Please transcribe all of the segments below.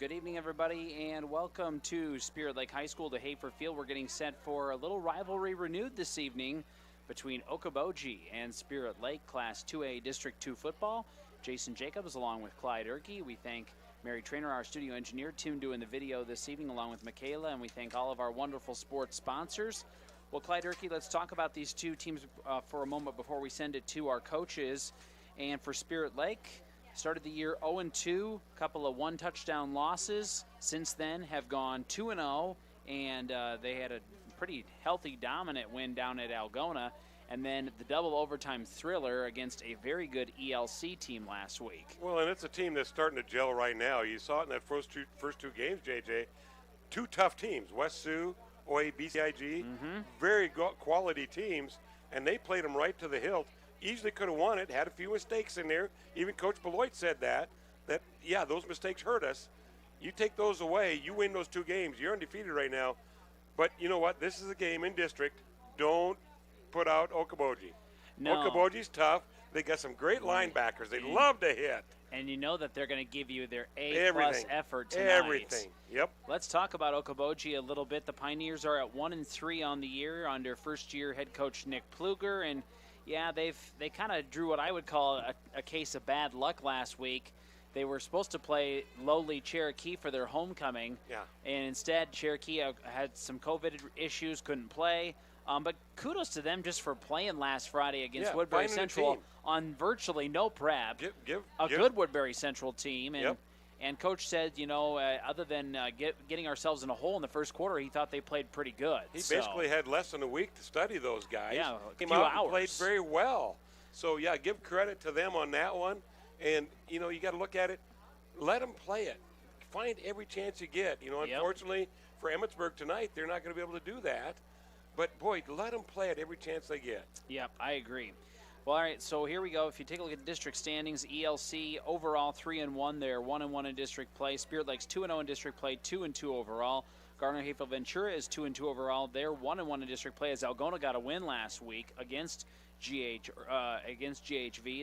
Good evening, everybody, and welcome to Spirit Lake High School to Hafer Field. We're getting set for a little rivalry renewed this evening between Okoboji and Spirit Lake Class 2A District 2 football. Jason Jacobs along with Clyde Erkey. We thank Mary Trainer, our studio engineer, Tim, doing the video this evening along with Michaela, and we thank all of our wonderful sports sponsors. Well, Clyde Erkey, let's talk about these two teams for a moment before we send it to our coaches. And for Spirit Lake, started the year 0-2, a couple of one-touchdown losses. Since then have gone 2-0, and they had a pretty healthy, dominant win down at Algona. And then the double overtime thriller against a very good ELC team last week. Well, and it's a team that's starting to gel right now. You saw it in that first two games, JJ. Two tough teams, West Sioux, OA, BCIG, very quality teams, and they played them right to the hilt. Easily could have won it, had a few mistakes in there. Even Coach Beloit said that, yeah, those mistakes hurt us. You take those away, you win those two games, you're undefeated right now. But you know what? This is a game in district. Don't put out Okoboji. No. Okoboji's tough. They got some great linebackers. They love to hit. And you know that they're going to give you their A-plus effort tonight. Everything. Yep. Let's talk about Okoboji a little bit. The Pioneers are at 1-3 on the year under first-year head coach Nick Pluger, and yeah, they kind of drew what I would call a case of bad luck last week. They were supposed to play lowly Cherokee for their homecoming, and instead Cherokee had some COVID issues, couldn't play. But kudos to them just for playing last Friday against Woodbury Central on virtually no prep. Good Woodbury Central team. And Coach said, you know, other than getting ourselves in a hole in the first quarter, he thought they played pretty good. He basically had less than a week to study those guys. Yeah, Came out and played very well. So, yeah, give credit to them on that one. And, you know, you got to look at it. Let them play it. Find every chance you get. You know, unfortunately for Emmetsburg tonight, they're not going to be able to do that. But, boy, let them play it every chance they get. Yep, I agree. Well, all right, so here we go. If you take a look at the district standings, ELC overall 3-1. They're 1-1 in district play. Spirit Lake's 2-0 in district play, 2-2 overall. Gardner Hayfield Ventura is 2-2 overall. They're 1-1 in district play as Algona got a win last week against GHV,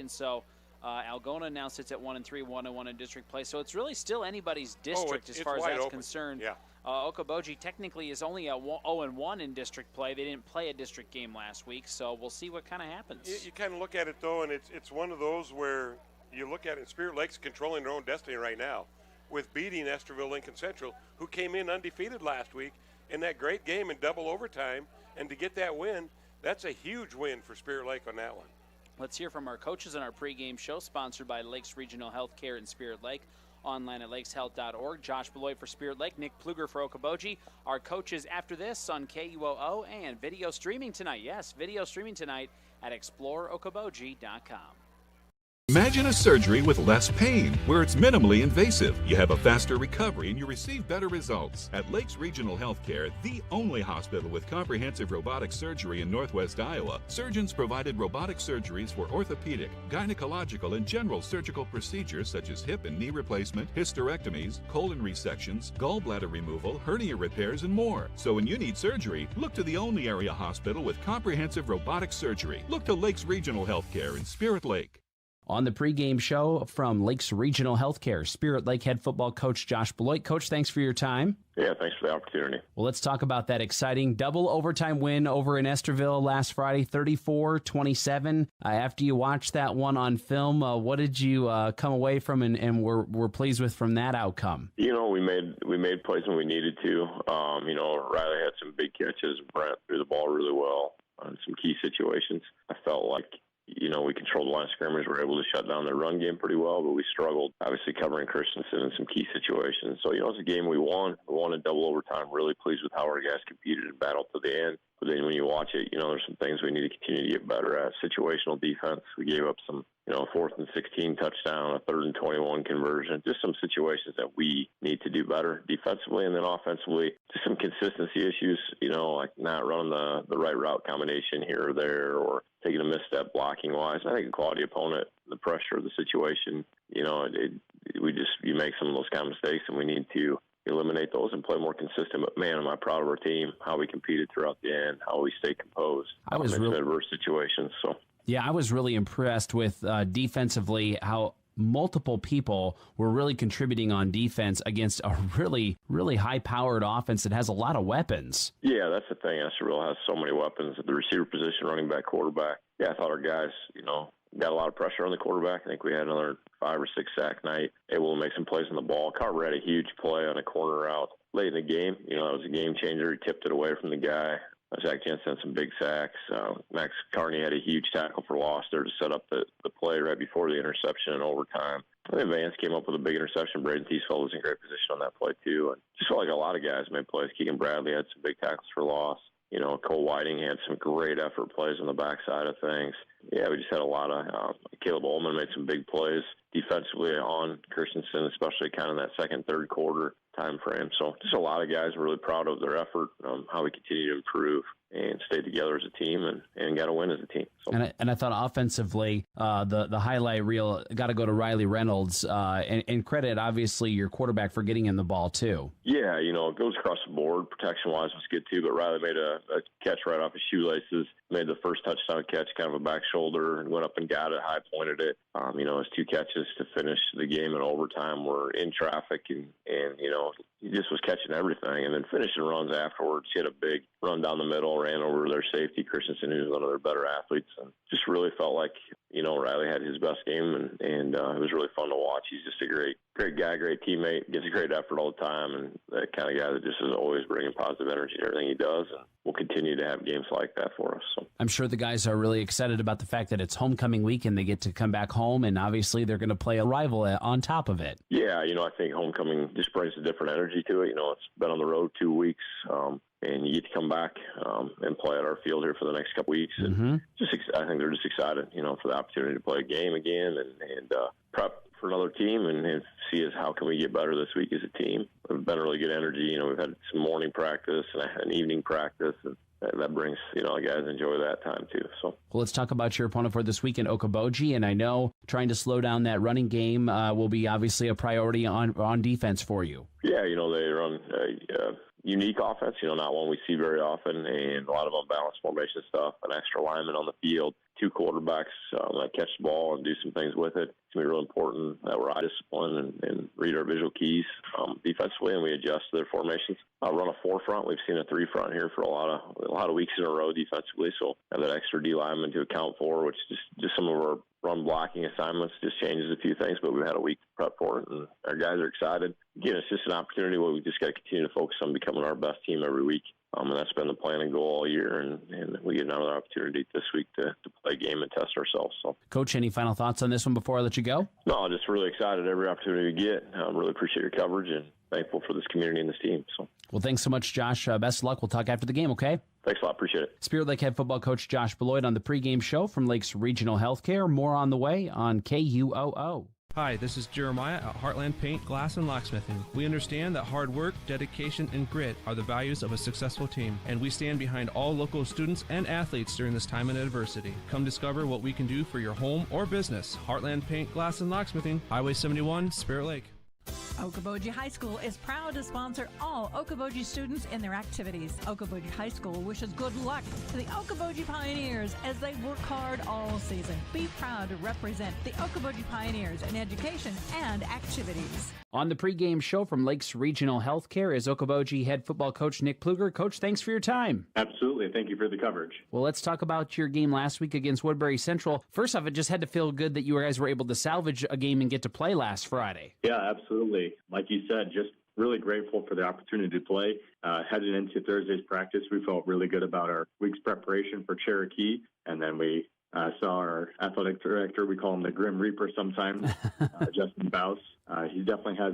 and so Algona now sits at 1-3, 1-1 in district play. So it's really still anybody's district as far as that's concerned. Yeah. Okoboji technically is only at 0-1 in district play. They didn't play a district game last week, so we'll see what kind of happens. You kind of look at it, though, and it's one of those where you look at it, and Spirit Lake's controlling their own destiny right now with beating Esterville Lincoln Central, who came in undefeated last week in that great game in double overtime. And to get that win, that's a huge win for Spirit Lake on that one. Let's hear from our coaches on our pregame show, sponsored by Lakes Regional Healthcare in Spirit Lake. Online at lakeshealth.org. Josh Beloit for Spirit Lake, Nick Pluger for Okoboji. Our coaches after this on KUOO and video streaming tonight. Yes, video streaming tonight at exploreokoboji.com. Imagine a surgery with less pain, where it's minimally invasive. You have a faster recovery and you receive better results. At Lakes Regional Healthcare, the only hospital with comprehensive robotic surgery in Northwest Iowa, surgeons provided robotic surgeries for orthopedic, gynecological, and general surgical procedures such as hip and knee replacement, hysterectomies, colon resections, gallbladder removal, hernia repairs, and more. So when you need surgery, look to the only area hospital with comprehensive robotic surgery. Look to Lakes Regional Healthcare in Spirit Lake. On the pregame show from Lakes Regional Healthcare, Spirit Lake head football coach Josh Beloit. Coach, thanks for your time. Yeah, thanks for the opportunity. Well, let's talk about that exciting double overtime win over in Esterville last Friday, 34-27. After you watched that one on film, what did you come away from and were pleased with from that outcome? You know, we made plays when we needed to. You know, Riley had some big catches. Brent threw the ball really well on some key situations. I felt like, you know, we controlled the line of scrimmage. We were able to shut down their run game pretty well, but we struggled, obviously, covering Christensen in some key situations. So, you know, it's a game we won. We won in double overtime. Really pleased with how our guys competed and battled to the end. But then when you watch it, you know, there's some things we need to continue to get better at. Situational defense. We gave up some, you know, 4th and 16 touchdown, a 3rd and 21 conversion. Just some situations that we need to do better defensively, and then offensively, just some consistency issues, you know, like not running the right route combination here or there, or taking a misstep blocking-wise. I think a quality opponent, the pressure of the situation, you know, you make some of those kind of mistakes, and we need to eliminate those and play more consistent. But, man, am I proud of our team, how we competed throughout the end, how we stayed composed in adverse situations. So. Yeah, I was really impressed with defensively how multiple people were really contributing on defense against a really, really high-powered offense that has a lot of weapons. Yeah, that's the thing. Estoril has so many weapons at the receiver position, running back, quarterback. Yeah, I thought our guys, got a lot of pressure on the quarterback. I think we had another 5 or 6 sack night, able to make some plays on the ball. Carver had a huge play on a corner route late in the game. That was a game changer. He tipped it away from the guy. Zach Jensen had some big sacks. Max Carney had a huge tackle for loss there to set up the play right before the interception in overtime. And then Vance came up with a big interception. Braden Thiesfeld was in great position on that play, too. And just felt like a lot of guys made plays. Keegan Bradley had some big tackles for loss. Cole Whiting had some great effort plays on the backside of things. Yeah, we just had a lot of Caleb Ullman made some big plays defensively on Christensen, especially kind of that second, third quarter time frame. So just a lot of guys were really proud of their effort, how we continue to improve and stay together as a team and got to win as a team. So. And I thought offensively, the highlight reel got to go to Riley Reynolds and credit, obviously, your quarterback for getting him the ball, too. Yeah, it goes across the board. Protection-wise was good, too, but Riley made a catch right off his shoelaces, made the first touchdown catch, kind of a back shoulder, and went up and got it, high-pointed it. His 2 catches to finish the game in overtime were in traffic, and he just was catching everything. And then finishing runs afterwards, he had a big run down the middle, ran over their safety, Christensen, who's one of their better athletes, and just really felt like, Riley had his best game, and it was really fun to watch. He's just a great guy, great teammate, gives a great effort all the time, and that kind of guy that just is always bringing positive energy to everything he does, and we'll continue to have games like that for us. So. I'm sure the guys are really excited about the fact that it's homecoming week and they get to come back home, and obviously they're going to play a rival on top of it. Yeah, I think homecoming just brings a different energy to it. It's been on the road 2 weeks, and you get to come back and play at our field here for the next couple weeks. And I think they're just excited, for the opportunity to play a game again and prep for another team and see how can we get better this week as a team. We've been really good energy. We've had some morning practice and an evening practice, and that brings, guys enjoy that time too. So, well, let's talk about your opponent for this week in Okoboji. And I know trying to slow down that running game will be obviously a priority on defense for you. Yeah, they run a unique offense, not one we see very often, and a lot of unbalanced formation stuff, an extra lineman on the field, 2 quarterbacks that catch the ball and do some things with it. It's going to be real important that we're eye disciplined and read our visual keys defensively, and we adjust to their formations. Run a 4 front. We've seen a 3 front here for a lot of weeks in a row defensively, so have that extra D lineman to account for, which just some of our run blocking assignments just changes a few things, but we've had a week to prep for it, and our guys are excited. Again, it's just an opportunity where we just got to continue to focus on becoming our best team every week. And that's been the plan and goal all year, and we get another opportunity this week to play a game and test ourselves. So, Coach, any final thoughts on this one before I let you go? No, just really excited every opportunity we get. Really appreciate your coverage and thankful for this community and this team. So, well, thanks so much, Josh. Best of luck. We'll talk after the game, okay? Thanks a lot. Appreciate it. Spirit Lake head football coach Josh Beloit on the pregame show from Lakes Regional Healthcare. More on the way on KUOO. Hi, this is Jeremiah at Heartland Paint, Glass, and Locksmithing. We understand that hard work, dedication, and grit are the values of a successful team, and we stand behind all local students and athletes during this time of adversity. Come discover what we can do for your home or business. Heartland Paint, Glass, and Locksmithing, Highway 71, Spirit Lake. Okoboji High School is proud to sponsor all Okoboji students in their activities. Okoboji High School wishes good luck to the Okoboji Pioneers as they work hard all season. Be proud to represent the Okoboji Pioneers in education and activities. On the pregame show from Lakes Regional Healthcare is Okoboji head football coach Nick Pluger. Coach, thanks for your time. Absolutely. Thank you for the coverage. Well, let's talk about your game last week against Woodbury Central. First off, it just had to feel good that you guys were able to salvage a game and get to play last Friday. Yeah, absolutely. Like you said, just really grateful for the opportunity to play. Heading into Thursday's practice, we felt really good about our week's preparation for Cherokee, and then we saw our athletic director, we call him the Grim Reaper sometimes, Justin Baus. He definitely has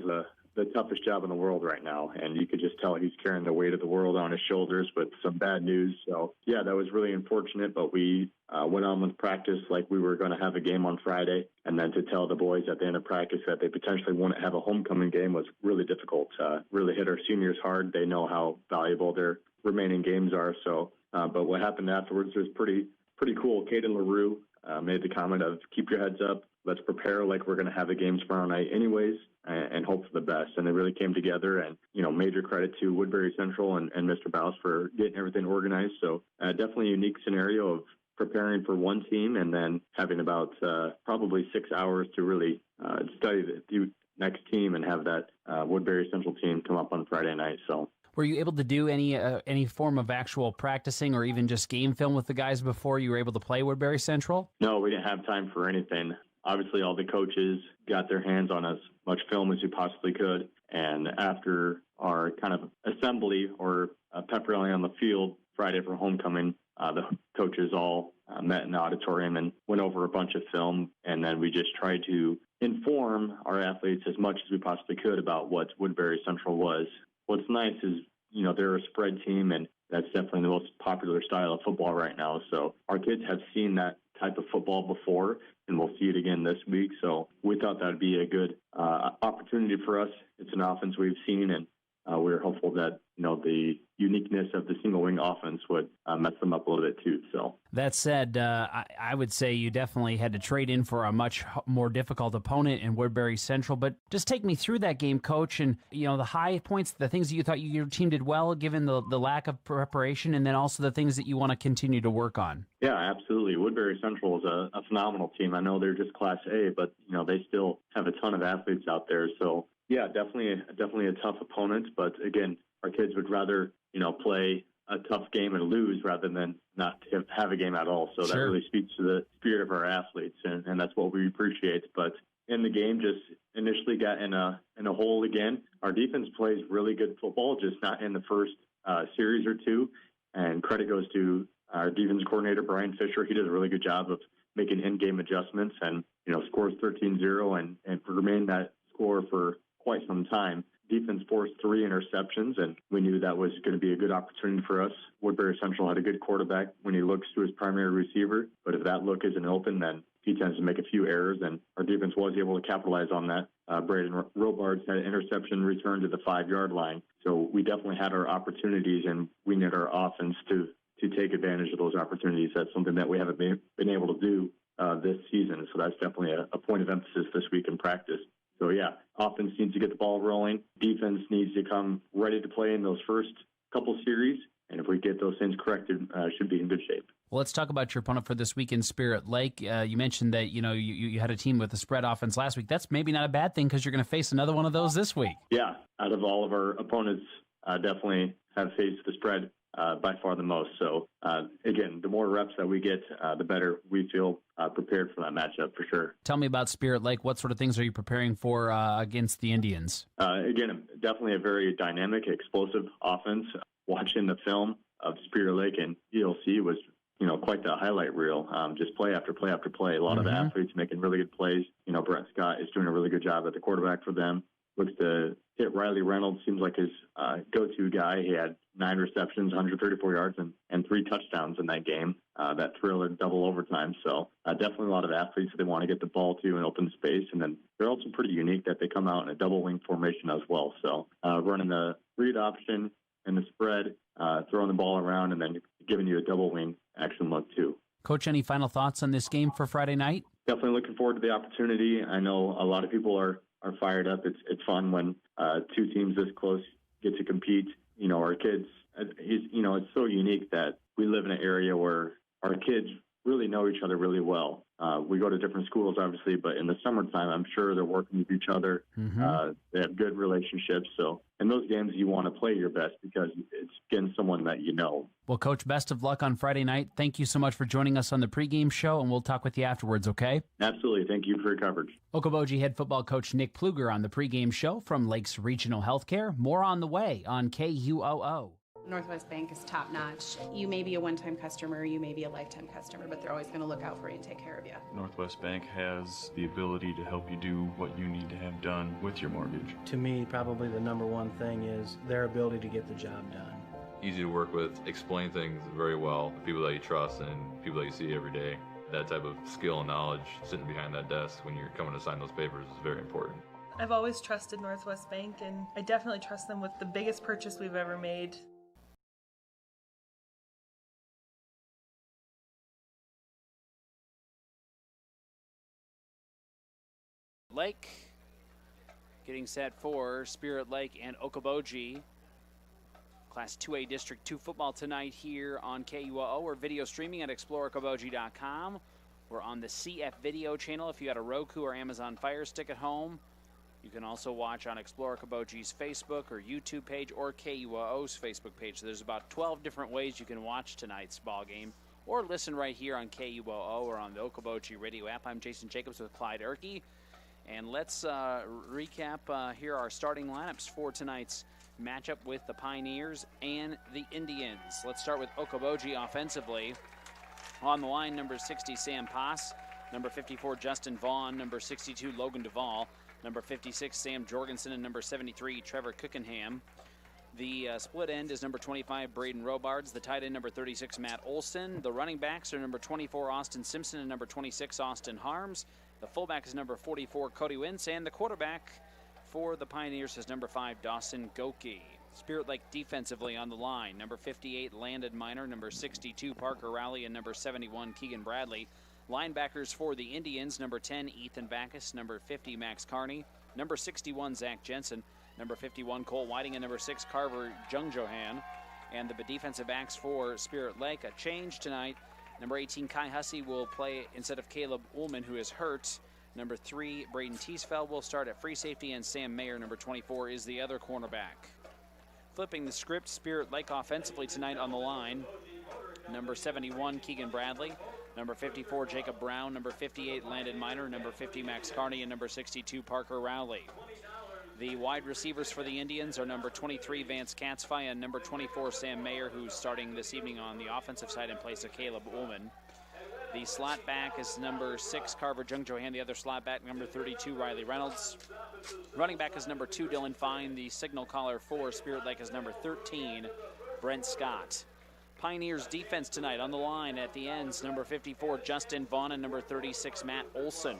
the toughest job in the world right now, and you could just tell he's carrying the weight of the world on his shoulders with some bad news. So, yeah, that was really unfortunate, but we went on with practice like we were going to have a game on Friday, and then to tell the boys at the end of practice that they potentially wouldn't have a homecoming game was really difficult. Really hit our seniors hard. They know how valuable their remaining games are. So, but what happened afterwards was pretty cool. Caden LaRue made the comment of keep your heads up. Let's prepare like we're going to have a game tomorrow night anyways, and hope for the best. And they really came together, and, major credit to Woodbury Central and Mr. Baus for getting everything organized. So definitely a unique scenario of preparing for one team and then having about probably 6 hours to really study the next team and have that Woodbury Central team come up on Friday night. So. Were you able to do any form of actual practicing or even just game film with the guys before you were able to play Woodbury Central? No, we didn't have time for anything. Obviously, all the coaches got their hands on as much film as we possibly could. And after our kind of assembly or pep rally on the field Friday for homecoming, the coaches all met in the auditorium and went over a bunch of film. And then we just tried to inform our athletes as much as we possibly could about what Woodbury Central was. What's nice is, they're a spread team, and that's definitely the most popular style of football right now. So our kids have seen that type of football before, and we'll see it again this week. So we thought that would be a good opportunity for us. It's an offense we've seen, and we're hopeful that, the uniqueness of the single wing offense would mess them up a little bit too. So that said, I would say you definitely had to trade in for a much more difficult opponent in Woodbury Central. But just take me through that game, Coach, and the high points, the things that you thought your team did well, given the lack of preparation, and then also the things that you want to continue to work on. Yeah, absolutely. Woodbury Central is a phenomenal team. I know they're just Class A, but they still have a ton of athletes out there. So yeah, definitely a tough opponent. But again, our kids would rather play a tough game and lose rather than not have a game at all. So That really speaks to the spirit of our athletes, and that's what we appreciate. But in the game, just initially got in a hole again. Our defense plays really good football, just not in the first series or two. And credit goes to our defense coordinator, Brian Fisher. He does a really good job of making in-game adjustments and, scores 13-0 and remained that score for quite some time. Defense forced 3 interceptions, and we knew that was going to be a good opportunity for us. Woodbury Central had a good quarterback when he looks to his primary receiver, but if that look isn't open, then he tends to make a few errors, and our defense was able to capitalize on that. Braden Robards had an interception return to the 5-yard line, so we definitely had our opportunities, and we need our offense to take advantage of those opportunities. That's something that we haven't been able to do this season, so that's definitely a point of emphasis this week in practice. So, yeah, offense needs to get the ball rolling. Defense needs to come ready to play in those first couple series. And if we get those things corrected, should be in good shape. Well, let's talk about your opponent for this week in Spirit Lake. You mentioned that, you had a team with a spread offense last week. That's maybe not a bad thing because you're going to face another one of those this week. Yeah, out of all of our opponents, definitely have faced the spread by far the most. So, again, the more reps that we get, the better we feel prepared for that matchup for sure. Tell me about Spirit Lake. What sort of things are you preparing for against the Indians? Again, definitely a very dynamic, explosive offense. Watching the film of Spirit Lake and ELC was, quite the highlight reel. Just play after play after play. A lot of athletes making really good plays. Brett Scott is doing a really good job at the quarterback for them. Looks to hit Riley Reynolds, seems like his go-to guy. He had 9 receptions, 134 yards, and 3 touchdowns in that game. That thriller double overtime. So definitely a lot of athletes that they want to get the ball to in open space. And then they're also pretty unique that they come out in a double wing formation as well. So running the read option and the spread, throwing the ball around, and then giving you a double wing action look too. Coach, any final thoughts on this game for Friday night? Definitely looking forward to the opportunity. I know a lot of people are fired up. It's fun when 2 teams this close get to compete. Our kids, it's so unique that we live in an area where our kids really know each other really well. We go to different schools, obviously, but in the summertime, I'm sure they're working with each other. They have good relationships. So in those games, you want to play your best because it's against someone that you know. Well, Coach, best of luck on Friday night. Thank you so much for joining us on the pregame show, and we'll talk with you afterwards, okay? Absolutely. Thank you for your coverage. Okoboji head football coach Nick Pluger on the pregame show from Lakes Regional Healthcare. More on the way on KUOO. Northwest Bank is top notch. You may be a one-time customer, you may be a lifetime customer, but they're always going to look out for you and take care of you. Northwest Bank has the ability to help you do what you need to have done with your mortgage. To me, probably the number one thing is their ability to get the job done. Easy to work with, explain things very well, people that you trust and people that you see every day. That type of skill and knowledge sitting behind that desk when you're coming to sign those papers is very important. I've always trusted Northwest Bank, and I definitely trust them with the biggest purchase we've ever made. Lake getting set for Spirit Lake and Okoboji. Class 2A District 2 football tonight here on KUOO. We're video streaming at exploreokoboji.com. We're on the CF Video channel if you had a Roku or Amazon Fire Stick at home. You can also watch on Explore Okoboji's Facebook or YouTube page or KUOO's Facebook page. So there's about 12 different ways you can watch tonight's ball game or listen right here on KUOO or on the Okoboji radio app. I'm Jason Jacobs with Clyde Erkey. And let's recap here our starting lineups for tonight's matchup with the Pioneers and the Indians. Let's start with Okoboji offensively. On the line, number 60, Sam Pass. Number 54, Justin Vaughn. Number 62, Logan Duvall. Number 56, Sam Jorgensen. And number 73, Trevor Cookenham. The split end is number 25, Braden Robards. The tight end, number 36, Matt Olson. The running backs are number 24, Austin Simpson, and number 26, Austin Harms. The fullback is number 44, Cody Wentz. And the quarterback for the Pioneers is number 5, Dawson Goki. Spirit Lake defensively on the line. Number 58, Landon Miner. Number 62, Parker Rowley. And number 71, Keegan Bradley. Linebackers for the Indians, number 10, Ethan Backus. Number 50, Max Carney. Number 61, Zach Jensen. Number 51, Cole Whiting. And number 6, Carver Jungjohan. And the defensive backs for Spirit Lake, a change tonight. Number 18, Kai Hussey will play instead of Caleb Ullman, who is hurt. Number 3, Braden Teasfeld will start at free safety, and Sam Mayer, number 24, is the other cornerback. Flipping the script, Spirit Lake offensively tonight on the line. Number 71, Keegan Bradley. Number 54, Jacob Brown. Number 58, Landon Miner. Number 50, Max Carney. And number 62, Parker Rowley. The wide receivers for the Indians are number 23, Vance Katzfei, and number 24, Sam Mayer, who's starting this evening on the offensive side in place of Caleb Ullman. The slot back is number 6, Carver Jungjohan. The other slot back, number 32, Riley Reynolds. Running back is number 2, Dylan Fine. The signal caller for Spirit Lake is number 13, Brent Scott. Pioneers defense tonight on the line at the ends, number 54, Justin Vaughn, and number 36, Matt Olson.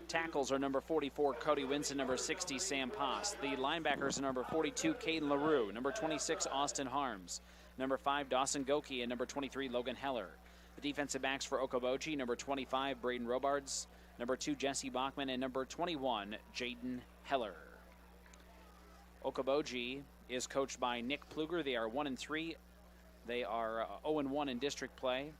Tackles are number 44, Cody Winson, number 60, Sam Pass. The linebackers are number 42, Caden LaRue, number 26, Austin Harms, number 5, Dawson Goki, and number 23, Logan Heller. The defensive backs for Okoboji, number 25, Braden Robards, number 2, Jesse Bachman, and number 21, Jaden Heller. Okoboji is coached by Nick Pluger. They are 1-3. They are 0-1 in district play.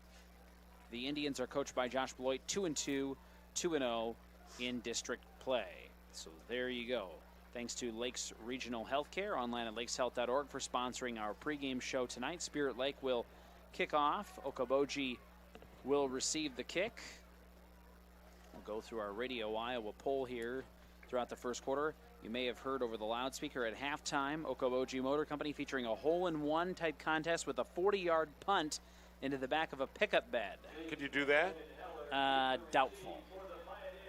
The Indians are coached by Josh Beloit, 2-2, 2-0 in district play. So there you go. Thanks to Lakes Regional Healthcare, online at lakeshealth.org, for sponsoring our pregame show tonight. Spirit Lake will kick off. Okoboji will receive the kick. We'll go through our Radio Iowa poll here throughout the first quarter. You may have heard over the loudspeaker at halftime, Okoboji Motor Company featuring a hole-in-one type contest with a 40-yard punt into the back of a pickup bed. Could you do that? Doubtful.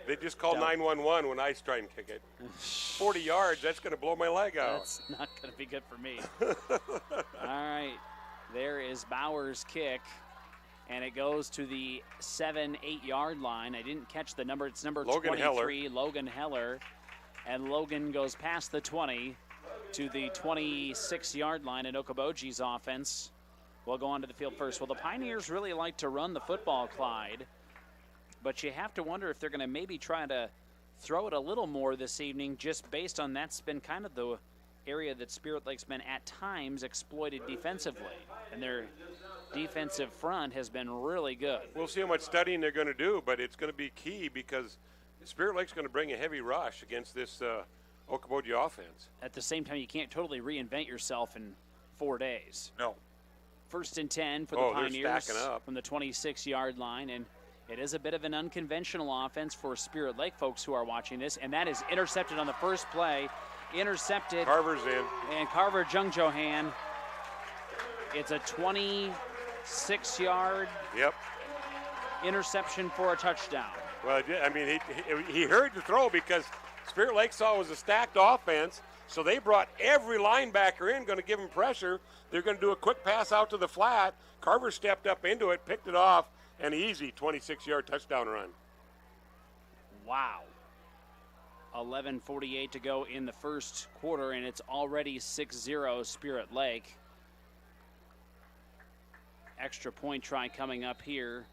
They just call 911 when I try and kick it. 40 yards, that's going to blow my leg out. That's not going to be good for me. All right, there is Bauer's kick, and it goes to the 7-8-yard line. I didn't catch the number. It's number Logan 23, Heller. Logan Heller. And Logan goes past the 20 to the 26-yard line, and Okoboji's offense will go onto the field first. Well, the Pioneers really like to run the football, Clyde, but you have to wonder if they're going to maybe try to throw it a little more this evening, just based on that's been kind of the area that Spirit Lake's been at times exploited defensively, and their defensive front has been really good. We'll see how much studying they're going to do, but it's going to be key because Spirit Lake's going to bring a heavy rush against this Okoboji offense. At the same time, you can't totally reinvent yourself in 4 days. No. 1st and 10 for the Pioneers stacking up from the 26-yard line, and it is a bit of an unconventional offense for Spirit Lake folks who are watching this, and that is intercepted on the first play. Intercepted. Carver's in. And Carver Jungjohan. It's a 26-yard interception for a touchdown. Well, I mean, he heard the throw because Spirit Lake saw it was a stacked offense, so they brought every linebacker in, going to give him pressure. They're going to do a quick pass out to the flat. Carver stepped up into it, picked it off, an easy 26-yard touchdown run. Wow. 11:48 to go in the first quarter, and it's already 6-0 Spirit Lake. Extra point try coming up here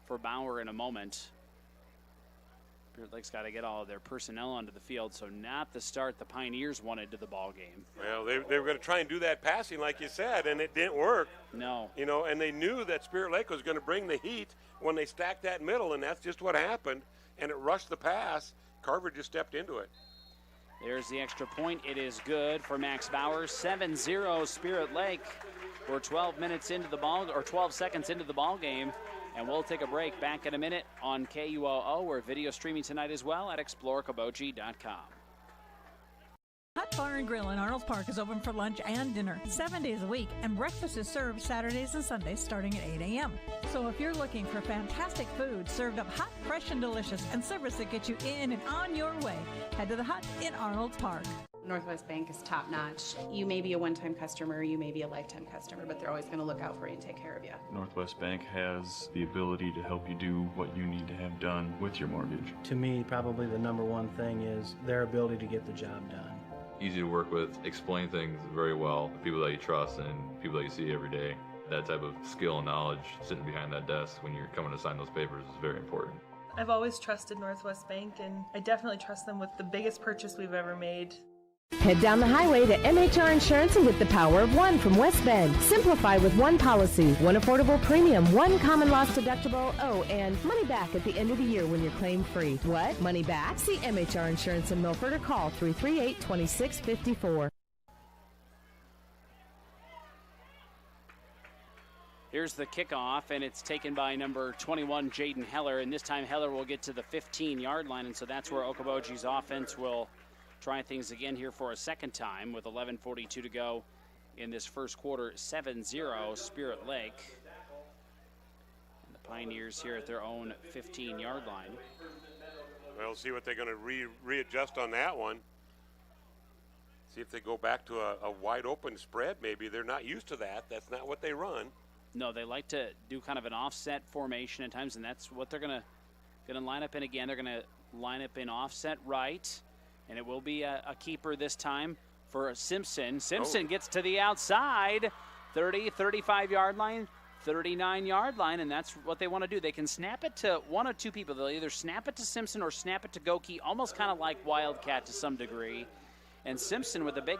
for Bauer in a moment. Spirit Lake's got to get all of their personnel onto the field, so not the start the Pioneers wanted to the ball game. Well, they were going to try and do that passing, like you said, and it didn't work. No. You know, and they knew that Spirit Lake was going to bring the heat when they stacked that middle, and that's just what happened. And it rushed the pass. Carver just stepped into it. There's the extra point. It is good for Max Bowers. 7-0 Spirit Lake. We're 12 seconds into the ball game. And we'll take a break. Back in a minute on KUOO. We're video streaming tonight as well at exploreokoboji.com. Hot Bar and Grill in Arnold's Park is open for lunch and dinner 7 days a week, and breakfast is served Saturdays and Sundays starting at 8 a.m. So if you're looking for fantastic food served up hot, fresh, and delicious, and service that gets you in and on your way, head to the Hut in Arnold's Park. Northwest Bank is top-notch. You may be a one-time customer, you may be a lifetime customer, but they're always going to look out for you and take care of you. Northwest Bank has the ability to help you do what you need to have done with your mortgage. To me, probably the number one thing is their ability to get the job done. Easy to work with, explain things very well, people that you trust and people that you see every day. That type of skill and knowledge sitting behind that desk when you're coming to sign those papers is very important. I've always trusted Northwest Bank, and I definitely trust them with the biggest purchase we've ever made. Head down the highway to MHR Insurance and get the power of one from West Bend. Simplify with one policy, one affordable premium, one common loss deductible, and money back at the end of the year when you're claim free. What? Money back? See MHR Insurance in Milford or call 338-2654. Here's the kickoff, and it's taken by number 21, Jaden Heller, and this time Heller will get to the 15-yard line, and so that's where Okoboji's offense will try things again here for a second time with 11:42 to go in this first quarter. 7-0 Spirit Lake. And the Pioneers here at their own 15-yard line. We'll see what they're going to readjust on that one. See if they go back to a wide open spread maybe. They're not used to that. That's not what they run. No, they like to do kind of an offset formation at times, and that's what they're going to line up in again. They're going to line up in offset right. And it will be a keeper this time for Simpson. Simpson gets to the outside, 30, 35-yard line, 39-yard line, and that's what they want to do. They can snap it to one or two people. They'll either snap it to Simpson or snap it to Goki, almost kind of like Wildcat to some degree. And Simpson with a big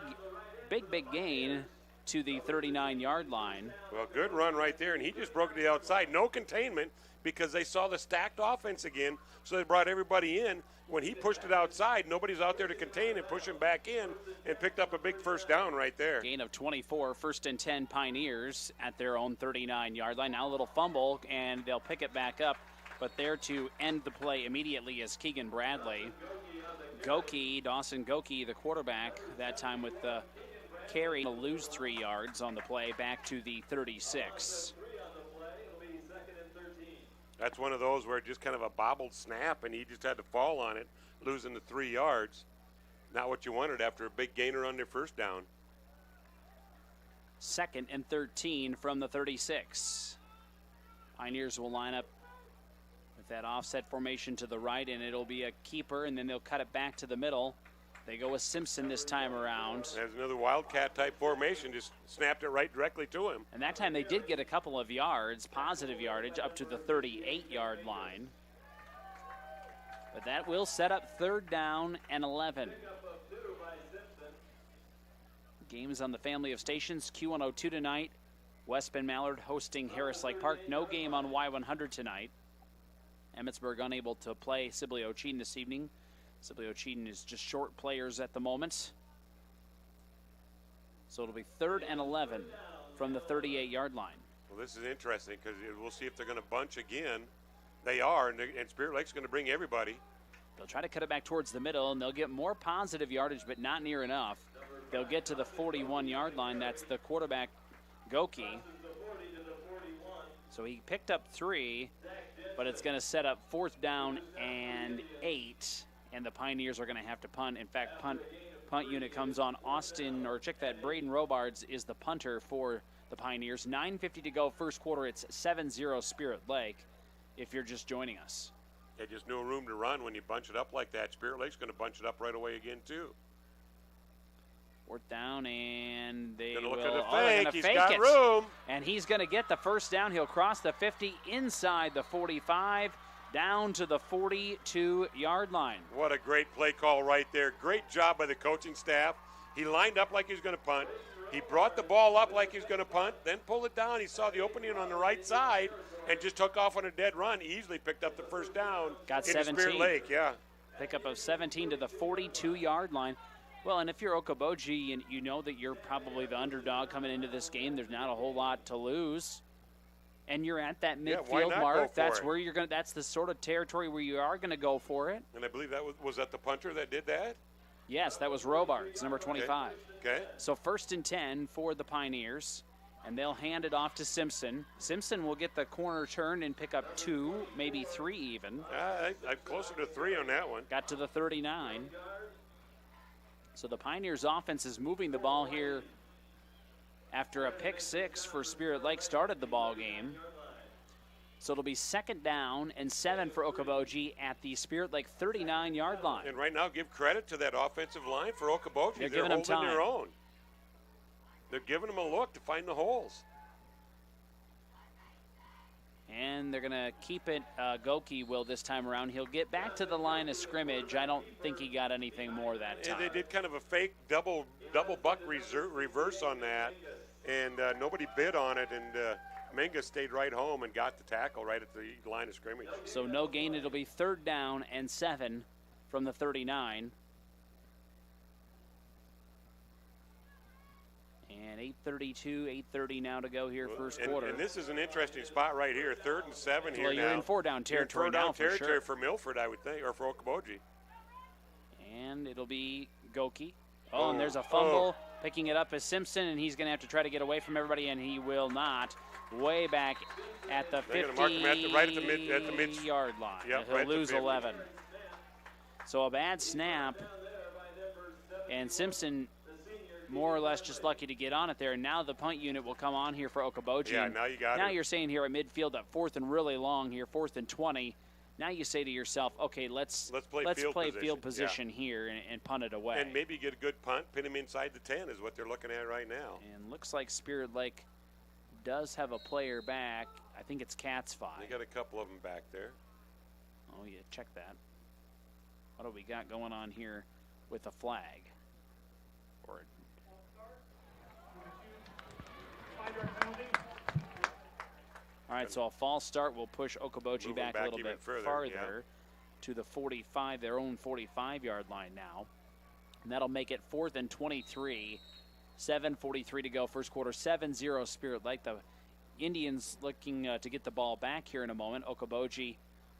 gain to the 39-yard line. Well, good run right there, and he just broke to the outside. No containment because they saw the stacked offense again, so they brought everybody in. When he pushed it outside, nobody's out there to contain and push him back in, and picked up a big first down right there. Gain of 24, 1st and 10 Pioneers at their own 39-yard line. Now a little fumble, and they'll pick it back up, but there to end the play immediately is Keegan Bradley. Dawson Goki, the quarterback, that time with the carry, to lose 3 yards on the play, back to the 36. That's one of those where just kind of a bobbled snap, and he just had to fall on it, losing the 3 yards. Not what you wanted after a big gainer on their first down. 2nd and 13 from the 36. Pioneers will line up with that offset formation to the right, and it'll be a keeper, and then they'll cut it back to the middle. They go with Simpson this time around. There's another Wildcat-type formation, just snapped it right directly to him. And that time they did get a couple of yards, positive yardage, up to the 38-yard line. But that will set up 3rd down and 11. Game is on the family of stations, Q102 tonight. West Bend Mallard hosting Harris Lake Park. No game on Y100 tonight. Emmitsburg unable to play Sibley Ochean this evening. Sibley Ochean is just short players at the moment. So it'll be 3rd and 11 from the 38-yard line. Well, this is interesting because we'll see if they're going to bunch again. They are, and Spirit Lake's going to bring everybody. They'll try to cut it back towards the middle, and they'll get more positive yardage, but not near enough. They'll get to the 41-yard line. That's the quarterback, Goki. So he picked up 3, but it's going to set up 4th down and 8. And the Pioneers are going to have to punt. In fact, punt unit comes on. Braden Robards is the punter for the Pioneers. 9:50 to go, first quarter. It's 7-0 Spirit Lake if you're just joining us. Yeah, just no room to run when you bunch it up like that. Spirit Lake's going to bunch it up right away again, too. 4th down, and they will look at the fake. He's got room. And he's going to get the first down. He'll cross the 50 inside the 45. down to the 42-yard line. What a great play call right there. Great job by the coaching staff. He lined up like he was going to punt. He brought the ball up like he was going to punt, then pulled it down. He saw the opening on the right side and just took off on a dead run. Easily picked up the first down. Got in 17. Spirit Lake, yeah. Pickup of 17 to the 42-yard line. Well, and if you're Okoboji and you know that you're probably the underdog coming into this game, there's not a whole lot to lose. And you're at that midfield mark. That's where you're going. That's the sort of territory where you are going to go for it. And I believe that was that the punter that did that? Yes, that was Robards, number 25. Okay. So 1st and 10 for the Pioneers, and they'll hand it off to Simpson. Simpson will get the corner turn and pick up 2, maybe 3 even. I'm closer to 3 on that one. Got to the 39. So the Pioneers offense is moving the ball here after a pick 6 for Spirit Lake started the ball game. So it'll be 2nd down and 7 for Okoboji at the Spirit Lake 39-yard line. And right now, give credit to that offensive line for Okoboji. They're giving them time. Their own. They're giving them a look to find the holes. And they're going to keep it. Goki will this time around. He'll get back to the line of scrimmage. I don't think he got anything more that time. And they did kind of a fake double buck reverse on that, and nobody bid on it, and Minga stayed right home and got the tackle right at the line of scrimmage. So no gain. It'll be 3rd down and 7 from the 39. And 8:30 now to go here, first quarter. And this is an interesting spot right here, 3rd and 7 here now. Well, you're in 4-down territory now, for sure. For Milford, I would think, or for Okoboji. And it'll be Goki. Oh, and there's a fumble. Picking it up is Simpson, and he's going to have to try to get away from everybody, and he will not. Way back at the 50-yard line. Yep, He'll lose 11. So a bad snap, and Simpson more or less just lucky to get on it there. And now the punt unit will come on here for Okoboji. Yeah, now you got it. Now you're saying here at midfield at 4th and really long here, 4th and 20. Now you say to yourself, okay, let's play field position here and punt it away. And maybe get a good punt, pin him inside the 10 is what they're looking at right now. And looks like Spirit Lake does have a player back. I think it's Catsfi. They got a couple of them back there. Oh, yeah, check that. What do we got going on here with a flag? Or all right, so a false start will push Okoboji back a little bit farther to the 45, their own 45-yard line now. And that'll make it 4th and 23. 7:43 to go, first quarter, 7-0 Spirit Lake. The Indians looking to get the ball back here in a moment. Okoboji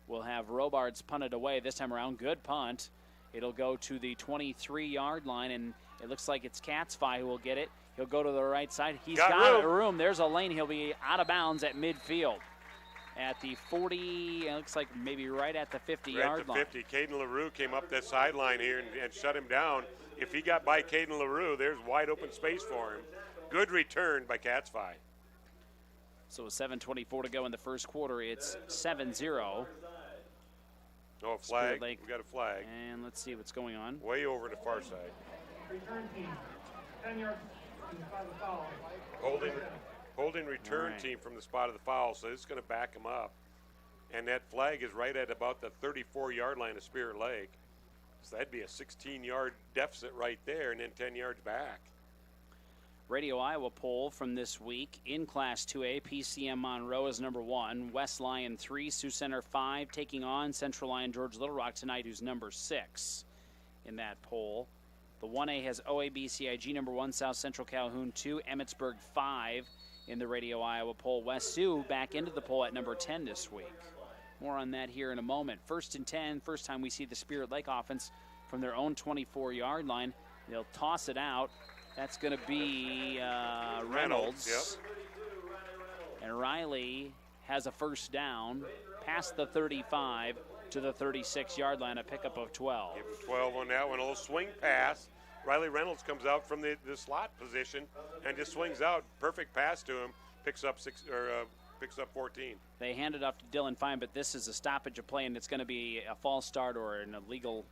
will have Robards punted away this time around. Good punt. It'll go to the 23-yard line, and it looks like it's Catsfi who will get it. He'll go to the right side. He's got room. There's a lane. He'll be out of bounds at midfield. At the 40, it looks like maybe right at the 50-yard line. Right at the 50. Caden LaRue came up that sideline here and shut him down. If he got by Caden LaRue, there's wide open space for him. Good return by Catsfi. So with 7:24 to go in the first quarter, it's 7-0. Oh, a flag. We got a flag. And let's see what's going on. Way over to the far side. Return team, 10 yards by the foul. Holding return team from the spot of the foul, so it's going to back him up. And that flag is right at about the 34-yard line of Spirit Lake. So that'd be a 16-yard deficit right there, and then 10 yards back. Radio Iowa poll from this week in Class 2A. PCM Monroe is number 1. West Lyon 3. Sioux Center 5. Taking on Central Lyon George Little Rock tonight, who's number 6 in that poll. The 1A has OABCIG number 1. South Central Calhoun 2. Emmetsburg 5 in the Radio Iowa poll. West Sioux back into the poll at number 10 this week. More on that here in a moment. 1st and 10. First time we see the Spirit Lake offense from their own 24-yard line. They'll toss it out. That's going to be Reynolds. Yep. And Riley has a first down past the 35 to the 36-yard line, a pickup of 12. Give him 12 on that one. A little swing pass. Riley Reynolds comes out from the slot position and just swings out. Perfect pass to him. Picks up 14. They hand it off to Dylan Fine, but this is a stoppage of play, and it's going to be a false start or an illegal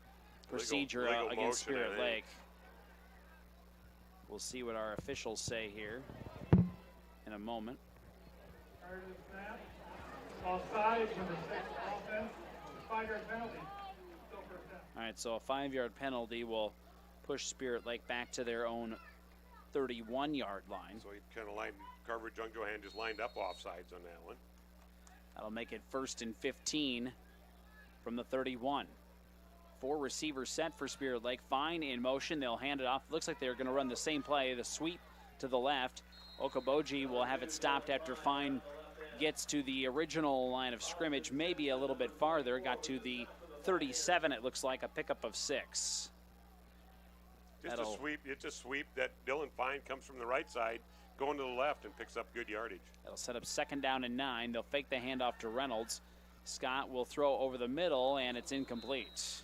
procedure against Spirit Lake. We'll see what our officials say here in a moment. All sides, number 6 offense. 5-yard penalty. Still first down. All right, so a 5-yard penalty will push Spirit Lake back to their own 31-yard line. So he kind of lined, Carver Jungjohann just lined up offsides on that one. That'll make it 1st and 15 from the 31. 4 receivers set for Spirit Lake. Fine in motion. They'll hand it off. Looks like they're going to run the same play, the sweep to the left. Okoboji will have it stopped after Fine gets to the original line of scrimmage, maybe a little bit farther. Got to the 37, it looks like, a pickup of 6. Just a sweep. It's a sweep that Dylan Fine comes from the right side, going to the left, and picks up good yardage. That'll set up 2nd down and 9. They'll fake the handoff to Reynolds. Scott will throw over the middle, and it's incomplete.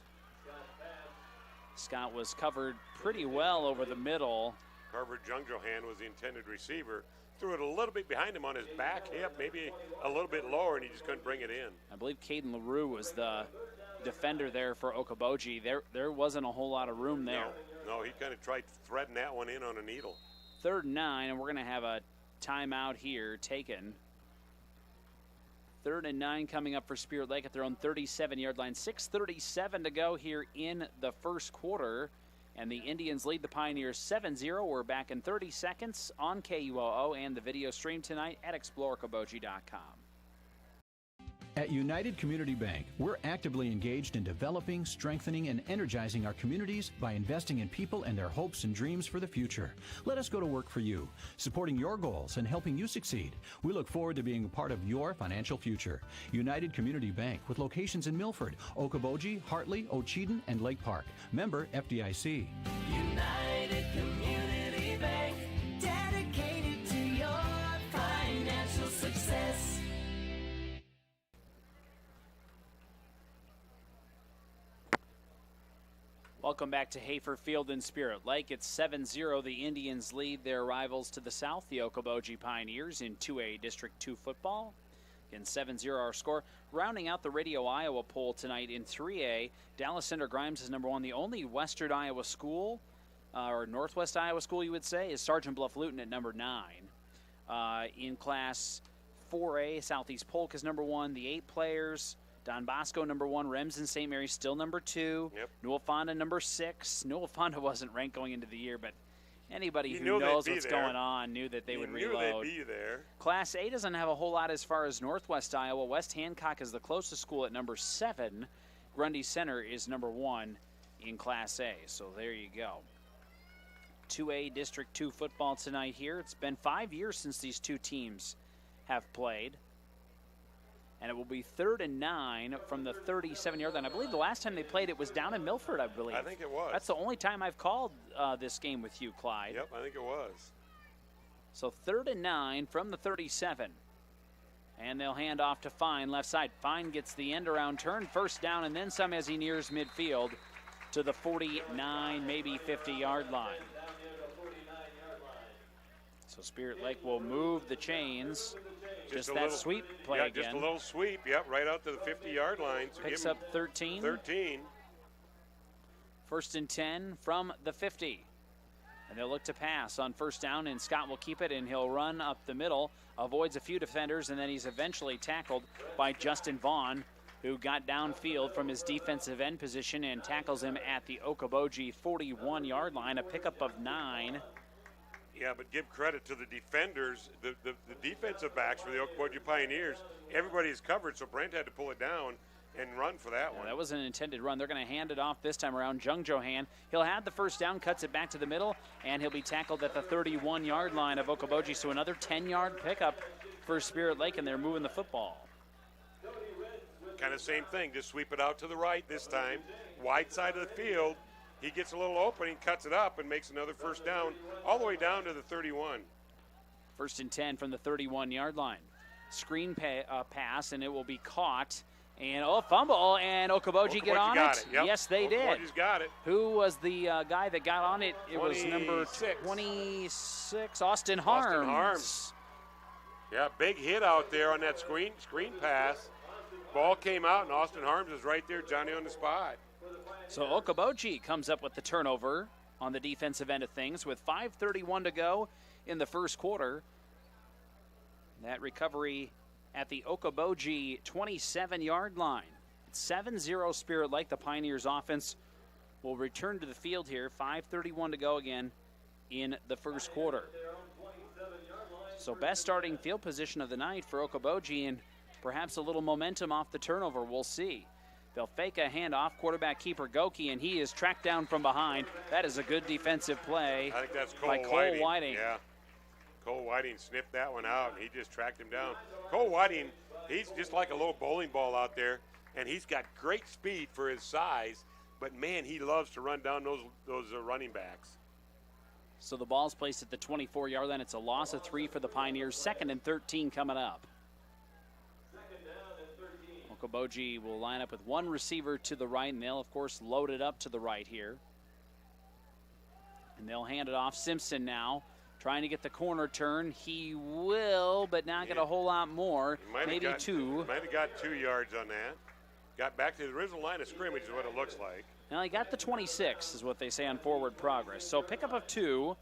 Scott was covered pretty well over the middle. Carver Jungjohann was the intended receiver. Threw it a little bit behind him on his back hip, maybe a little bit lower, and he just couldn't bring it in. I believe Caden LaRue was the defender there for Okoboji. There wasn't a whole lot of room there. No, he kind of tried threading that one in on a needle. 3rd and 9, and we're going to have a timeout here taken. 3rd and 9 coming up for Spirit Lake at their own 37-yard line. 6:37 to go here in the first quarter. And the Indians lead the Pioneers 7-0. We're back in 30 seconds on KUOO and the video stream tonight at exploreokoboji.com. At United Community Bank, we're actively engaged in developing, strengthening, and energizing our communities by investing in people and their hopes and dreams for the future. Let us go to work for you, supporting your goals and helping you succeed. We look forward to being a part of your financial future. United Community Bank, with locations in Milford, Okoboji, Hartley, Ocheyedan, and Lake Park. Member FDIC. United Community Bank, dedicated to your financial success. Welcome back to Hafer Field in Spirit Lake. It's 7-0. The Indians lead their rivals to the south, the Okoboji Pioneers, in 2A District 2 football. Again, 7-0 our score. Rounding out the Radio Iowa poll tonight in 3A, Dallas Center Grimes is number 1. The only Western Iowa school, or Northwest Iowa school you would say, is Sergeant Bluff Luton at number 9. In Class 4A, Southeast Polk is number 1. The 8 players, Don Bosco, number 1. Remsen St. Mary's still number 2. Yep. Newell Fonda, number 6. Newell Fonda wasn't ranked going into the year, but anybody who knows what's going on knew that they would reload. They'd be there. Class A doesn't have a whole lot as far as Northwest Iowa. West Hancock is the closest school at number 7. Grundy Center is number 1 in Class A. So there you go. 2A District 2 football tonight here. It's been 5 years since these two teams have played. And it will be 3rd and 9 from the 37-yard line. I believe the last time they played it was down in Milford, I believe. I think it was. That's the only time I've called this game with you, Clyde. Yep, I think it was. So 3rd and 9 from the 37. And they'll hand off to Fine, left side. Fine gets the end around turn, 1st down, and then some as he nears midfield to the 49, maybe 50-yard line. So Spirit Lake will move the chains. Just that little sweep play again. Just a little sweep, yep, right out to the 50-yard line. So picks up 13. 13. 1st and 10 from the 50. And they'll look to pass on 1st down, and Scott will keep it, and he'll run up the middle, avoids a few defenders, and then he's eventually tackled by Justin Vaughn, who got downfield from his defensive end position and tackles him at the Okoboji 41-yard line, a pickup of 9. Yeah, but give credit to the defenders, the defensive backs for the Okoboji Pioneers. Everybody's covered, so Brent had to pull it down and run for that one. That was an intended run. They're going to hand it off this time around. Jungjohann, he'll have the 1st down, cuts it back to the middle, and he'll be tackled at the 31-yard line of Okoboji. So another 10-yard pickup for Spirit Lake, and they're moving the football. Kind of same thing, just sweep it out to the right this time. Wide side of the field. He gets a little opening, cuts it up, and makes another 1st down, all the way down to the 31. 1st and 10 from the 31-yard line. Screen pass, and it will be caught. And fumble, and Okoboji get on it? Yep. Yes, they did. Okoboji's got it. Who was the guy that got on it? It was number 26, Austin Harms. Austin Harms. Yeah, big hit out there on that screen pass. Ball came out, and Austin Harms is right there, Johnny on the spot. So Okoboji comes up with the turnover on the defensive end of things with 5:31 to go in the first quarter. That recovery at the Okoboji 27-yard line. 7-0 Spirit Lake. The Pioneers offense will return to the field here. 5:31 to go again in the first quarter. So best starting field position of the night for Okoboji, and perhaps a little momentum off the turnover. We'll see. They'll fake a handoff, quarterback keeper Goki, and he is tracked down from behind. That is a good defensive play I think that's by Cole Whiting. Yeah. Cole Whiting sniffed that one out, and he just tracked him down. Cole Whiting, he's just like a little bowling ball out there, and he's got great speed for his size, but, man, he loves to run down those running backs. So the ball's placed at the 24-yard line. It's a loss of 3 for the Pioneers. 2nd and 13 coming up. Okoboji will line up with one receiver to the right, and they'll, of course, load it up to the right here. And they'll hand it off. Simpson now trying to get the corner turn. He will, but not get a whole lot more. Maybe 2. Might have got 2 yards on that. Got back to the original line of scrimmage is what it looks like. Now he got the 26 is what they say on forward progress. So pickup of 2.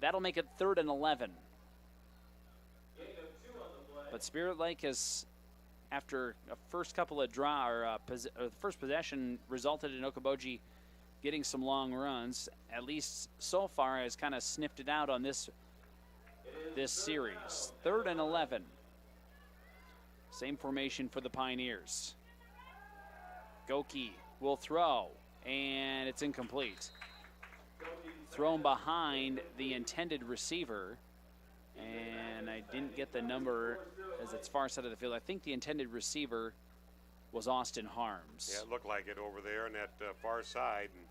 That'll make it 3rd and 11. But Spirit Lake has, after a first couple of the first possession resulted in Okoboji getting some long runs, at least so far has kind of sniffed it out on this series. 3rd and 11. Same formation for the Pioneers. Goki will throw, and it's incomplete. Thrown behind the intended receiver, and I didn't get the number as it's far side of the field. I think the intended receiver was Austin Harms. Yeah, it looked like it over there on that far side, and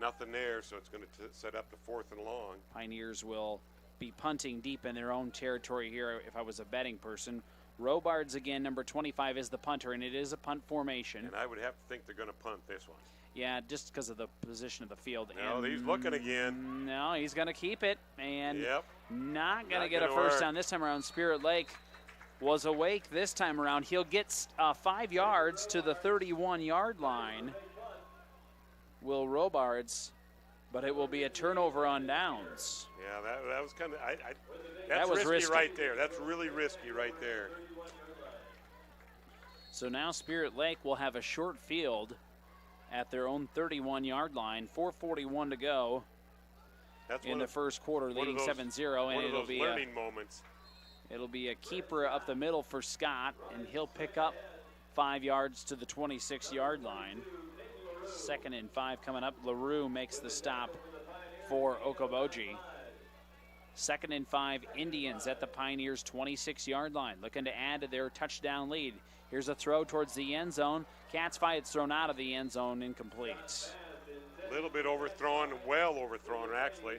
nothing there, so it's going to set up the 4th and long. Pioneers will be punting deep in their own territory here if I was a betting person. Robards again, number 25 is the punter, and it is a punt formation. And I would have to think they're going to punt this one. Yeah, just because of the position of the field. No, he's looking again. No, he's going to keep it, and yep. not going to get a first down this time around. Spirit Lake was awake this time around. He'll get 5 yards to the 31-yard line, Will Robards, but it will be a turnover on downs. Yeah, that was kind of that was risky right there. That's really risky right there. So now Spirit Lake will have a short field at their own 31-yard line. 4:41 to go in the first quarter, leading 7-0, and it'll be learning moments. It'll be a keeper up the middle for Scott, and he'll pick up 5 yards to the 26-yard line. 2nd and 5 coming up. LaRue makes the stop for Okoboji. 2nd and 5, Indians at the Pioneers' 26-yard line, looking to add to their touchdown lead. Here's a throw towards the end zone. Catsby, it's thrown out of the end zone, incomplete. A little bit overthrown, well overthrown, actually,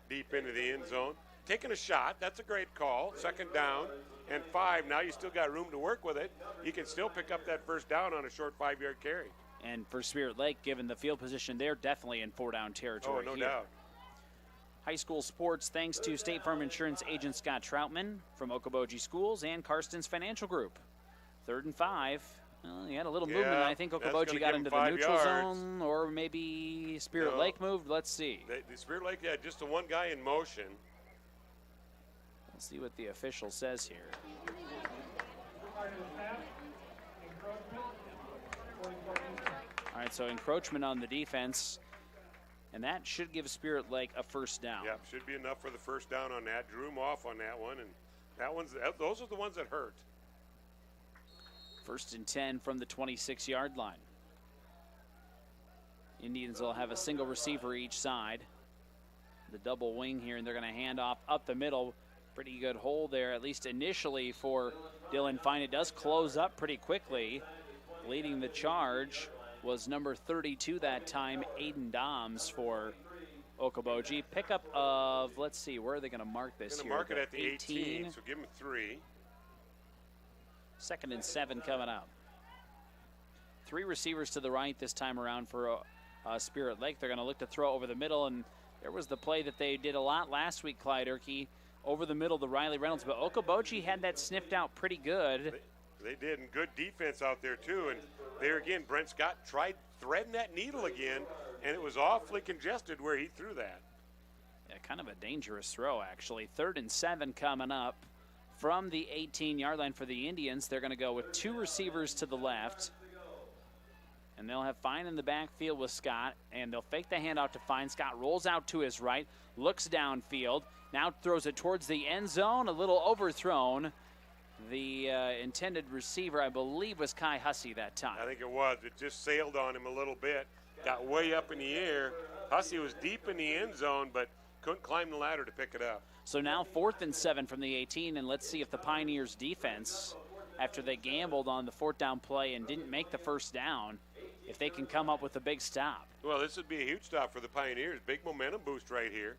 deep into the end zone. Taking a shot, that's a great call. 2nd down and 5. Now you still got room to work with it. You can still pick up that first down on a short 5-yard carry. And for Spirit Lake, given the field position, they're definitely in 4-down territory. Oh, no here. doubt. High school sports, thanks to State Farm Insurance agent Scott Troutman from Okoboji Schools and Karsten's Financial Group. 3rd and 5. Well, you had a little movement. I think Okoboji got into the neutral zone, or maybe Spirit Lake moved. Let's see. The Spirit Lake had just the one guy in motion. Let's see what the official says here. All right, so encroachment on the defense, and that should give Spirit Lake a first down. Yeah, should be enough for the first down on that. Drew him off on that one, and those are the ones that hurt. 1st and 10 from the 26-yard line. Indians will have a single receiver each side. The double wing here, and they're going to hand off up the middle. Pretty good hole there, at least initially for Dylan Fine. It does close up pretty quickly. Leading the charge was number 32 that time, Aiden Doms for Okoboji. Pickup of, let's see, where are they going to mark this here? Mark it at the 18, so give him 3. 2nd and 7 coming up. 3 receivers to the right this time around for Spirit Lake. They're going to look to throw over the middle, and there was the play that they did a lot last week, Clyde Erkey, over the middle to Riley Reynolds. But Okoboji had that sniffed out pretty good. They did, and good defense out there, too. And there again, Brent Scott tried threading that needle again, and it was awfully congested where he threw that. Yeah, kind of a dangerous throw, actually. 3rd and 7 coming up from the 18-yard line for the Indians. They're going to go with 2 receivers to the left. And they'll have Fine in the backfield with Scott, and they'll fake the handoff to Fine. Scott rolls out to his right, looks downfield, now throws it towards the end zone, a little overthrown. The intended receiver, I believe, was Kai Hussey that time. I think it was. It just sailed on him a little bit, got way up in the air. Hussey was deep in the end zone, but couldn't climb the ladder to pick it up. So now 4th and 7 from the 18, and let's see if the Pioneers defense, after they gambled on the 4th down play and didn't make the first down, if they can come up with a big stop. Well, this would be a huge stop for the Pioneers. Big momentum boost right here.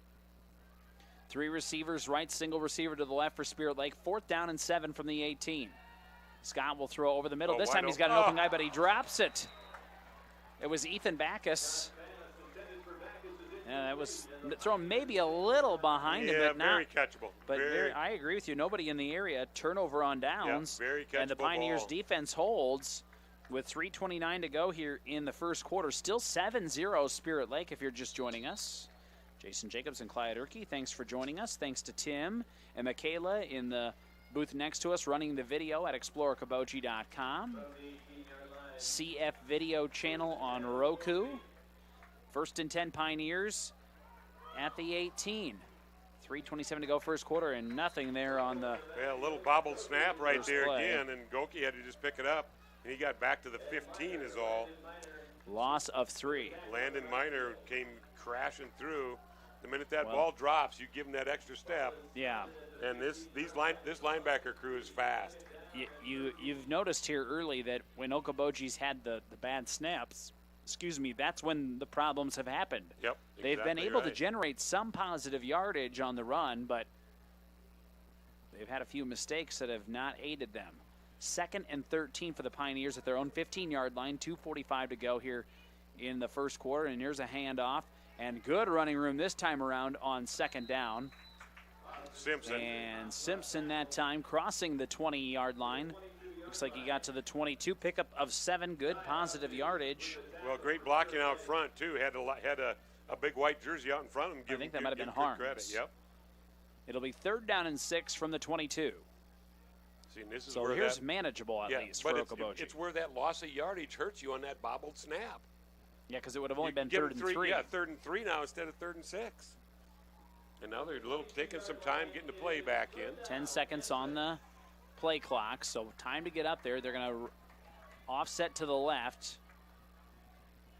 3 receivers right, single receiver to the left for Spirit Lake. 4th down and 7 from the 18. Scott will throw over the middle. This time he's got an open guy, but he drops it. It was Ethan Backus. That was thrown maybe a little behind him, but not. Very catchable. But I agree with you. Nobody in the area. Turnover on downs. Yeah, very catchable. And the Pioneers ball. defense holds with 3:29 to go here in the first quarter. Still 7-0 Spirit Lake if you're just joining us. Jason Jacobs and Clyde Urke, thanks for joining us. Thanks to Tim and Michaela in the booth next to us running the video at exploreokoboji.com. CF video channel on Roku. 1st and 10 Pioneers at the 18. 3:27 to go first quarter, and nothing there on the a little bobbled snap right there play. again, and Goki had to just pick it up, and he got back to the 15 is all. Loss of 3. Landon Miner came crashing through. The minute that ball drops, you give him that extra step. Yeah. And this linebacker crew is fast. You've noticed here early that when Okoboji's had the bad snaps, that's when the problems have happened. Yep. They've been able to generate some positive yardage on the run, but they've had a few mistakes that have not aided them. 2nd and 13 for the Pioneers at their own 15-yard line. 2:45 to go here in the first quarter, and here's a handoff. And good running room this time around on 2nd down. Simpson. And Simpson that time crossing the 20-yard line. Looks like he got to the 22. Pickup of 7. Good positive yardage. Well, great blocking out front, too. Had a big white jersey out in front of him. I think that might have been Harms. Credit. Yep. It'll be 3rd down and 6 from the 22. See, and this is so where here's manageable at least for Okoboji. It's where that loss of yardage hurts you on that bobbled snap. Yeah, because it would have only been 3rd and 3. Yeah, 3rd and 3 now instead of 3rd and 6. And now they're taking some time getting the play back in. 10 seconds on the play clock, so time to get up there. They're going to offset to the left,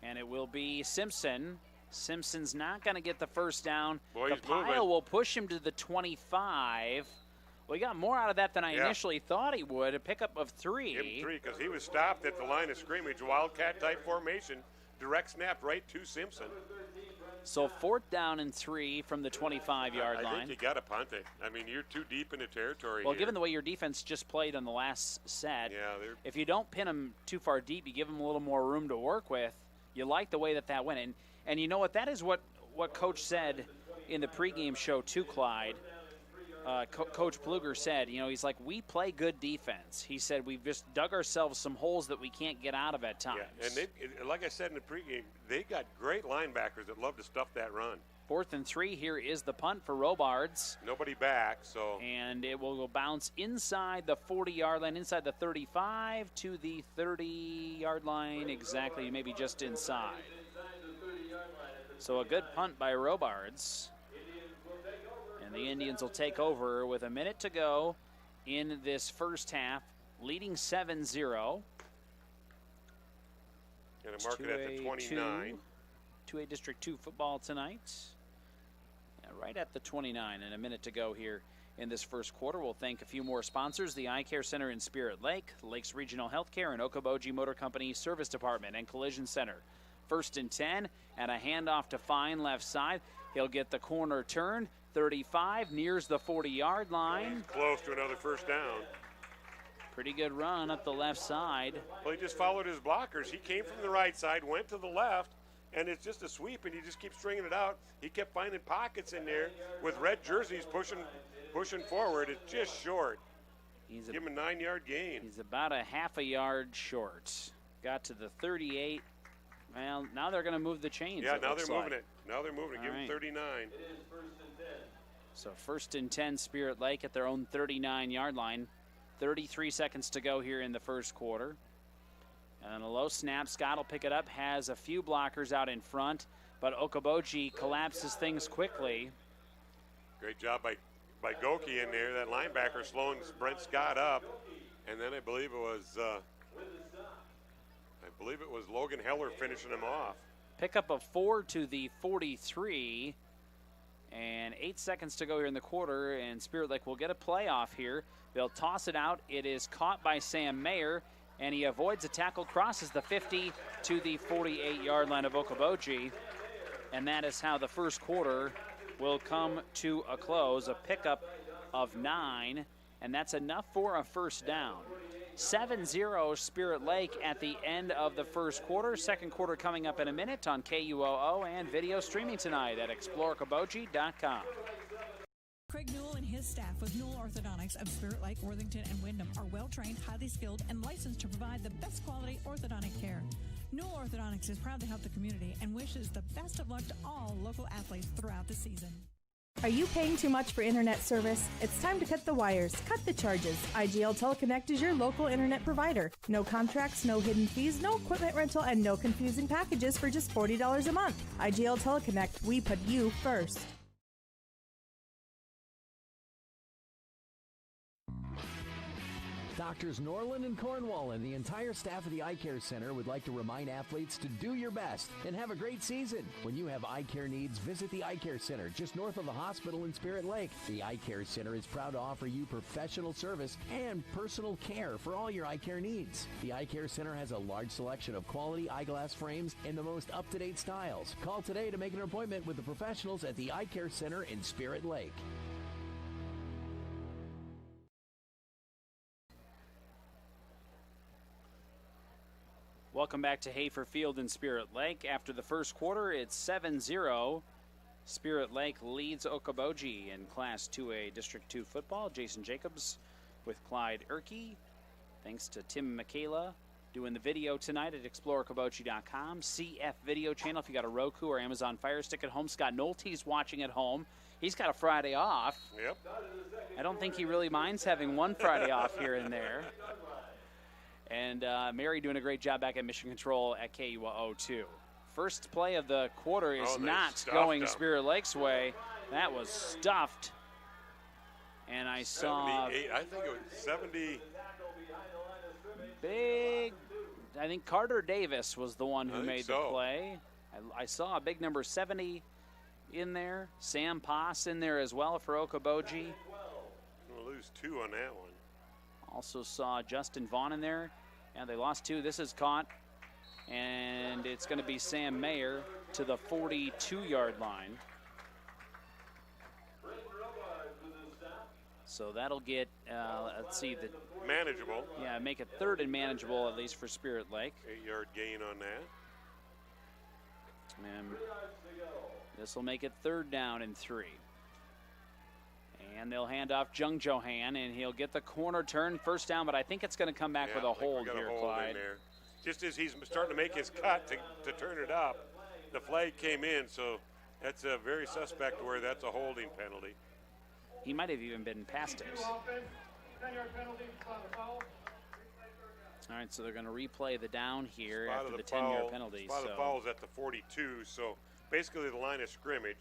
and it will be Simpson. Simpson's not going to get the first down. Boy, the pile will push him to the 25. Well, he got more out of that than I initially thought he would. A pickup of 3. Give him 3 because he was stopped at the line of scrimmage. Wildcat-type formation. Direct snap right to Simpson. So 4th down and 3 from the 25-yard line. I think you got to punt it. I mean, you're too deep into territory Well, here. given the way your defense just played on the last set, if you don't pin them too far deep, you give them a little more room to work with. You like the way that went. And you know what? That is what Coach said in the pregame show too, Clyde. Coach Pluger said, he's like, we play good defense. He said, we've just dug ourselves some holes that we can't get out of at times. Yeah, and like I said in the pregame, they got great linebackers that love to stuff that run. 4th and 3 here is the punt for Robards. Nobody back, so. And it will go bounce inside the 40-yard line, inside the 35 to the 30-yard line, exactly, maybe just inside. So a good punt by Robards. And the Indians will take over with a minute to go in this first half, leading 7-0. Going to mark it at the 29. 2A District 2 football tonight. Right at the 29, and a minute to go here in this first quarter. We'll thank a few more sponsors: the Eye Care Center in Spirit Lake, Lakes Regional Healthcare, and Okoboji Motor Company Service Department and Collision Center. 1st and 10, and a handoff to Fine left side. He'll get the corner turned. 35, nears the 40-yard line. Close to another first down. Pretty good run up the left side. Well, he just followed his blockers. He came from the right side, went to the left, and it's just a sweep, and he just keeps stringing it out. He kept finding pockets in there with red jerseys pushing forward. It's just short. Give him a 9-yard gain. He's about a half a yard short. Got to the 38. Well, now they're going to move the chains. Yeah, now they're moving it. Now they're moving it. Give him 39. So 1st and 10, Spirit Lake at their own 39-yard line. 33 seconds to go here in the first quarter. And a low snap. Scott will pick it up, has a few blockers out in front, but Okoboji collapses things quickly. Great job by Goki in there, that linebacker slowing Brent Scott up. And then I believe it was Logan Heller finishing him off. Pickup of 4 to the 43. And 8 seconds to go here in the quarter, and Spirit Lake will get a playoff here. They'll toss it out. It is caught by Sam Mayer, and he avoids a tackle, crosses the 50 to the 48-yard line of Okoboji. And that is how the first quarter will come to a close. A pickup of 9, and that's enough for a first down. 7-0 Spirit Lake at the end of the first quarter. Second quarter coming up in a minute on KUOO and video streaming tonight at exploreokoboji.com. Craig Newell and his staff with Newell Orthodontics of Spirit Lake, Worthington, and Wyndham are well-trained, highly skilled, and licensed to provide the best quality orthodontic care. Newell Orthodontics is proud to help the community and wishes the best of luck to all local athletes throughout the season. Are you paying too much for internet service? It's time to cut the wires, cut the charges. IGL Teleconnect is your local internet provider. No contracts, no hidden fees, no equipment rental, and no confusing packages for just $40 a month. IGL Teleconnect, we put you first. Doctors Norland and Cornwall and the entire staff of the Eye Care Center would like to remind athletes to do your best and have a great season. When you have eye care needs, visit the Eye Care Center just north of the hospital in Spirit Lake. The Eye Care Center is proud to offer you professional service and personal care for all your eye care needs. The Eye Care Center has a large selection of quality eyeglass frames and the most up-to-date styles. Call today to make an appointment with the professionals at the Eye Care Center in Spirit Lake. Welcome back to Hafer Field in Spirit Lake. After the first quarter, it's 7-0. Spirit Lake leads Okoboji in Class 2A District 2 football. Jason Jacobs with Clyde Erkey. Thanks to Tim McKayla doing the video tonight at exploreokoboji.com. CF video channel if you got a Roku or Amazon Fire Stick at home. Scott Nolte's watching at home. He's got a Friday off. Yep. I don't think he really minds having one Friday off here and there. And Mary doing a great job back at Mission Control at KUOO 2. First play of the quarter is not going Spirit Lake's way. That was stuffed. And I saw... I think it was 70... Big... I think Carter Davis was the one who made the play. I saw a big number 70 in there. Sam Poss in there as well for Okoboji. We'll lose 2 on that one. Also saw Justin Vaughn in there. And they lost 2. This is caught. And it's going to be Sam Mayer to the 42-yard line. So that'll get, let's see. Manageable. Yeah, make it third and manageable, at least for Spirit Lake. 8-yard gain on that. And this will make it third down and 3. And they'll hand off Jung Johan, and he'll get the corner turn, first down, but I think it's going to come back with a hold here, Clyde. Just as he's starting to make his cut to turn it up, the flag came in, so that's a very suspect where that's a holding penalty. He might have even been past it. All right, so they're going to replay the down here after the 10-yard penalty. The foul's at the 42, so basically the line of scrimmage.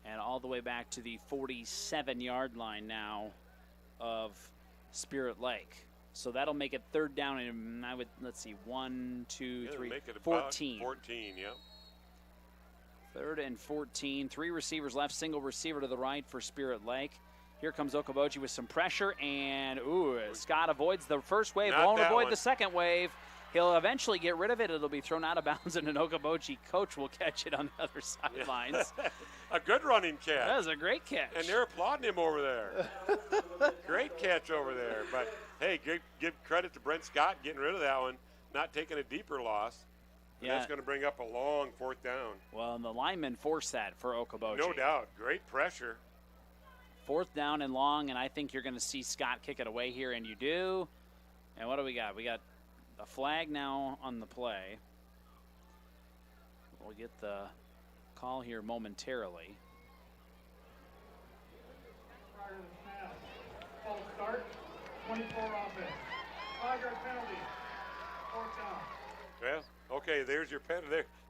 And all the way back to the 47-yard line now of Spirit Lake. So that'll make it third down, and I would, let's see, 1, 2, 3, 14. 14, yep. Third and 14. 3 receivers left, single receiver to the right for Spirit Lake. Here comes Okoboji with some pressure, and Scott avoids the first wave, won't avoid the second wave. He'll eventually get rid of it. It'll be thrown out of bounds, and an Okoboji coach will catch it on the other sidelines. A good running catch. That was a great catch. And they're applauding him over there. Great catch over there. But, hey, give credit to Brent Scott getting rid of that one, not taking a deeper loss. And that's going to bring up a long fourth down. Well, and the linemen forced that for Okoboji. No doubt. Great pressure. Fourth down and long, and I think you're going to see Scott kick it away here, and you do. And what do we got? We got a flag now on the play. We'll get the call here momentarily. Prior to the snap, false start, 24 offense. 5-yard penalty. Well, okay, there's your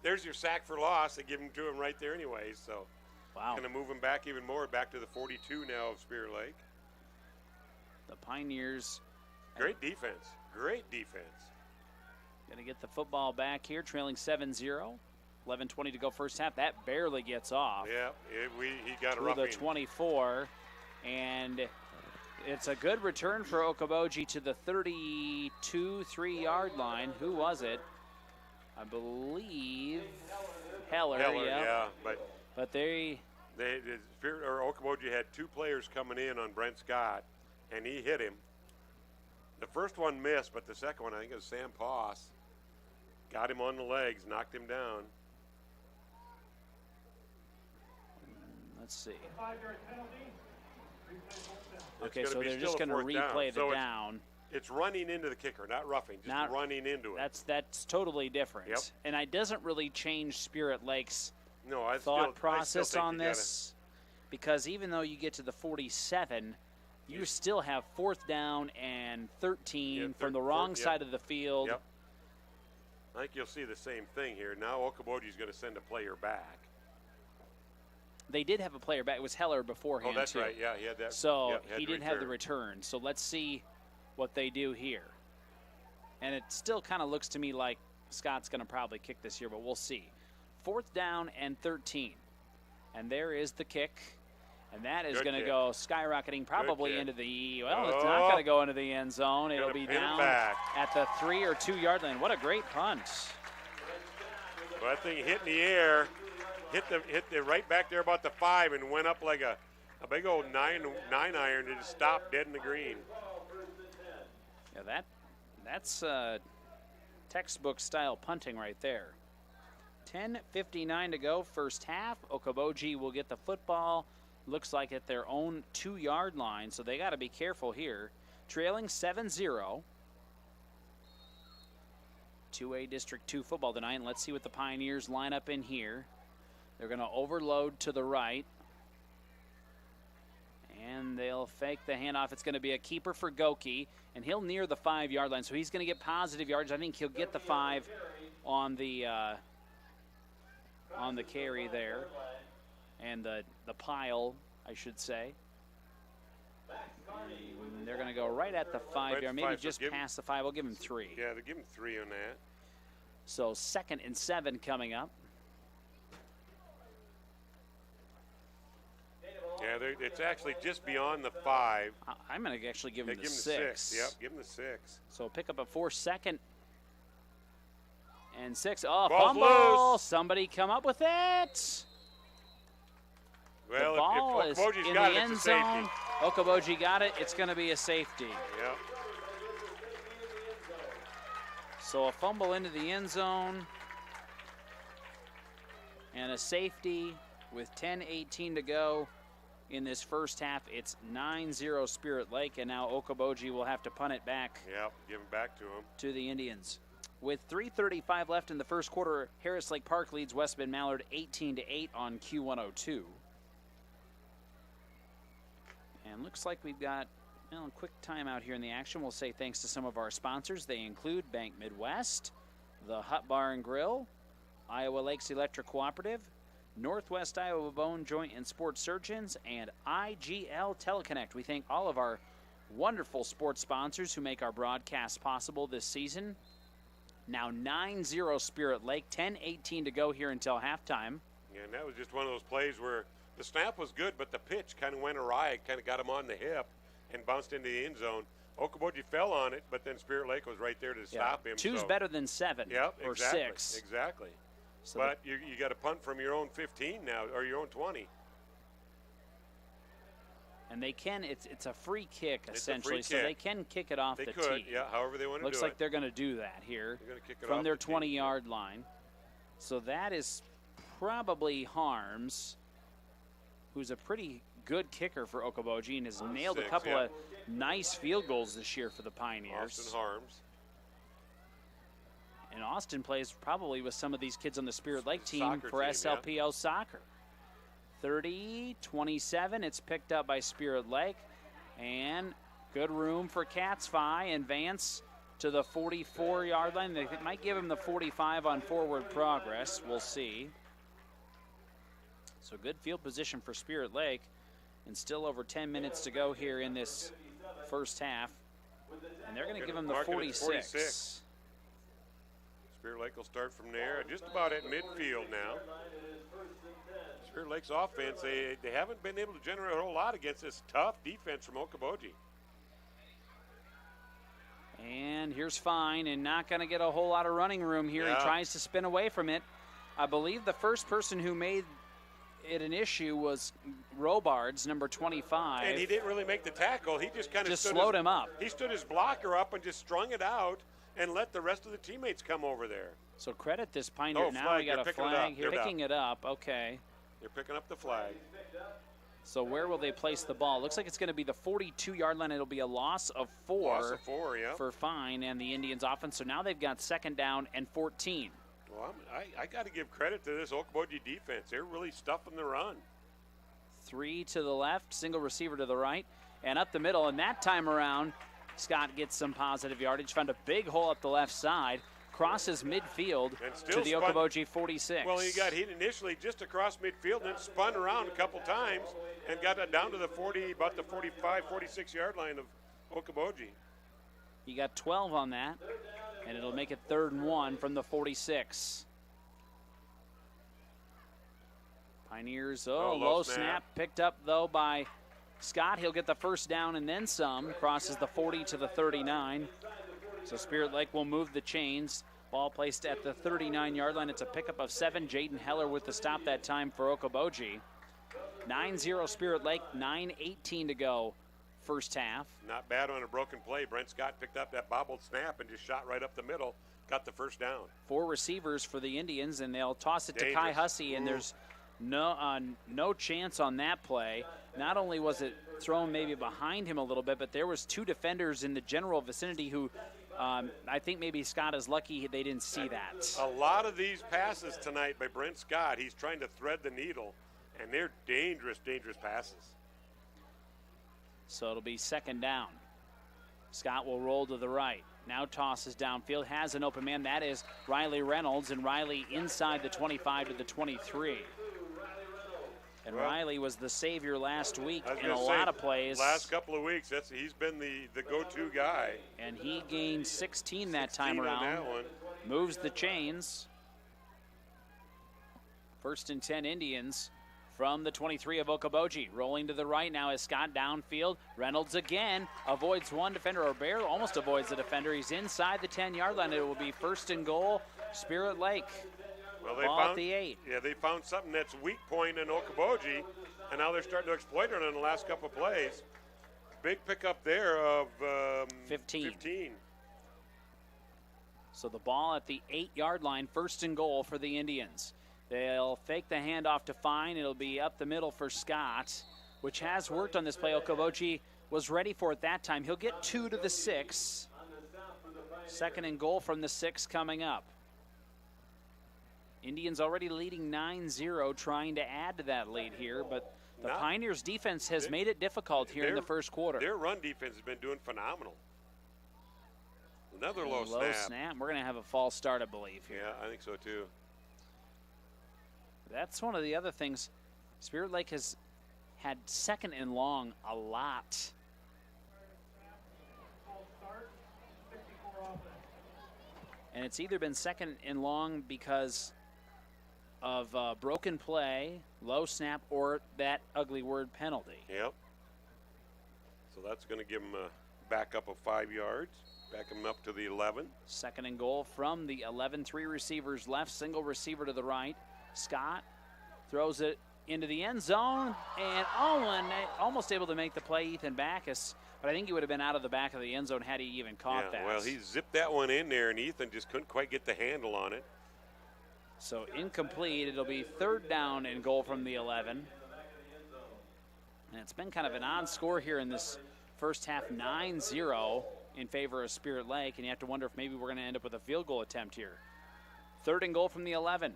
there's your sack for loss. They give them to him right there anyway. So, wow, going to move him back even more, back to the 42 now of Spirit Lake. The Pioneers. Great defense. Great defense. Going to get the football back here, trailing 7-0. 11:20 to go first half. That barely gets off. Yeah, he got a roughing. The 24, and it's a good return for Okoboji to the 32 3-yard line. Who was it? I believe Heller. Yeah, but they Okoboji had two players coming in on Brent Scott, and he hit him. The first one missed, but the second one, I think it was Sam Poss, got him on the legs, knocked him down. Let's see. It's okay, so they're just going to replay the down. It's running into the kicker, not roughing, just running into it. That's totally different. Yep. And it doesn't really change Spirit Lake's I process still on this, because even though you get to the 47, you still have 4th down and 13 from the wrong side of the field. Yep. I think you'll see the same thing here. Now Okoboji's going to send a player back. They did have a player back. It was Heller beforehand. Oh, that's too. right. Yeah, he had that. So he did have the return. So let's see what they do here. And it still kind of looks to me like Scott's going to probably kick this year, but we'll see. 4th down and 13. And there is the kick. And that is going to go skyrocketing probably into the, well, it's not going to go into the end zone. It'll be down at the 3 or 2 yard line. What a great punt. Well, that thing hit in the air. Hit the right back there about the 5 and went up like a big old 9 iron and just stopped dead in the green. Yeah, that's textbook style punting right there. 10:59 to go, first half. Okoboji will get the football. Looks like at their own 2 yard line, so they got to be careful here. Trailing 7-0. 2A District 2 football tonight. Let's see what the Pioneers line up in here. They're going to overload to the right. And they'll fake the handoff. It's going to be a keeper for Goki, and he'll near the 5 yard line, so he's going to get positive yards. I think he'll get the 5 on the carry there, and the pile, I should say. And they're going to go right at the 5 yard, maybe just past the 5. We'll give him 3. Yeah, they'll give him 3 on that. So 2nd and 7 coming up. Yeah, it's actually just beyond the 5. I'm going to actually give him the 6. Yep, give him the 6. So pick up a 4-2nd and 6. Oh, Ball's fumble! Loose. Somebody come up with it. Well, the ball is in the end zone. Okoboji got it. It's going to be a safety. Yep. So a fumble into the end zone and a safety with 10:18 to go. In this first half, it's 9-0 Spirit Lake, and now Okoboji will have to punt it back. Yep, give him back to him. To the Indians. With 3:35 left in the first quarter, Harris Lake Park leads West Bend Mallard 18-8 on Q102. And looks like we've got a quick timeout here in the action. We'll say thanks to some of our sponsors. They include Bank Midwest, the Hut Bar and Grill, Iowa Lakes Electric Cooperative, Northwest Iowa Bone Joint and Sports Surgeons, and IGL Teleconnect. We thank all of our wonderful sports sponsors who make our broadcast possible this season. Now 9-0 Spirit Lake, 10:18 to go here until halftime. Yeah, and that was just one of those plays where the snap was good, but the pitch kind of went awry. It kind of got him on the hip and bounced into the end zone. Okoboji fell on it, but then Spirit Lake was right there to stop him. Two's better than 7 or exactly, 6. Exactly. So but you got to punt from your own 15 now, or your own 20. And they can, it's a free kick, essentially, so they can kick it off the tee. Yeah, however they want to do it. Looks like they're going to do that here they're going to kick it from off their the 20-yard line. So that is probably Harms, who's a pretty good kicker for Okoboji and has nailed a couple of nice field goals this year for the Pioneers. Austin Harms. And Austin plays probably with some of these kids on the Spirit Lake team for team, SLPO soccer. 30-27, it's picked up by Spirit Lake. And good room for Cats Fi, and Vance to the 44-yard line. They might give him the 45 on forward progress. We'll see. So good field position for Spirit Lake, and still over 10 minutes to go here in this first half. And they're going to give him the 46. Spirit Lake will start from there, just about at midfield now. Spirit Lake's offense, they haven't been able to generate a whole lot against this tough defense from Okoboji. And here's Fine, and not going to get a whole lot of running room here. Yeah. He tries to spin away from it. I believe the first person who made it an issue was Robards, number 25. And he didn't really make the tackle. He just kind of slowed him up. He stood his blocker up and just strung it out and let the rest of the teammates come over there. So credit this Pioneer. Now flag. we got They're a flag here. Picking it it up. Okay. They're picking up the flag. So where will they place the ball? Looks like it's going to be the 42-yard line. It'll be a loss of 4. Loss of 4, yeah. For Fine and the Indians offense. So now they've got 2nd down and 14. Well, I got to give credit to this Okoboji defense. They're really stuffing the run. 3 to the left, single receiver to the right, and up the middle. And that time around, Scott gets some positive yardage. Found a big hole up the left side. Crosses midfield to the Okoboji 46. Well, he got hit initially just across midfield and then spun around a couple times and got it down to the 40, about the 45, 46-yard line of Okoboji. He got 12 on that, and it'll make it 3rd and 1 from the 46. Pioneers, low snap. Picked up, though, by Scott. He'll get the first down and then some. Crosses the 40 to the 39. So Spirit Lake will move the chains. Ball placed at the 39-yard line. It's a pickup of 7. Jaden Heller with the stop that time for Okoboji. 9-0 Spirit Lake, 9:18 to go first half. Not bad on a broken play. Brent Scott picked up that bobbled snap and just shot right up the middle. Got the first down. 4 receivers for the Indians, and they'll toss it to Kai Hussey, and there's no chance on that play. Not only was it thrown maybe behind him a little bit, but there was 2 defenders in the general vicinity who I think maybe Scott is lucky they didn't see that. A lot of these passes tonight by Brent Scott, he's trying to thread the needle, and they're dangerous, dangerous passes. So it'll be 2nd down. Scott will roll to the right. Now tosses downfield, has an open man. That is Riley Reynolds, and Riley inside the 25 to the 23. And Riley was the savior last week in a lot of plays. Last couple of weeks, he's been the go-to guy. And he gained 16 that time around. On that one. Moves the chains. 1st and 10 Indians from the 23 of Okoboji. Rolling to the right now is Scott downfield. Reynolds again avoids one defender, or Bear almost avoids the defender. He's inside the 10-yard line. It will be 1st and goal, Spirit Lake. Well, they Ball found at the 8. Yeah, they found something that's weak point in Okoboji, and now they're starting to exploit it in the last couple of plays. Big pickup there of 15. So the ball at the 8-yard line, 1st and goal for the Indians. They'll fake the handoff to Fine. It'll be up the middle for Scott, which has worked on this play. Okoboji was ready for it that time. He'll get 2 to the 6. 2nd and goal from the 6 coming up. Indians already leading 9-0, trying to add to that lead here, but the Pioneers' defense has made it difficult here in the first quarter. Their run defense has been doing phenomenal. Another low snap. We're going to have a false start, I believe, here. Yeah, I think so, too. That's one of the other things. Spirit Lake has had 2nd and long a lot. And it's either been 2nd and long because of broken play, low snap, or that ugly word penalty. Yep. So that's going to give them a backup of 5 yards. Back them up to the 11. 2nd and goal from the 11. 3 receivers left, single receiver to the right. Scott throws it into the end zone, and Owen almost able to make the play, Ethan Backus, but I think he would have been out of the back of the end zone had he even caught that. Well, he zipped that one in there, and Ethan just couldn't quite get the handle on it. So incomplete. It'll be 3rd down and goal from the 11. And it's been kind of an odd score here in this first half, 9-0 in favor of Spirit Lake, and you have to wonder if maybe we're going to end up with a field goal attempt here. 3rd and goal from the 11.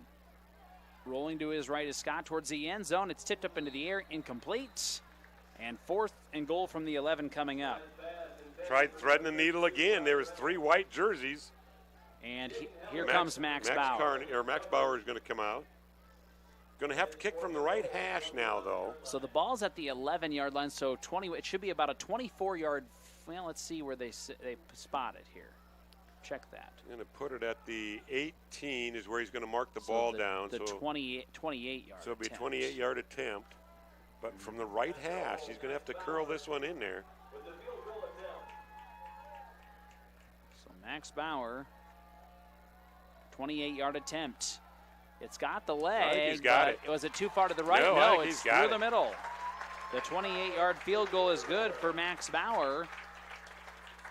Rolling to his right is Scott towards the end zone. It's tipped up into the air, incomplete. And 4th and goal from the 11 coming up. Tried threading the needle again. There was 3 white jerseys. And here comes Max Bauer. Max Bauer is going to come out. Going to have to kick from the right hash now, though. So the ball's at the 11-yard line, so 20. It should be about a 24-yard. Well, let's see where they spot it here. Check that. Going to put it at the 18 is where he's going to mark the ball down. The 28-yard. So it'll be a 28-yard attempt. But from the right hash, he's going to have to curl this one in there. So Max Bauer, 28-yard attempt. It's got the leg. I think he's got it. Was it too far to the right? No, it's through the middle. The 28-yard field goal is good for Max Bauer.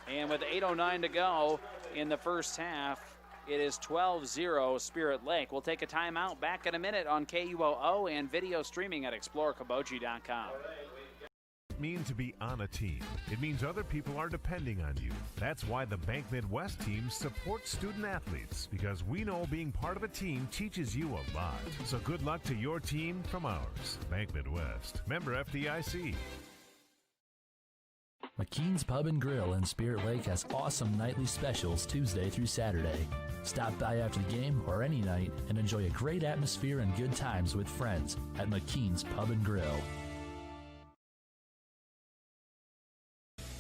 And with 8:09 to go in the first half, it is 12-0 Spirit Lake. We'll take a timeout. Back in a minute on KUOO and video streaming at exploreokoboji.com. Mean to be on a team. It means other people are depending on you. That's why the Bank Midwest team supports student athletes, because we know being part of a team teaches you a lot. So good luck to your team from ours. Bank Midwest. Member FDIC. McKean's Pub and Grill in Spirit Lake has awesome nightly specials Tuesday through Saturday. Stop by after the game or any night and enjoy a great atmosphere and good times with friends at McKean's Pub and Grill.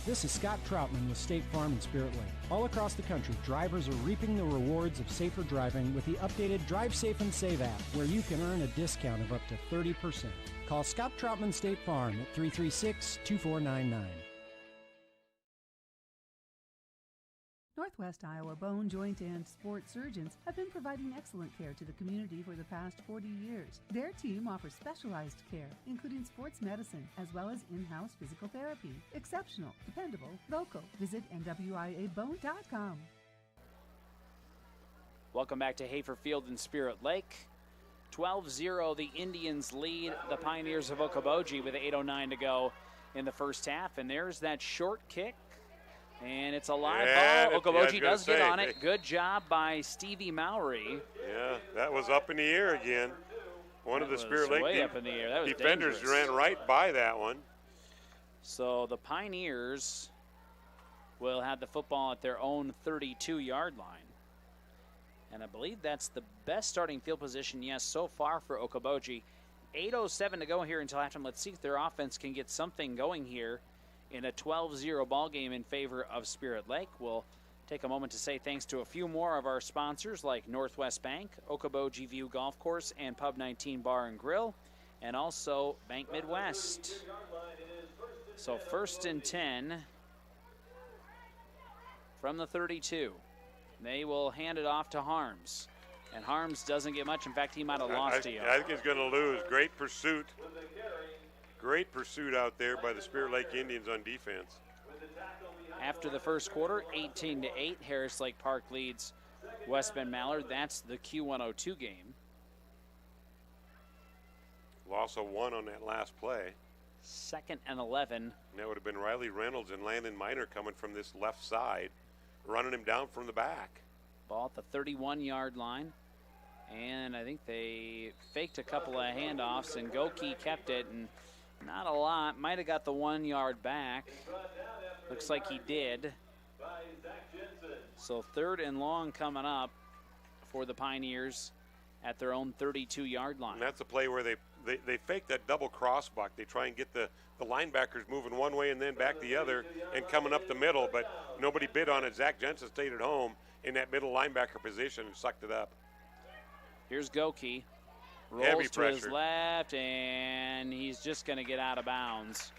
This is Scott Troutman with State Farm in Spirit Lake. All across the country, drivers are reaping the rewards of safer driving with the updated Drive Safe and Save app, where you can earn a discount of up to 30%. Call Scott Troutman State Farm at 336-2499. Northwest Iowa Bone, Joint, and Sports Surgeons have been providing excellent care to the community for the past 40 years. Their team offers specialized care, including sports medicine, as well as in-house physical therapy. Exceptional, dependable, local. Visit NWIABone.com. Welcome back to Hafer Field in Spirit Lake. 12-0, the Indians lead the Pioneers of Okoboji with 8:09 to go in the first half. And there's that short kick. And it's a live ball. Okoboji does get on it. Good job by Stevie Mowry. Yeah, that was up in the air again. One of the Spirit Lake way up in the air. That was defenders dangerous. ran right by that one. So the Pioneers will have the football at their own 32-yard line. And I believe that's the best starting field position, yes, so far for Okoboji. 8:07 to go here until halftime. Let's see if their offense can get something going here in a 12-0 ball game in favor of Spirit Lake. We'll take a moment to say thanks to a few more of our sponsors like Northwest Bank, Okoboji View Golf Course, and Pub 19 Bar and Grill, and also Bank Midwest. So 1st and 10 from the 32. They will hand it off to Harms. And Harms doesn't get much. In fact, he might have lost to you. I think he's going to lose. Great pursuit. Great pursuit out there by the Spirit Lake Indians on defense. After the first quarter, 18-8, Harris Lake Park leads West Bend Mallard. That's the Q102 game. Loss of 1 on that last play. 2nd and 11. And that would have been Riley Reynolds and Landon Miner coming from this left side, running him down from the back. Ball at the 31-yard line. And I think they faked a couple of handoffs, and Goki kept it, and not a lot. Might have got the 1 yard back. Looks like he did. So 3rd and long coming up for the Pioneers at their own 32-yard line. And that's a play where they fake that double crossbuck. They try and get the linebackers moving one way and then back the other and coming up the middle, but nobody bid on it. Zach Jensen stayed at home in that middle linebacker position and sucked it up. Here's Goki. Rolls to his left, and he's just going to get out of bounds.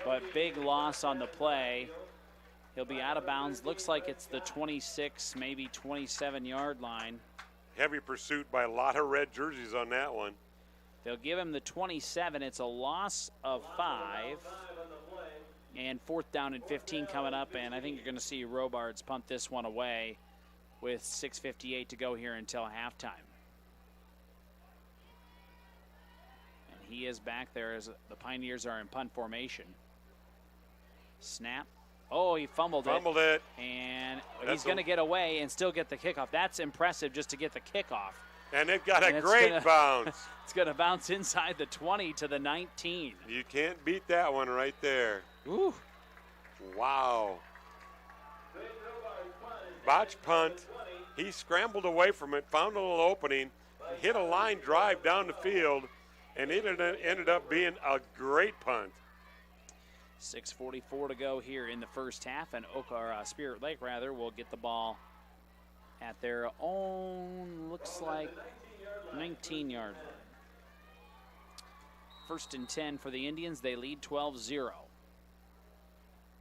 But big loss on the play. He'll be out of bounds. Looks like it's the 26, maybe 27-yard line. Heavy pursuit by a lot of red jerseys on that one. They'll give him the 27. It's a loss of 5. And 4th down and 15 coming up, and I think you're going to see Robards punt this one away with 6:58 to go here until halftime. He is back there as the Pioneers are in punt formation. Snap. Oh, he fumbled it. And he's going to get away and still get the kickoff. That's impressive just to get the kickoff. And they've got a great bounce. It's going to bounce inside the 20 to the 19. You can't beat that one right there. Ooh. Wow. Botch punt. He scrambled away from it, found a little opening, hit a line drive down the field, and it ended up being a great punt. 6:44 to go here in the first half, and Spirit Lake will get the ball at their own, looks like 19-yard line. 1st and 10 for the Indians. They lead 12-0.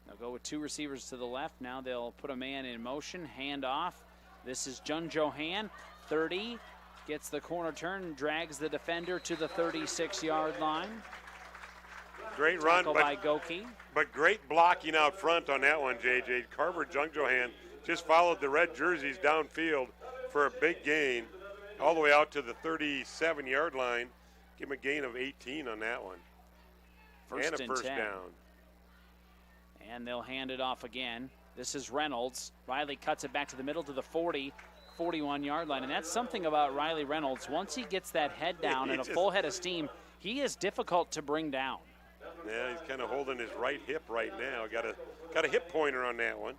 They'll go with 2 receivers to the left. Now they'll put a man in motion, hand off. This is Jung Jo-han, 30, gets the corner turn, drags the defender to the 36-yard line. Great run by Goki. But great blocking out front on that one, JJ. Carver Jung Jo-han just followed the red jerseys downfield for a big gain, all the way out to the 37-yard line. Give him a gain of 18 on that one. First and a first 10. down. And they'll hand it off again. This is Reynolds. Riley cuts it back to the middle to the 40, 41-yard line. And that's something about Riley Reynolds. Once he gets that head down and a full head of steam, he is difficult to bring down. Yeah, he's kind of holding his right hip right now. Got a hip pointer on that one.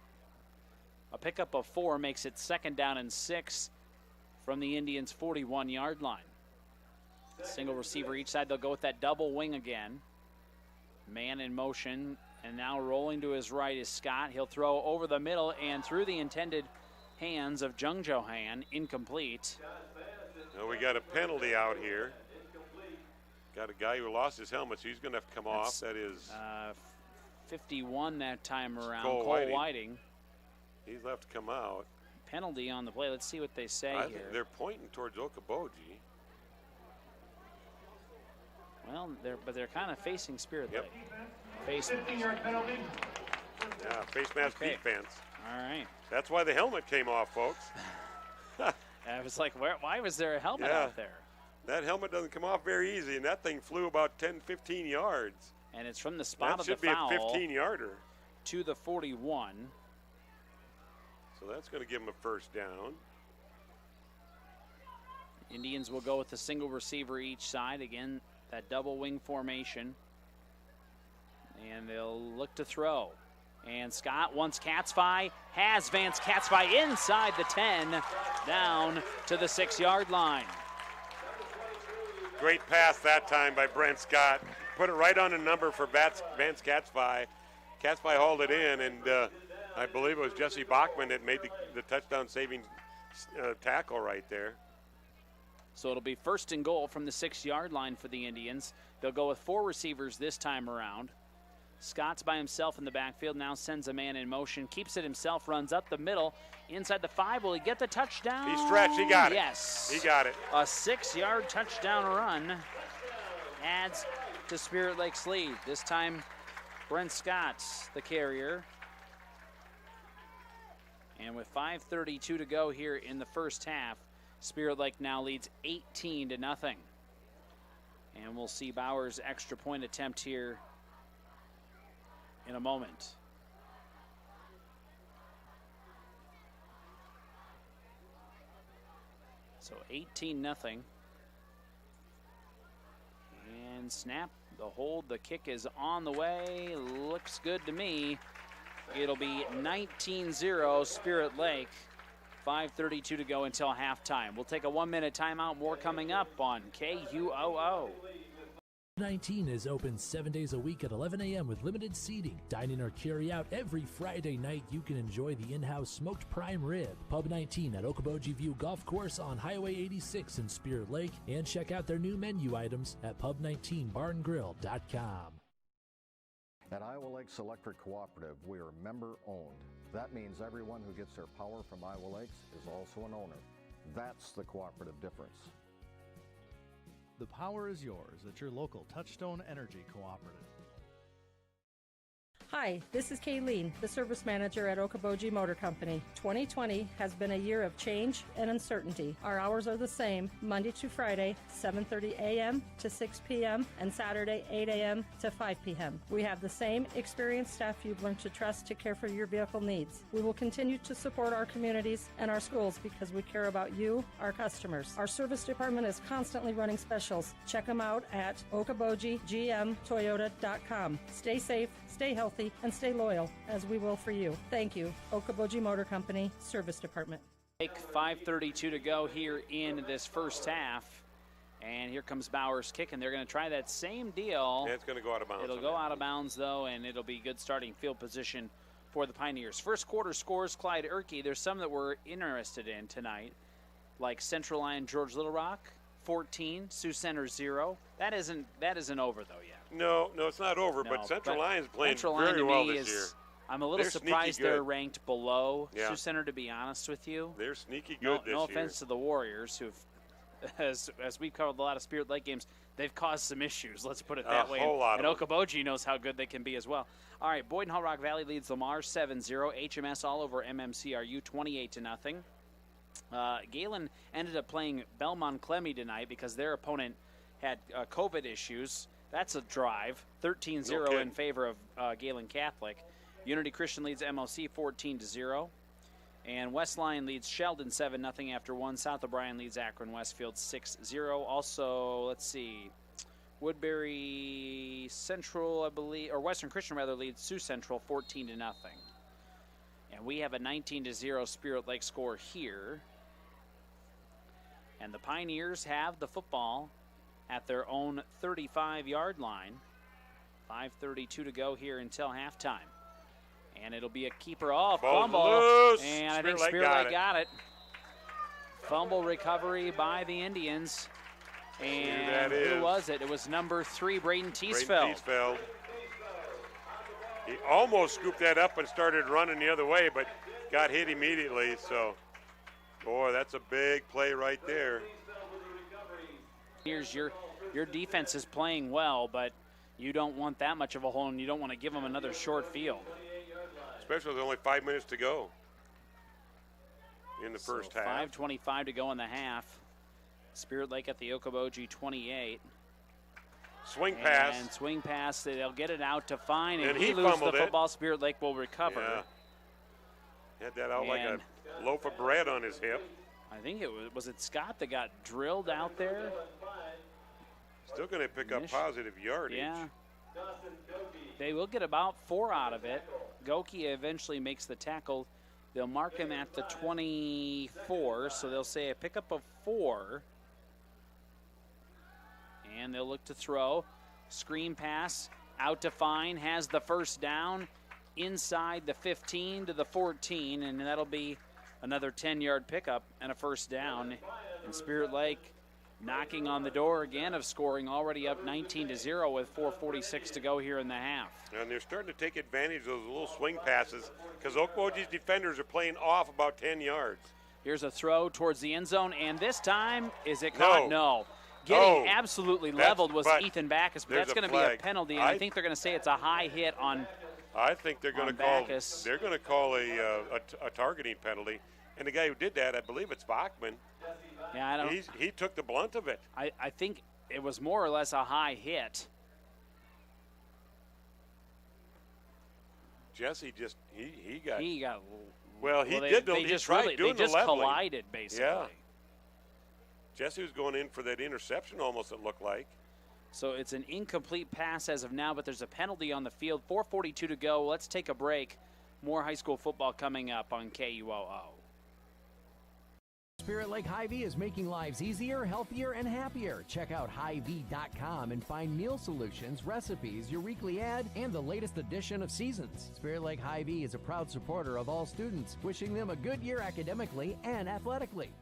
A pickup of 4 makes it 2nd down and 6 from the Indians' 41-yard line. Single receiver each side. They'll go with that double wing again. Man in motion, and now rolling to his right is Scott. He'll throw over the middle and through the intended hands of Jung Jo-han, incomplete. Now we got a penalty out here. Got a guy who lost his helmet, so he's going to have to come off. That is 51 that time around. Cole Whiting. He's left to come out. Penalty on the play. Let's see what they say I here. think they're pointing towards Okoboji. Well, they're kind of facing Spirit Lake. Face mask. Yeah, face mask defense. All right. That's why the helmet came off, folks. I was like, why was there a helmet out there? That helmet doesn't come off very easy, and that thing flew about 10, 15 yards. And it's from the spot of the That foul. should be a 15-yarder. To the 41. So that's going to give him a first down. Indians will go with a single receiver each side. Again, that double wing formation. And they'll look to throw. And Scott wants Katzfei, has Vance Katzfei inside the 10, down to the 6-yard line. Great pass that time by Brent Scott. Put it right on the number for Vance Katzfei. Katzfei hauled it in, and I believe it was Jesse Bachman that made the touchdown-saving tackle right there. So it'll be 1st and goal from the 6-yard line for the Indians. They'll go with 4 receivers this time around. Scott's by himself in the backfield, now sends a man in motion, keeps it himself, runs up the middle, inside the 5. Will he get the touchdown? He stretched, he got it. Yes. He got it. A 6-yard touchdown run adds to Spirit Lake's lead. This time, Brent Scott's the carrier. And with 5:32 to go here in the first half, Spirit Lake now leads 18-0. And we'll see Bauer's extra point attempt here in a moment. So 18-0. And snap, the hold, the kick is on the way. Looks good to me. It'll be 19-0 Spirit Lake. 5:32 to go until halftime. We'll take a 1-minute timeout. More coming up on KUOO. 19 is open 7 days a week at 11 a.m. with limited seating. Dine in or carry out every Friday night. You can enjoy the in-house smoked prime rib. Pub 19 at Okoboji View Golf Course on Highway 86 in Spirit Lake. And check out their new menu items at pub19barngrill.com. At Iowa Lakes Electric Cooperative, we are member-owned. That means everyone who gets their power from Iowa Lakes is also an owner. That's the cooperative difference. The power is yours at your local Touchstone Energy Cooperative. Hi, this is Kayleen, the service manager at Okoboji Motor Company. 2020 has been a year of change and uncertainty. Our hours are the same, Monday to Friday, 7:30 a.m. to 6 p.m. and Saturday, 8 a.m. to 5 p.m. We have the same experienced staff you've learned to trust to care for your vehicle needs. We will continue to support our communities and our schools because we care about you, our customers. Our service department is constantly running specials. Check them out at okobojigmtoyota.com. Stay safe, stay healthy, healthy, and stay loyal, as we will for you. Thank you. Okoboji Motor Company, Service Department. 5:32 to go here in this first half. And here comes Bowers kicking. They're going to try that same deal. Yeah, it's going to go out of bounds. It'll go out of bounds, though, and it'll be good starting field position for the Pioneers. First quarter scores, Clyde Erkey. There's some that we're interested in tonight, like Central Lyon George Little Rock, 14, Sioux Center 0. That isn't over, though, yet. No, it's not over, but Central Lyon's playing Central very Lyon, well to me, this year. I'm a little surprised they're ranked below Yeah. Sioux Center, to be honest with you. They're sneaky good this year. No offense to the Warriors, who've, as we've covered a lot of Spirit Lake games, they've caused some issues, let's put it that way. A whole lot and of Okoboji knows how good they can be as well. All right, Boyden Hull Rock Valley leads Lamar 7-0. HMS all over MMCRU 28-0. Galen ended up playing Belmont Clemmy tonight because their opponent had COVID issues. That's a drive, 13-0 in favor of Galen Catholic. Unity Christian leads MOC 14-0. And West Lyon leads Sheldon 7-0 after 1. South O'Brien leads Akron Westfield 6-0. Also, let's see, Woodbury Central, I believe, or Western Christian rather, leads Sioux Central 14-0. And we have a 19-0 Spirit Lake score here. And the Pioneers have the football at their own 35-yard line. 5:32 to go here until halftime. And it'll be a keeper off fumble. Loose. And I think Spirit Lake got it. Fumble recovery by the Indians. And who was it? It was number 3, Braden Teesfeld. He almost scooped that up and started running the other way, but got hit immediately. So, boy, that's a big play right there. Here's your defense is playing well, but you don't want that much of a hole, and you don't want to give them another short field. Especially with only 5 minutes to go in the first half. 5:25 to go in the half. Spirit Lake at the Okoboji 28. Swing pass. And swing pass. They'll get it out to Fine, and he loses fumbled the football. Spirit Lake will recover. Yeah. Had that out like a loaf of bread on his hip. I think was it Scott that got drilled out there? Still going to pick up positive yardage. Yeah. They will get about 4 out of it. Goki eventually makes the tackle. They'll mark him at the 24, so they'll say a pickup of 4. And they'll look to throw. Screen pass out to Fine, has the first down inside the 15 to the 14, and that'll be another 10-yard pickup and a first down. And Spirit Lake knocking on the door again of scoring, already up 19-0 with 4:46 to go here in the half. And they're starting to take advantage of those little swing passes because Okoboji's defenders are playing off about 10 yards. Here's a throw towards the end zone, and this time, is it caught? No. Getting absolutely leveled was Ethan Backus, but that's going to be a penalty, and I think they're going to say it's a high hit on I think they're going to call Backus. They're going to call a targeting penalty. And the guy who did that, I believe it's Bachman. Yeah, he took the blunt of it. I think it was more or less a high hit. Jesse just he got They just collided basically. Yeah. Jesse was going in for that interception almost, it looked like. So it's an incomplete pass as of now, but there's a penalty on the field. 4:42 to go. Let's take a break. More high school football coming up on KUOO. Spirit Lake Hy-Vee is making lives easier, healthier, and happier. Check out Hy-Vee.com and find meal solutions, recipes, your weekly ad, and the latest edition of Seasons. Spirit Lake Hy-Vee is a proud supporter of all students, wishing them a good year academically and athletically.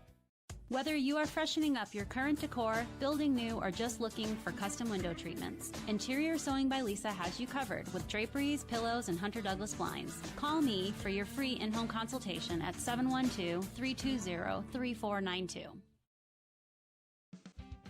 Whether you are freshening up your current decor, building new, or just looking for custom window treatments, Interior Sewing by Lisa has you covered with draperies, pillows, and Hunter Douglas blinds. Call me for your free in-home consultation at 712-320-3492.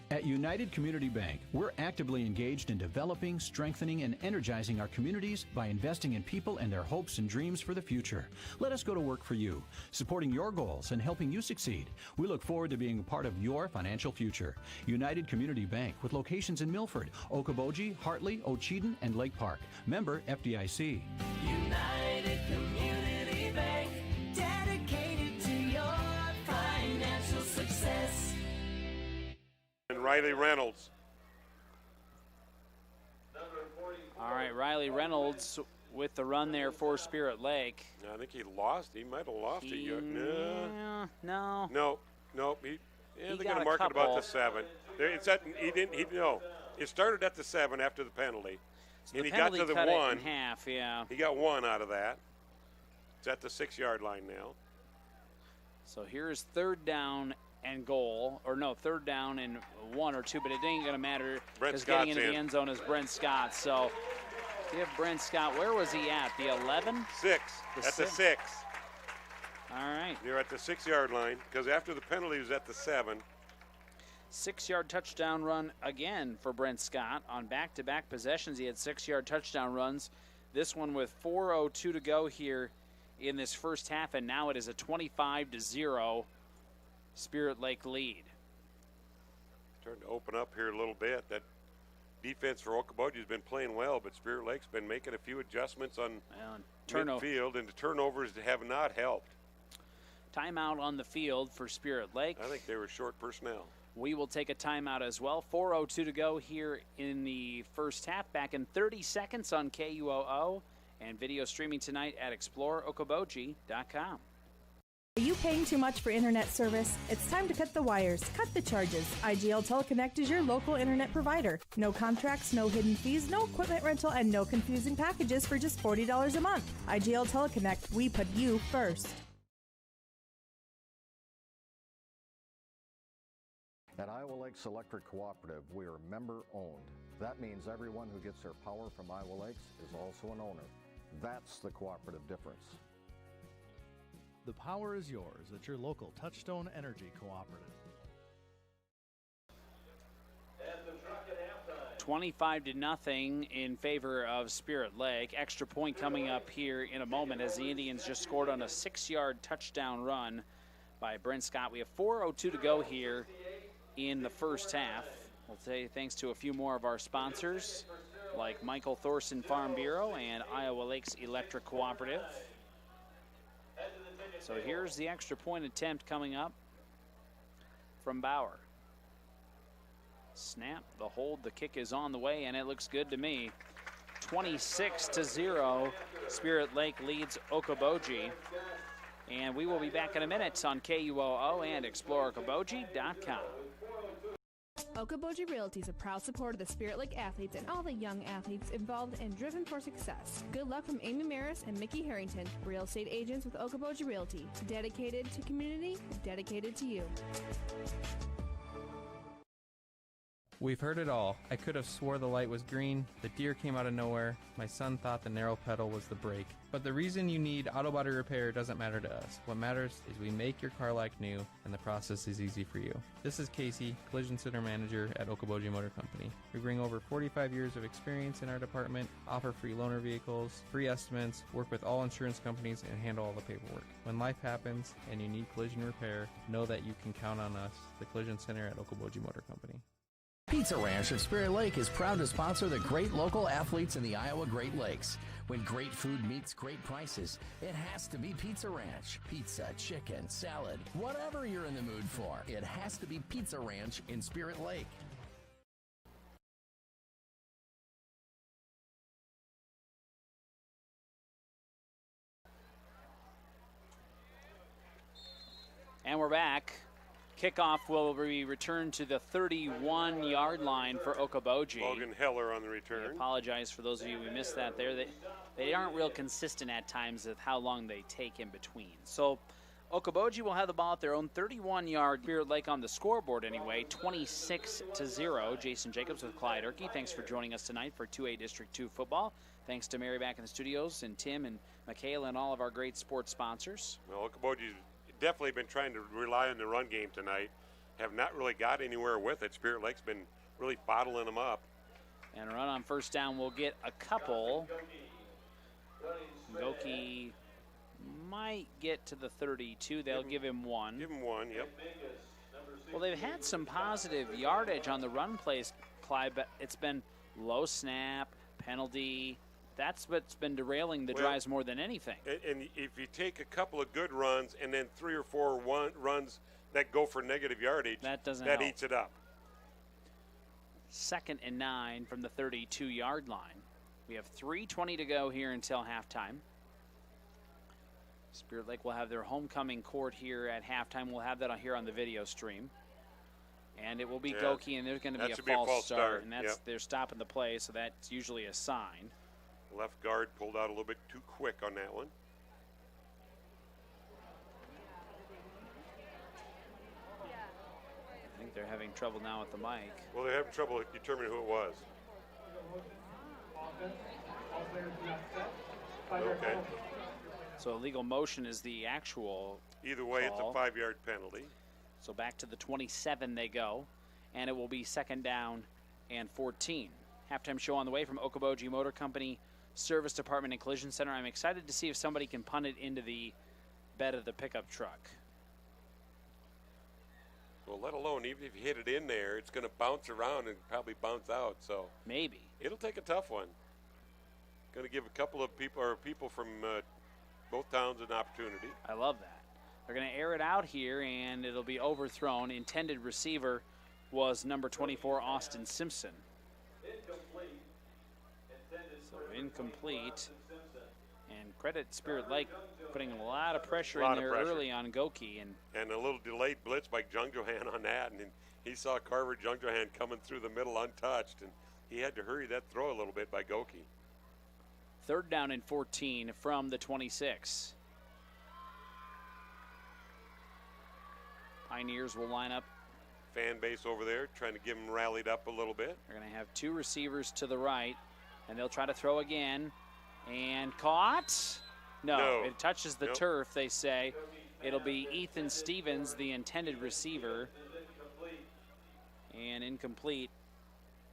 At United Community Bank, we're actively engaged in developing, strengthening, and energizing our communities by investing in people and their hopes and dreams for the future. Let us go to work for you, supporting your goals and helping you succeed. We look forward to being a part of your financial future. United Community Bank, with locations in Milford, Okoboji, Hartley, Ocheyedan, and Lake Park. Member FDIC. United Community Bank, dedicated to your financial success. And Riley Reynolds. All right, Riley Reynolds with the run there for Spirit Lake. I think he lost. He might have lost it. No. No. They're got going to a mark it about couple. the 7. It's at, no. It started at the 7 after the penalty. So and the he got to penalty the cut 1. it in half, yeah. He got 1 out of that. It's at the 6-yard line now. So here's 3rd down and goal, or no, 3rd down and 1 or 2, but it ain't going to matter because getting into the end zone is Brent Scott. So give Brent Scott, where was he at? The 11? 6. The 6. All right. They're at the 6-yard line because after the penalty he was at the 7. 6-yard touchdown run again for Brent Scott. On back-to-back possessions, he had 6-yard touchdown runs. This one with 4:02 to go here in this first half, and now it is a 25-0 Spirit Lake lead. Starting to open up here a little bit. That defense for Okoboji has been playing well, but Spirit Lake's been making a few adjustments on midfield, and the turnovers have not helped. Timeout on the field for Spirit Lake. I think they were short personnel. We will take a timeout as well. 4:02 to go here in the first half. Back in 30 seconds on KUOO and video streaming tonight at exploreokoboji.com. Are you paying too much for internet service? It's time to cut the wires, cut the charges. IGL Teleconnect is your local internet provider. No contracts, no hidden fees, no equipment rental, and no confusing packages for just $40 a month. IGL Teleconnect, we put you first. At Iowa Lakes Electric Cooperative, we are member-owned. That means everyone who gets their power from Iowa Lakes is also an owner. That's the cooperative difference. The power is yours at your local Touchstone Energy Cooperative. 25-0 in favor of Spirit Lake. Extra point coming up here in a moment as the Indians just scored on a 6-yard touchdown run by Brent Scott. We have 4:02 to go here in the first half. We'll say thanks to a few more of our sponsors like Michael Thorson Farm Bureau and Iowa Lakes Electric Cooperative. So here's the extra point attempt coming up from Bauer. Snap, the hold, the kick is on the way, and it looks good to me. 26-0, Spirit Lake leads Okoboji. And we will be back in a minute on KUOO and exploreokoboji.com. Okoboji Realty is a proud supporter of the Spirit Lake athletes and all the young athletes involved and driven for success. Good luck from Amy Maris and Mickey Harrington, real estate agents with Okoboji Realty. Dedicated to community, dedicated to you. We've heard it all. I could have swore the light was green, the deer came out of nowhere, my son thought the narrow pedal was the brake. But the reason you need auto body repair doesn't matter to us. What matters is we make your car like new, and the process is easy for you. This is Casey, Collision Center Manager at Okoboji Motor Company. We bring over 45 years of experience in our department, offer free loaner vehicles, free estimates, work with all insurance companies, and handle all the paperwork. When life happens and you need collision repair, know that you can count on us, the Collision Center at Okoboji Motor Company. Pizza Ranch of Spirit Lake is proud to sponsor the great local athletes in the Iowa Great Lakes. When great food meets great prices, it has to be Pizza Ranch. Pizza, chicken, salad, whatever you're in the mood for, it has to be Pizza Ranch in Spirit Lake. And we're back. Kickoff will be returned to the 31-yard line for Okoboji. Logan Heller on the return. I apologize for those of you who missed that there. They aren't real consistent at times with how long they take in between. So Okoboji will have the ball at their own 31-yard. Spirit Lake on the scoreboard anyway, 26-0. Jason Jacobs with Clyde Erkey. Thanks for joining us tonight for 2A District 2 football. Thanks to Mary back in the studios and Tim and Michaela and all of our great sports sponsors. Well, Okoboji's definitely been trying to rely on the run game tonight. Have not really got anywhere with it. Spirit Lake's been really bottling them up. And a run on first down will get a couple. Goki might get to the 32. They'll give him one. Give him one, yep. Well, they've had some positive yardage on the run plays, Clyde, but it's been low snap, penalty. That's what's been derailing the drives more than anything. And if you take a couple of good runs and then 3 or 4 runs that go for negative yardage, that eats it up. 2nd and 9 from the 32-yard line. We have 3:20 to go here until halftime. Spirit Lake will have their homecoming court here at halftime. We'll have that on here on the video stream. And it will be Goki, and there's going to be a false start. And that's they're stopping the play, so that's usually a sign. Left guard pulled out a little bit too quick on that one. I think they're having trouble now with the mic. Well, they're having trouble determining who it was. Okay. So illegal motion is the actual Either way, call. it's a 5-yard penalty. So back to the 27 they go, and it will be 2nd down and 14. Halftime show on the way from Okoboji Motor Company Service Department and Collision Center. I'm excited to see if somebody can punt it into the bed of the pickup truck. Well, let alone, even if you hit it in there, it's going to bounce around and probably bounce out. So maybe it'll take a tough one. Going to give a couple of people from both towns an opportunity. I love that. They're going to air it out here, and it'll be overthrown. Intended receiver was number 24, Austin Simpson. So incomplete. And credit Spirit Lake putting a lot of pressure in there early on Goki. And a little delayed blitz by Jung Johan on that. And he saw Carver Jung Johan coming through the middle untouched. And he had to hurry that throw a little bit by Goki. 3rd down and 14 from the 26. Pioneers will line up. Fan base over there trying to get them rallied up a little bit. They're going to have 2 receivers to the right, and they'll try to throw again. And caught? No, it touches the turf, they say. It'll be Ethan Stevens, the intended receiver. And incomplete.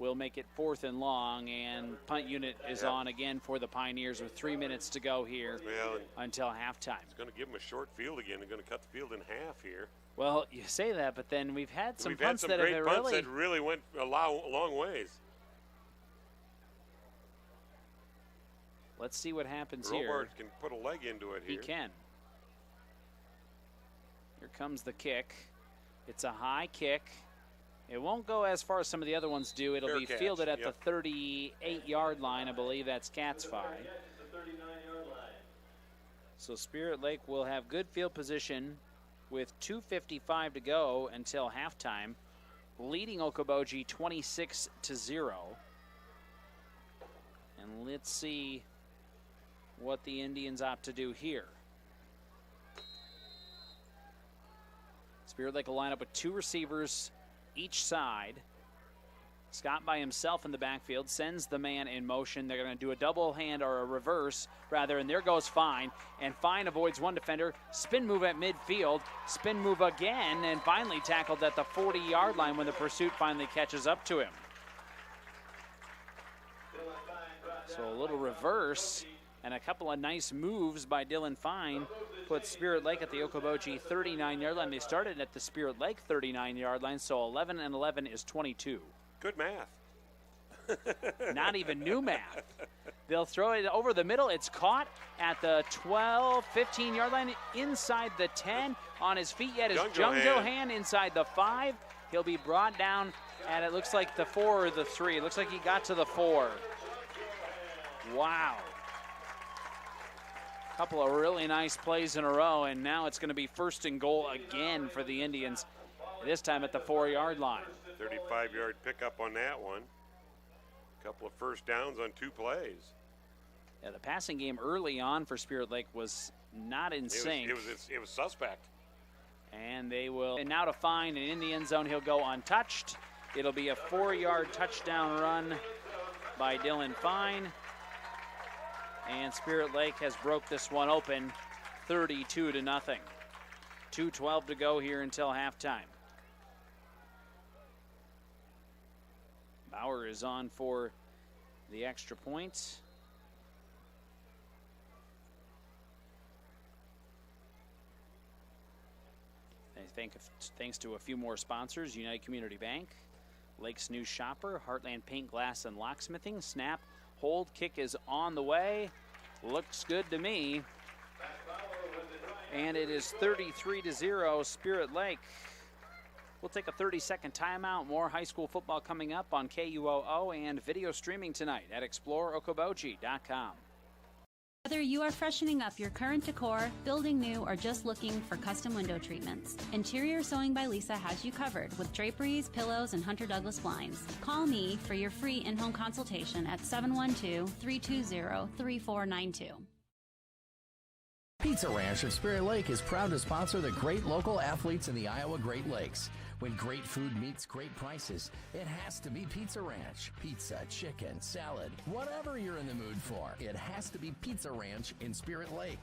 Will make it 4th and long, and punt unit is on again for the Pioneers with 3 minutes to go here until halftime. It's going to give them a short field again. They're going to cut the field in half here. Well, you say that, but then we've had some punts that great have punts that really went a long ways. Let's see what happens Robart here. Can put a leg into it here. He can. Here comes the kick. It's a high kick. It won't go as far as some of the other ones do. It'll be fielded at the 38-yard line. I believe that's Cat's Fi. So Spirit Lake will have good field position with 2:55 to go until halftime, leading Okoboji 26-0. And let's see what the Indians opt to do here. Spirit Lake will line up with 2 receivers each side. Scott by himself in the backfield sends the man in motion. They're going to do a double hand or a reverse rather, and there goes Fine. And Fine avoids one defender. Spin move at midfield. Spin move again, and finally tackled at the 40-yard line when the pursuit finally catches up to him. So a little reverse and a couple of nice moves by Dylan Fine put Spirit Lake at the Okoboji 39-yard line. They started at the Spirit Lake 39-yard line, so 11 and 11 is 22. Good math. Not even new math. They'll throw it over the middle. It's caught at the 12, 15-yard line inside the 10. On his feet yet is Jung Johan inside the 5. He'll be brought down at, it looks like, the 4 or the 3. It looks like he got to the 4. Wow. Couple of really nice plays in a row, and now it's going to be 1st and goal again for the Indians, this time at the 4-yard line. 35-yard pickup on that one. Couple of first downs on 2 plays. Yeah, the passing game early on for Spirit Lake was not in sync. It was suspect. And they will, and now to Fine, and in the end zone he'll go untouched. It'll be a 4-yard touchdown run by Dylan Fine. And Spirit Lake has broke this one open 32-0. 2:12 to go here until halftime. Bauer is on for the extra point. Thanks to a few more sponsors: United Community Bank, Lake's New Shopper, Heartland Paint, Glass, and Locksmithing. Snap, hold, kick is on the way. Looks good to me. And it is 33-0. Spirit Lake We'll take a 30-second timeout. More high school football coming up on KUOO and video streaming tonight at exploreokoboji.com. Whether you are freshening up your current decor, building new, or just looking for custom window treatments, Interior Sewing by Lisa has you covered with draperies, pillows, and Hunter Douglas blinds. Call me for your free in-home consultation at 712-320-3492. Pizza Ranch of Spirit Lake is proud to sponsor the great local athletes in the Iowa Great Lakes. When great food meets great prices, it has to be Pizza Ranch. Pizza, chicken, salad, whatever you're in the mood for, it has to be Pizza Ranch in Spirit Lake.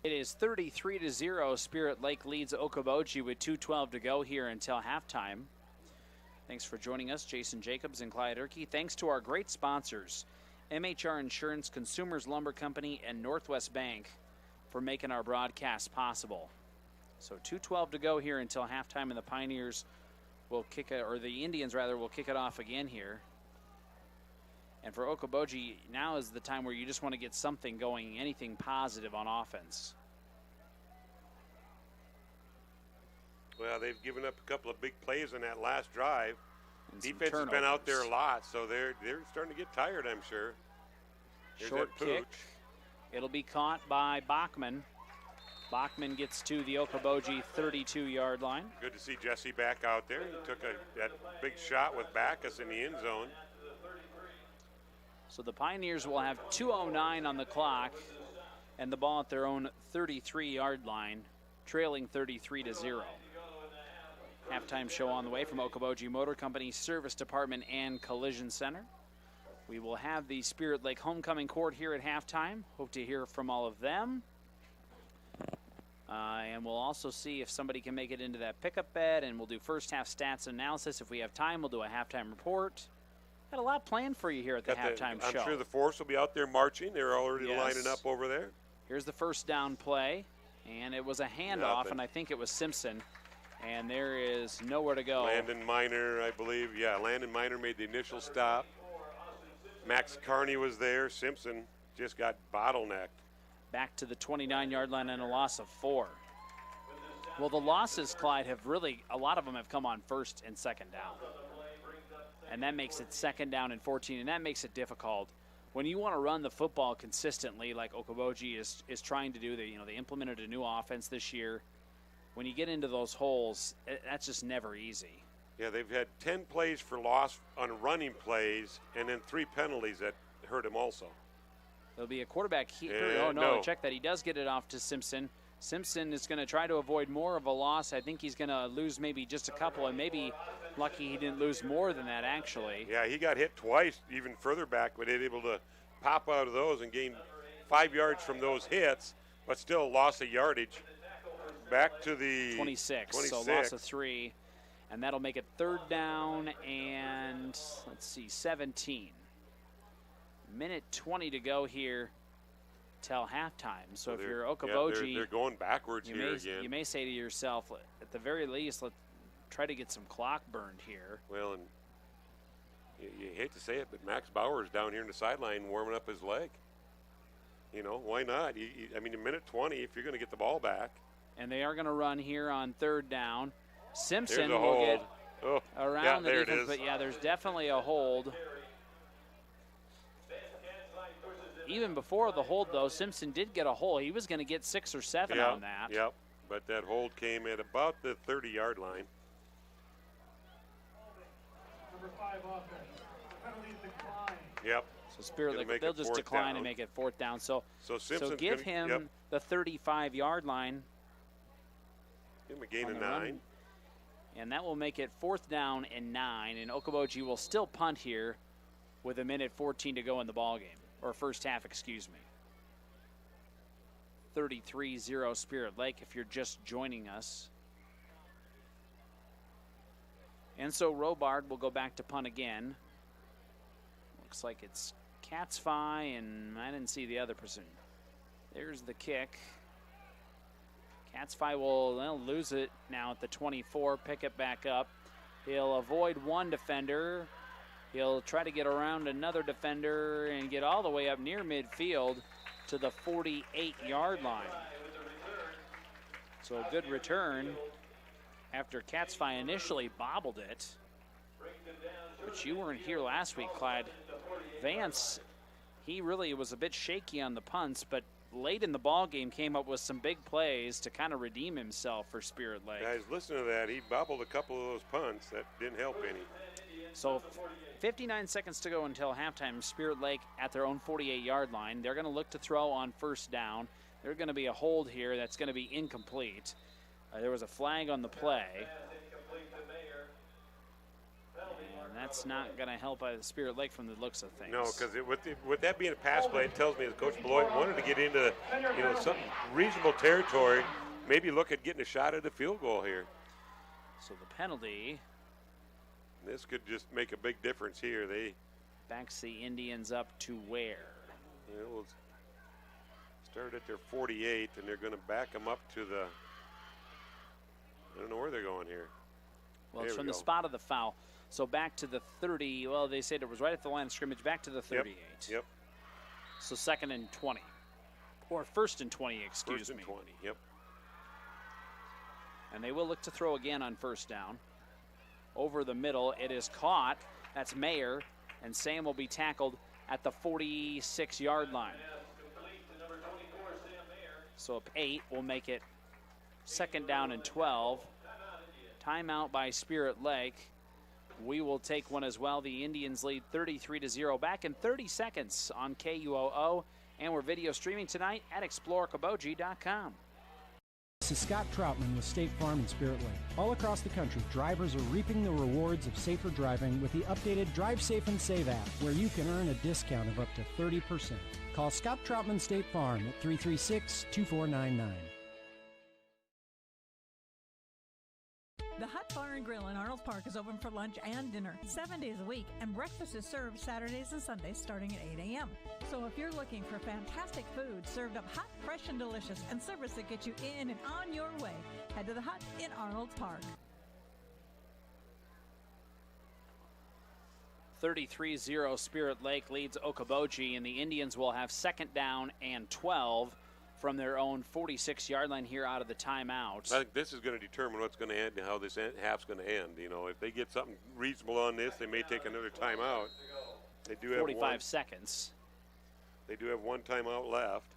It is 33-0. Spirit Lake leads Okoboji with 2:12 to go here until halftime. Thanks for joining us, Jason Jacobs and Clyde Erkey. Thanks to our great sponsors, MHR Insurance, Consumers Lumber Company, and Northwest Bank, for making our broadcast possible. So 2:12 to go here until halftime, and the Pioneers will kick it, or the Indians rather, will kick it off again here. And for Okoboji, now is the time where you just want to get something going, anything positive on offense. Well, they've given up a couple of big plays in that last drive. And defense has been out there a lot, so they're starting to get tired, I'm sure. Here's Short that kick. pooch. It'll be caught by Bachman. Bachman gets to the Okoboji 32-yard line. Good to see Jesse back out there. He took that big shot with Backus in the end zone. So the Pioneers will have 2:09 on the clock and the ball at their own 33-yard line, trailing 33-0. Halftime show on the way from Okoboji Motor Company, Service Department, and Collision Center. We will have the Spirit Lake Homecoming Court here at halftime. Hope to hear from all of them. And we'll also see if somebody can make it into that pickup bed, and we'll do first half stats analysis. If we have time, we'll do a halftime report. Got a lot planned for you here at the halftime show. I'm sure the force will be out there marching. They're already lining up over there. Here's the first down play, and it was a handoff, and I think it was Simpson. And there is nowhere to go. Landon Minor, I believe. Yeah, Landon Minor made the initial stop. Max Carney was there. Simpson just got bottlenecked. Back to the 29-yard line and a loss of 4. Well, the losses, Clyde, have really, a lot of them have come on first and second down. And that makes it second down and 14, and that makes it difficult. When you want to run the football consistently like Okoboji is trying to do, they implemented a new offense this year. When you get into those holes, that's just never easy. Yeah, they've had 10 plays for loss on running plays and then 3 penalties that hurt him also. There'll be a quarterback here. Oh, no, check that. He does get it off to Simpson. Simpson is going to try to avoid more of a loss. I think he's going to lose maybe just a couple, and maybe lucky he didn't lose more than that, actually. Yeah, he got hit twice, even further back, but they're able to pop out of those and gain 5 yards from those hits, but still lost a yardage. Back to the 26, so loss of 3, and that'll make it third down and, let's see, 17. Minute 20 to go here till halftime. So if you're Okoboji, they're going backwards here again. You may say to yourself, at the very least, let's try to get some clock burned here. Well, and you hate to say it, but Max Bauer's down here in the sideline warming up his leg. You know, why not? I mean, a minute 20 if you're going to get the ball back. And they are going to run here on third down. Simpson will get the around the defense, it is. But yeah, there's definitely a hold. Even before the hold, though, Simpson did get a hold. He was going to get 6 or 7 on that. Yep, but that hold came at about the 30-yard line. Number 5 offense. Penalties decline. Yep. So Spirit Lake, they'll just decline and make it fourth down. So give him the 35-yard line. Give him a gain of 9. And that will make it fourth down and 9. And Okoboji will still punt here with a minute 14 to go in the ball game. Or first half, excuse me. 33-0 Spirit Lake if you're just joining us. And so Robard will go back to punt again. Looks like it's Katzfi, and I didn't see the other person. There's the kick. Katzfi will lose it now at the 24, pick it back up. He'll avoid one defender. He'll try to get around another defender and get all the way up near midfield to the 48-yard line. So a good return. after Catsfi initially bobbled it. But you weren't here last week, Clyde. Vance, he really was a bit shaky on the punts, but late in the ball game came up with some big plays to kind of redeem himself for Spirit Lake. Guys, listen to that. He bobbled a couple of those punts. That didn't help any. So 59 seconds to go until halftime. Spirit Lake at their own 48-yard line. They're going to look to throw on first down. There's going to be a hold here that's going to be incomplete. There was a flag on the play. And that's not going to help Spirit Lake from the looks of things. No, because with that being a pass play, it tells me that Coach Beloit wanted to get into some reasonable territory, maybe look at getting a shot at a field goal here. So the penalty. This could just make a big difference here. They backs the Indians up to where? We'll start at their 48, and they're going to back them up to the. I don't know where they're going here. Well, it's from the spot of the foul. So back to the 30. Well, they said it was right at the line of scrimmage. Back to the 38. Yep. So 2nd and 20, or 1st and 20. Excuse me. 1st and 20. Yep. And they will look to throw again on first down. Over the middle, it is caught. That's Mayer, and Sam will be tackled at the 46-yard line. So 8 will make it 2nd down and 12. Timeout by Spirit Lake. We will take one as well. The Indians lead 33-0. Back in 30 seconds on KUOO, and we're video streaming tonight at exploreokoboji.com. This is Scott Troutman with State Farm and Spirit Lake. All across the country, drivers are reaping the rewards of safer driving with the updated Drive Safe and Save app, where you can earn a discount of up to 30%. Call Scott Troutman State Farm at 336-2499. The Hut Bar and Grill in Arnold Park is open for lunch and dinner 7 days a week, and breakfast is served Saturdays and Sundays starting at 8 a.m. So if you're looking for fantastic food served up hot, fresh, and delicious, and service that gets you in and on your way, head to the Hut in Arnold Park. 33-0 Spirit Lake leads Okoboji, and the Indians will have 2nd down and 12 from their own 46-yard line here out of the timeout. I think this is going to determine what's going to end and how this half's going to end. If they get something reasonable on this, they may take another timeout. They do have 45 seconds. They do have one timeout left.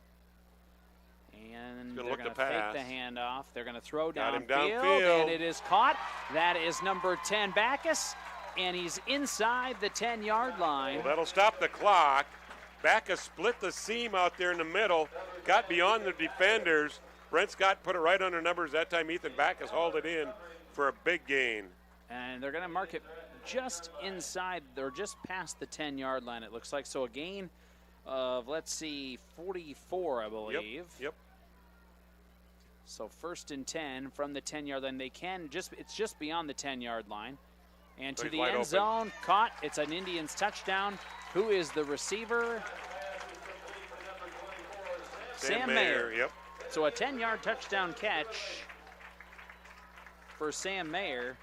And they're going to fake the handoff. They're going to throw downfield, and it is caught. That is number 10, Backus, and he's inside the 10-yard line. Well, that'll stop the clock. Backus split the seam out there in the middle, got beyond the defenders. Brent Scott put it right under numbers. That time Ethan Backus hauled it in for a big gain. And they're going to mark it just inside, or just past the 10-yard line, it looks like. So a gain of, 44, I believe. Yep. So 1st and 10 from the 10-yard line. It's just beyond the 10-yard line. And to the end zone, caught. It's an Indians touchdown. Who is the receiver? Sam Mayer. Yep. So a 10-yard touchdown catch for Sam Mayer.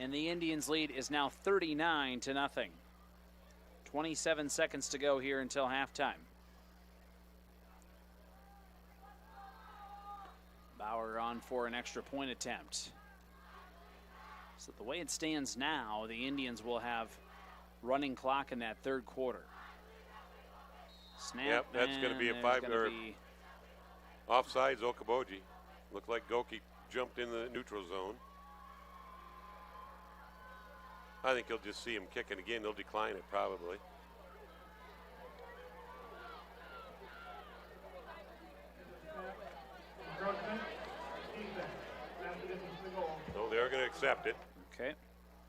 And the Indians' lead is now 39-0. 27 seconds to go here until halftime. Bauer on for an extra point attempt. So the way it stands now, the Indians will have running clock in that 3rd quarter. Snap. Yep, that's going to be a 5 or offsides. Okoboji. Looked like Goki jumped in the neutral zone. I think you'll just see him kicking again. They'll decline it probably. So they're going to accept it. Okay.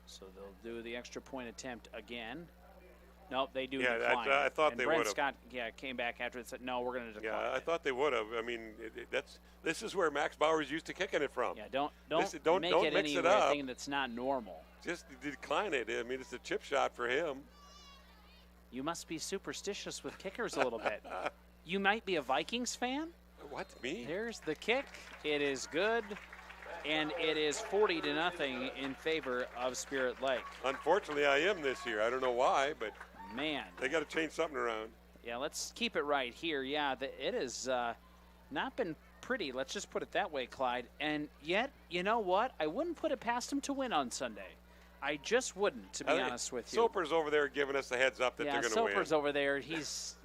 So they'll do the extra point attempt again. Nope, they do decline. I thought they would have. Scott, came back after it and said, no, we're going to decline. Yeah, I thought they would have. I mean, this is where Max Bauer's used to kicking it from. Yeah, don't make don't it mix any it up. thing that's not normal. Just decline it. I mean, it's a chip shot for him. You must be superstitious with kickers a little bit. You might be a Vikings fan? What, me? There's the kick. It is good. And it is 40-0 in favor of Spirit Lake. Unfortunately, I am this year. I don't know why, but man, they got to change something around. Yeah, let's keep it right here. Yeah, it has not been pretty. Let's just put it that way, Clyde. And yet, you know what? I wouldn't put it past them to win on Sunday. I just wouldn't, to be honest with you. Soper's over there giving us the heads up that they're going to win. Soper's over there. He's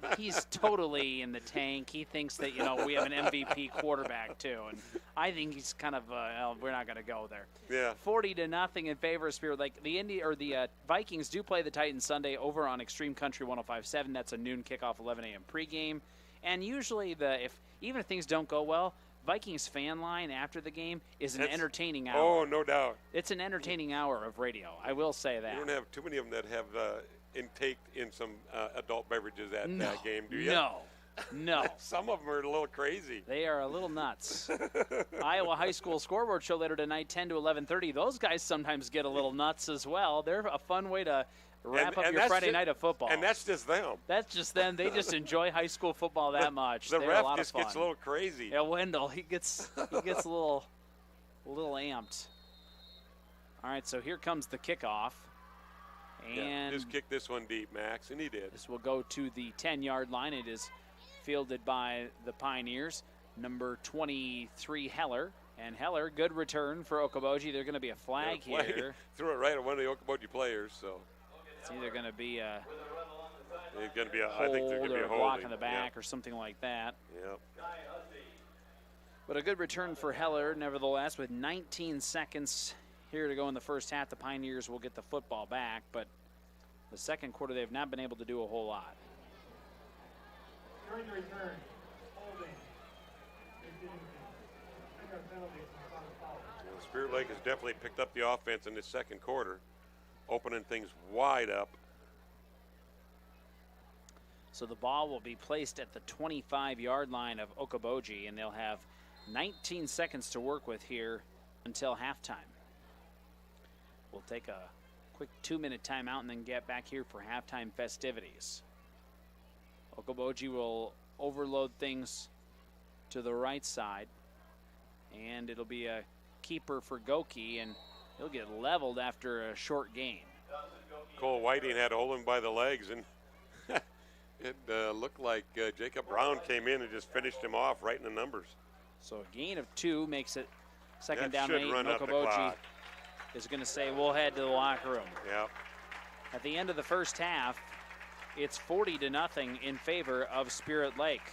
totally in the tank. He thinks that, we have an MVP quarterback too, and I think he's kind of we're not going to go there. Yeah. 40-0 in favor of Spirit Lake. The Vikings do play the Titans Sunday over on Extreme Country 105.7. That's a noon kickoff, 11 a.m. pregame. And usually even if things don't go well, Vikings fan line after the game is an entertaining hour. Oh, no doubt. It's an entertaining hour of radio. I will say that. You don't have too many of them that have intake in some adult beverages at that game, do you? No. Some of them are a little crazy. They are a little nuts. Iowa High School scoreboard show later tonight, 10 to 11:30. Those guys sometimes get a little nuts as well. They're a fun way to wrap up your Friday night of football. And that's just them. That's just them. They just enjoy high school football that much. The They're ref a lot just of fun. gets a little crazy. Yeah, Wendell, he gets a little amped. All right, so here comes the kickoff. And just kick this one deep, Max, and he did. This will go to the 10-yard line. It is fielded by the Pioneers, number 23, Heller. And Heller, good return for Okoboji. There's going to be a flag here. Threw it right at one of the Okoboji players, so. It's either going to be a I think there's going to be a block in the back or something like that. Yep. But a good return for Heller, nevertheless, with 19 seconds here to go in the first half. The Pioneers will get the football back, but the second quarter they've not been able to do a whole lot. During the return, holding. Spirit Lake has definitely picked up the offense in the second quarter, opening things wide up. So the ball will be placed at the 25-yard line of Okoboji, and they'll have 19 seconds to work with here until halftime. We'll take a quick 2-minute timeout and then get back here for halftime festivities. Okoboji will overload things to the right side, and it'll be a keeper for Goki, and he'll get leveled after a short gain. Cole Whiting had to hold him by the legs, and it looked like Jacob Brown came in and just finished him off right in the numbers. So a gain of 2 makes it second down should 8. run up the Okoboji clock. is going to say, we'll head to the locker room. Yep. At the end of the first half, it's 40-0 in favor of Spirit Lake.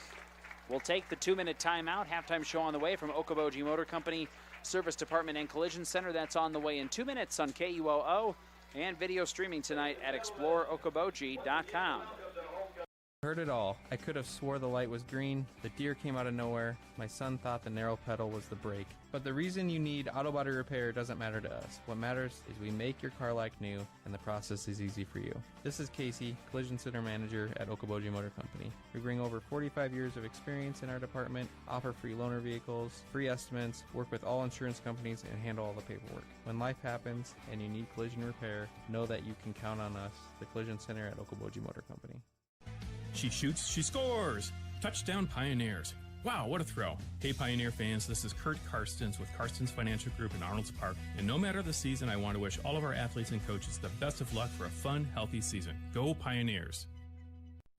We'll take the 2-minute timeout. Halftime show on the way from Okoboji Motor Company, Service Department and Collision Center. That's on the way in 2 minutes on KUOO and video streaming tonight at exploreokoboji.com. Heard it all. I could have swore the light was green. The deer came out of nowhere. My son thought the narrow pedal was the brake. But the reason you need auto body repair doesn't matter to us. What matters is we make your car like new, and the process is easy for you. This is Casey, Collision Center Manager at Okoboji Motor Company. We bring over 45 years of experience in our department, offer free loaner vehicles, free estimates, work with all insurance companies, and handle all the paperwork. When life happens and you need collision repair, know that you can count on us, the Collision Center at Okoboji Motor Company. She shoots, she scores! Touchdown Pioneers. Wow, what a throw. Hey Pioneer fans, this is Kurt Karstens with Karstens Financial Group in Arnold's Park. And no matter the season, I want to wish all of our athletes and coaches the best of luck for a fun, healthy season. Go Pioneers!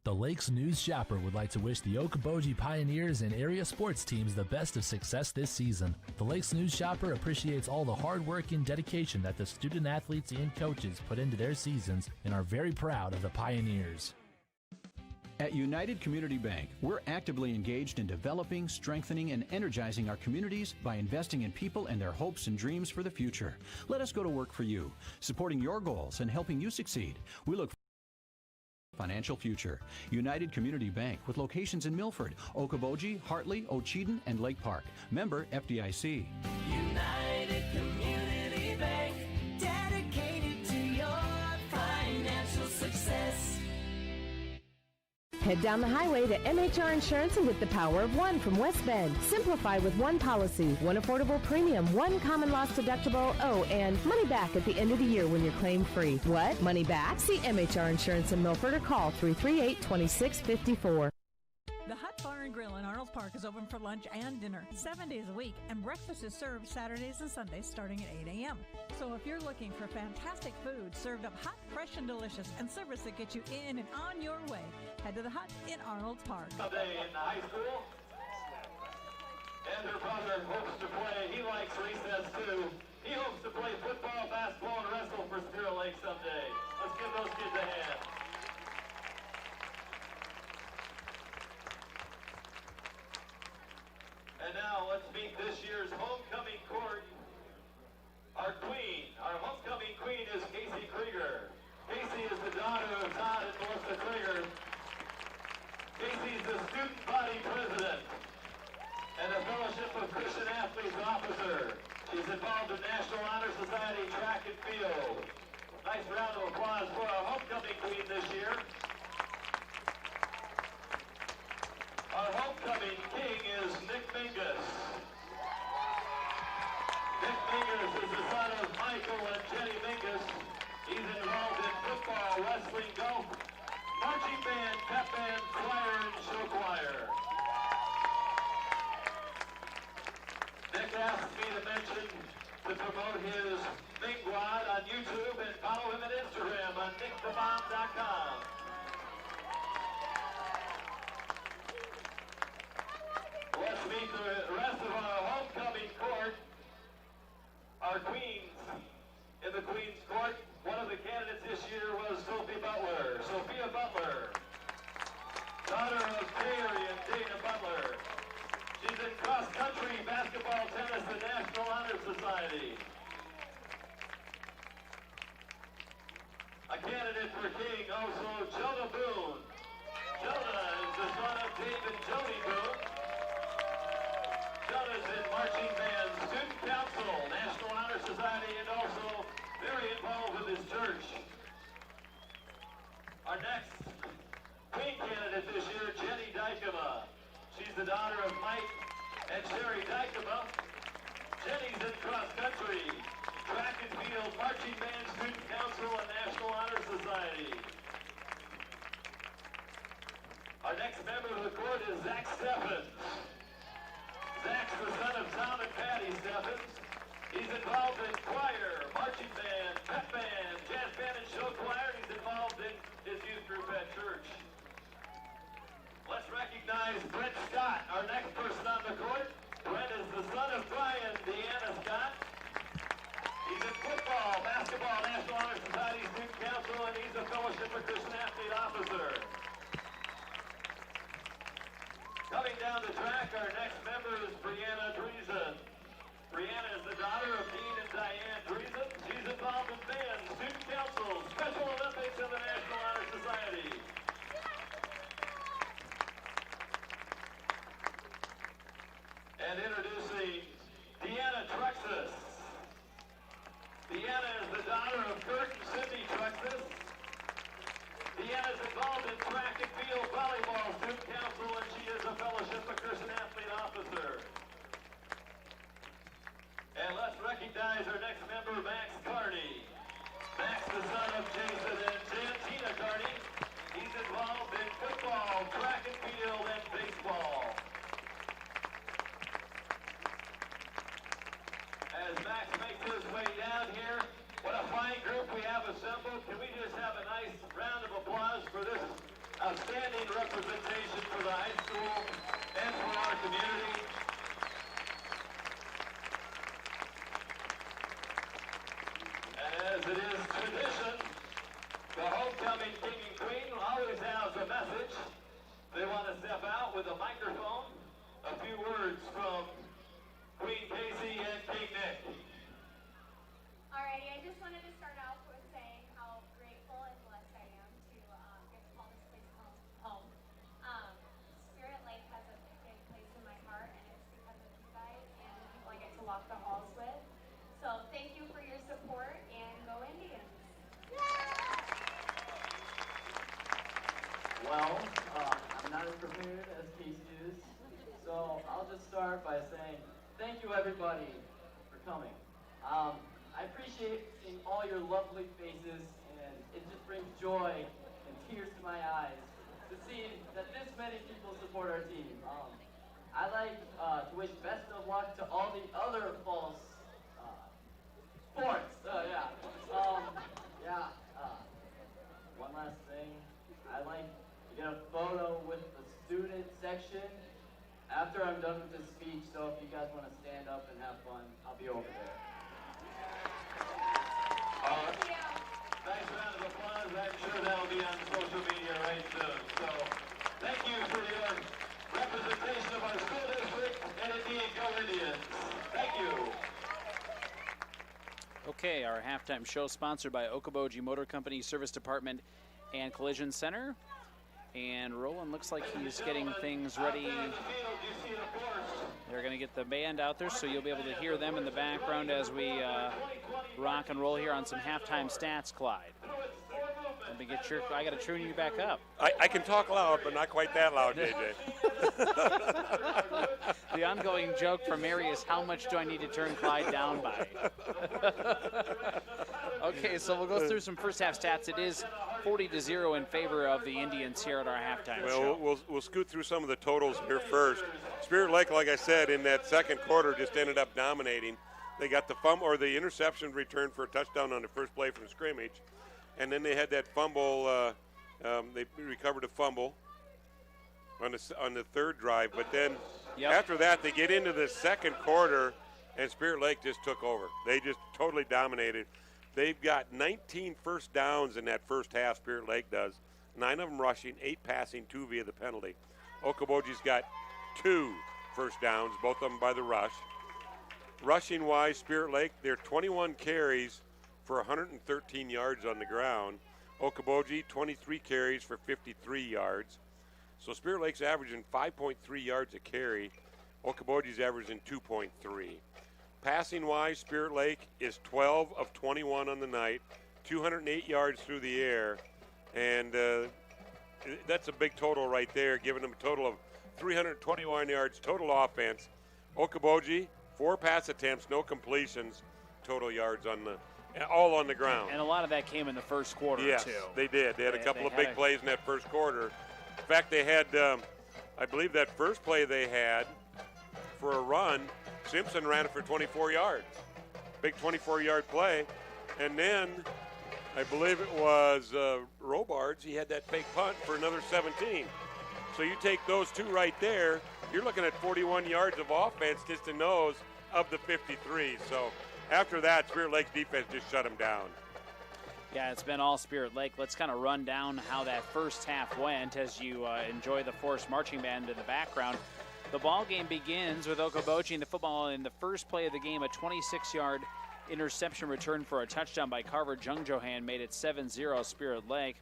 The Lakes News Shopper would like to wish the Okoboji Pioneers and area sports teams the best of success this season. The Lakes News Shopper appreciates all the hard work and dedication that the student athletes and coaches put into their seasons and are very proud of the Pioneers. At United Community Bank, we're actively engaged in developing, strengthening, and energizing our communities by investing in people and their hopes and dreams for the future. Let us go to work for you, supporting your goals and helping you succeed. We look for a financial future. United Community Bank, with locations in Milford, Okoboji, Hartley, Ocheeden, and Lake Park. Member FDIC. United Community Bank, dedicated to your financial success. Head down the highway to MHR Insurance and get the power of one from West Bend. Simplify with one policy, one affordable premium, one common loss deductible, and money back at the end of the year when you're claim free. What? Money back? See MHR Insurance in Milford or call 338-2654. The Hut Bar and Grill in Arnold Park is open for lunch and dinner 7 days a week, and breakfast is served Saturdays and Sundays starting at 8 a.m. So if you're looking for fantastic food served up hot, fresh, and delicious, and service that gets you in and on your way, head to the Hut in Arnold Park. Today in high school. And her brother hopes to play. He likes recess too. He hopes to play football, basketball, and wrestle for Spirit Lake someday. Let's give those kids a hand. And now let's meet this year's homecoming court. Our queen, our homecoming queen is Casey Krieger. Casey is the daughter of Todd and Melissa Krieger. Casey's the student body president and a Fellowship of Christian Athletes officer. She's involved in National Honor Society track and field. Nice round of applause for our homecoming queen this year. Our homecoming king is Nick Mingus. Nick Mingus is the son of Michael and Jenny Mingus. He's involved in football, wrestling, golf, marching band, pep band, choir, and show choir. Nick asked me to mention to promote his Mingwad on YouTube and follow him on Instagram on nickthebomb.com. Let's meet the rest of our homecoming court. Our queens in the Queen's Court. One of the candidates this year was Sophia Butler, daughter of Terry and Dana Butler. She's in cross-country, basketball, tennis, and National Honor Society. A candidate for king, also Jonah Boone. Jonah is the son of Dave and Jody Boone. Jonah's in marching band, student council, National Honor Society, and also very involved with his church. Our next queen candidate this year, Jenny Dykema. She's the daughter of Mike and Sherry Dykema. Jenny's in cross-country, track and field, marching band, student council, and National Honor Society. Our next member of the court is Zach Steffens. Zach's the son of Tom and Patty Steffens. He's involved in choir, marching band, pep band, jazz band, and show choir. He's involved in his youth group at church. Let's recognize Brent Scott, our next person on the court. Brent is the son of Brian Deanna Scott. He's in football, basketball, National Honor Society, student council, and he's a Fellowship of Christian Athlete officer. Coming down the track, our next member is Brianna Dreesen. Brianna is the daughter of Dean and Diane Dreesen. She's involved in band, student council, Special Olympics, and the National Honor Society. And introducing Deanna Truxas. Deanna is the daughter of Kurt and Cindy Truxas. Deanna's involved in track and field, volleyball, student council, and she is a Fellowship of Christian Athlete officer. And let's recognize our next member, Max Carney. Max, the son of Jason and Jantina Carney. He's involved in football, track and field, and baseball. As Max makes his way down here, what a fine group we have assembled. Can we just have a nice round of applause for this outstanding representation for the high school and for our community? And as it is tradition, the homecoming king and queen always has a message. They want to step out with a microphone. A few words from Queen Casey and King Nick. Alrighty, I just wanted to start off with saying how grateful and blessed I am to get to call this place home. Spirit Lake has a big place in my heart, and it's because of you guys and the people I get to walk the halls with. So thank you for your support, and go Indians. Well, I'm not as prepared as Casey is, so I'll just start by saying thank you everybody for coming. I appreciate seeing all your lovely faces, and it just brings joy and tears to my eyes to see that this many people support our team. I like to wish best of luck to all the other fall sports. One last thing, I like to get a photo with the student section After I'm done with this speech, so if you guys want to stand up and have fun, I'll be over there. Nice round of applause. I'm sure that'll be on social media right soon. So thank you for your representation of our school district and indeed go Indians. Thank you. Okay, our halftime show sponsored by Okoboji Motor Company Service Department and Collision Center. And Roland looks like he's getting things ready. They're going to get the band out there, so you'll be able to hear them in the background as we rock and roll here on some halftime stats, Clyde. Let me get I got to tune you back up. I can talk loud, but not quite that loud, JJ. The ongoing joke from Mary is, how much do I need to turn Clyde down by? Okay, so we'll go through some first half stats. It is 40-0 in favor of the Indians here at our halftime show. We'll scoot through some of the totals here first. Spirit Lake, like I said, in that second quarter just ended up dominating. They got the the interception return for a touchdown on the first play from scrimmage. And then they had that fumble. They recovered a fumble on the third drive. But then after that, they get into the second quarter, and Spirit Lake just took over. They just totally dominated. They've got 19 first downs in that first half, Spirit Lake does. 9 of them rushing, 8 passing, 2 via the penalty. Okoboji's got 2 first downs, both of them by the rush. Rushing-wise, Spirit Lake, they're 21 carries for 113 yards on the ground. Okoboji, 23 carries for 53 yards. So Spirit Lake's averaging 5.3 yards a carry. Okoboji's averaging 2.3. Passing-wise, Spirit Lake is 12 of 21 on the night, 208 yards through the air, and that's a big total right there, giving them a total of 321 yards total offense. Okoboji, 4 pass attempts, no completions, total yards all on the ground. And a lot of that came in the first quarter, yes, too. They did. They had a couple of big plays in that first quarter. In fact, they had, I believe that first play they had for a run, Simpson ran it for 24 yards. Big 24-yard play. And then I believe it was Robards. He had that fake punt for another 17. So you take those 2 right there, you're looking at 41 yards of offense just in those of the 53. So after that, Spirit Lake's defense just shut them down. Yeah, it's been all Spirit Lake. Let's kind of run down how that first half went as you enjoy the Forest Marching Band in the background. The ball game begins with Okoboji in the football in the first play of the game. A 26-yard interception return for a touchdown by Carver Jungjohan made it 7-0 Spirit Lake.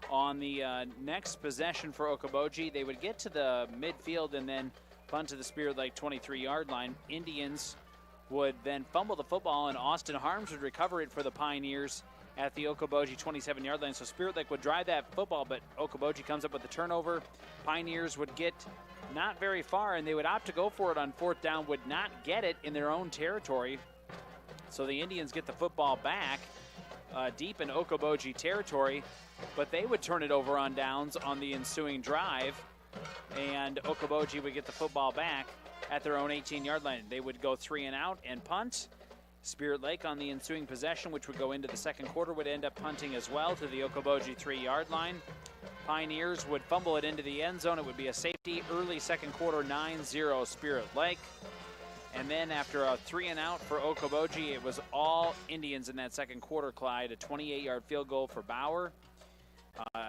On the next possession for Okoboji, they would get to the midfield and then punt to the Spirit Lake 23-yard line. Indians would then fumble the football, and Austin Harms would recover it for the Pioneers at the Okoboji 27-yard line. So Spirit Lake would drive that football, but Okoboji comes up with the turnover. Pioneers would get not very far, and they would opt to go for it on 4th down, would not get it in their own territory. So the Indians get the football back deep in Okoboji territory, but they would turn it over on downs on the ensuing drive, and Okoboji would get the football back at their own 18-yard line. They would go 3 and out and punt. Spirit Lake on the ensuing possession, which would go into the second quarter, would end up punting as well to the Okoboji 3-yard line. Pioneers would fumble it into the end zone. It would be a safety. Early second quarter, 9-0 Spirit Lake. And then after a 3 and out for Okoboji, it was all Indians in that second quarter, Clyde. A 28-yard field goal for Bauer.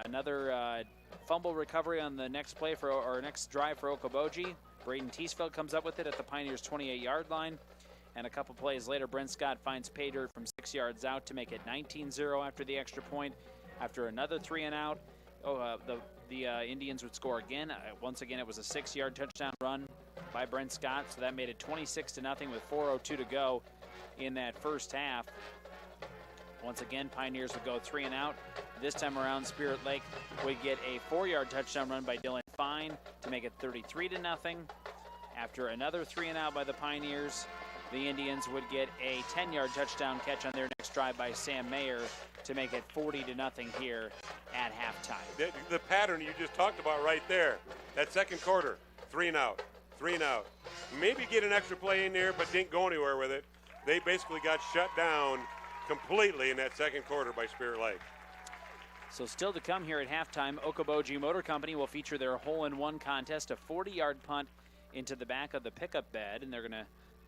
Another fumble recovery on the next play or next drive for Okoboji. Braden Teesfeld comes up with it at the Pioneers' 28-yard line. And a couple plays later, Brent Scott finds pay dirt from 6 yards out to make it 19-0 after the extra point. After another 3 and out, the Indians would score again. Once again, it was a 6-yard touchdown run by Brent Scott, so that made it 26-0 with 4:02 to go in that first half. Once again, Pioneers would go 3 and out. This time around, Spirit Lake would get a 4-yard touchdown run by Dylan Fine to make it 33-0. After another 3 and out by the Pioneers, the Indians would get a 10-yard touchdown catch on their next drive by Sam Mayer to make it 40-0 here at halftime. The pattern you just talked about right there, that second quarter, 3 and out, 3 and out. Maybe get an extra play in there, but didn't go anywhere with it. They basically got shut down completely in that second quarter by Spirit Lake. So still to come here at halftime, Okoboji Motor Company will feature their hole-in-one contest, a 40-yard punt into the back of the pickup bed, and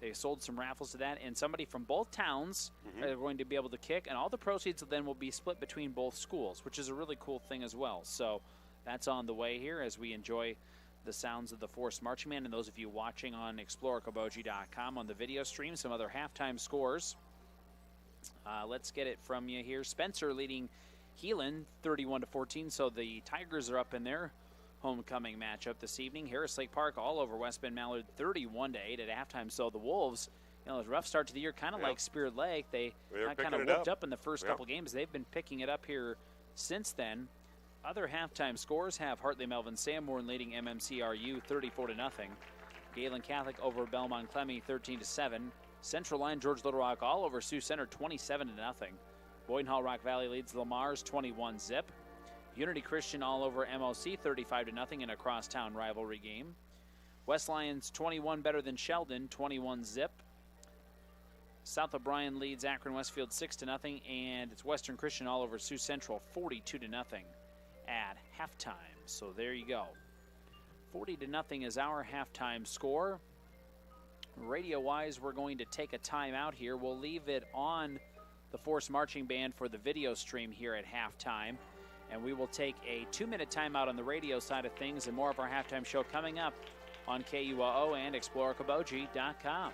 they sold some raffles to that, and somebody from both towns are going to be able to kick, and all the proceeds then will be split between both schools, which is a really cool thing as well. So that's on the way here as we enjoy the sounds of the Force Marching Band. And those of you watching on exploreokoboji.com on the video stream, some other halftime scores. Let's get it from you here. Spencer leading Heelan 31-14, so the Tigers are up in their homecoming matchup this evening. Harris Lake Park all over West Bend Mallard 31-8 at halftime. So the Wolves, a rough start to the year, kind of like Spirit Lake. They're kind of whooped up in the first couple games. They've been picking it up here since then. Other halftime scores have Hartley Melvin Sanborn leading MMCRU 34-0. Galen Catholic over Belmont Clemmy 13-7. Central Line George Little Rock all over Sioux Center 27-0. Boyden Hall Rock Valley leads Lamar's 21-0. Unity Christian all over MOC 35-0 in a crosstown rivalry game. West Lions 21 better than Sheldon 21-0. South O'Brien leads Akron Westfield 6-0, and it's Western Christian all over Sioux Central 42-0 at halftime. So there you go. 40-0 is our halftime score. Radio-wise, we're going to take a timeout here. We'll leave it on the Force Marching Band for the video stream here at halftime. And we will take a 2-minute timeout on the radio side of things, and more of our halftime show coming up on KUOO and exploreokoboji.com.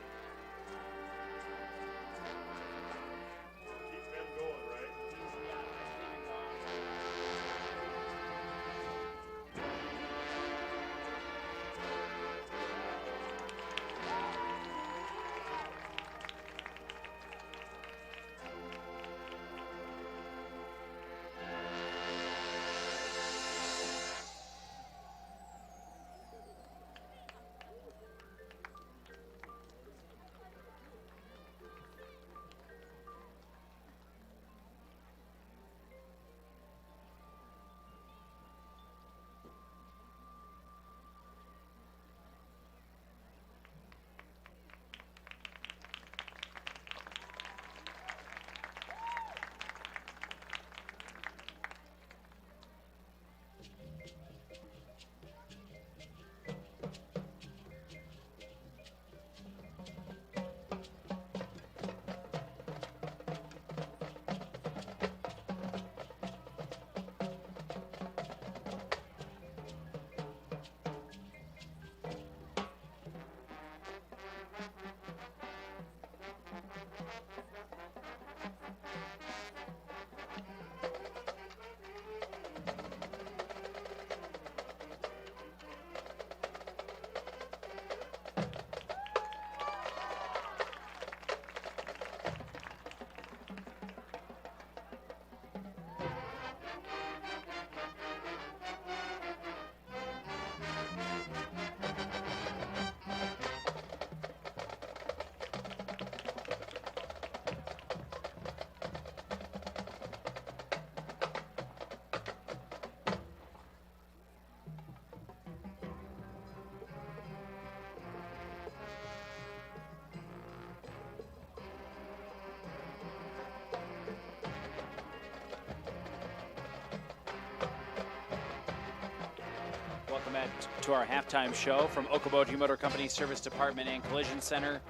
Welcome back to our halftime show from Okoboji Motor Company Service Department and Collision Center.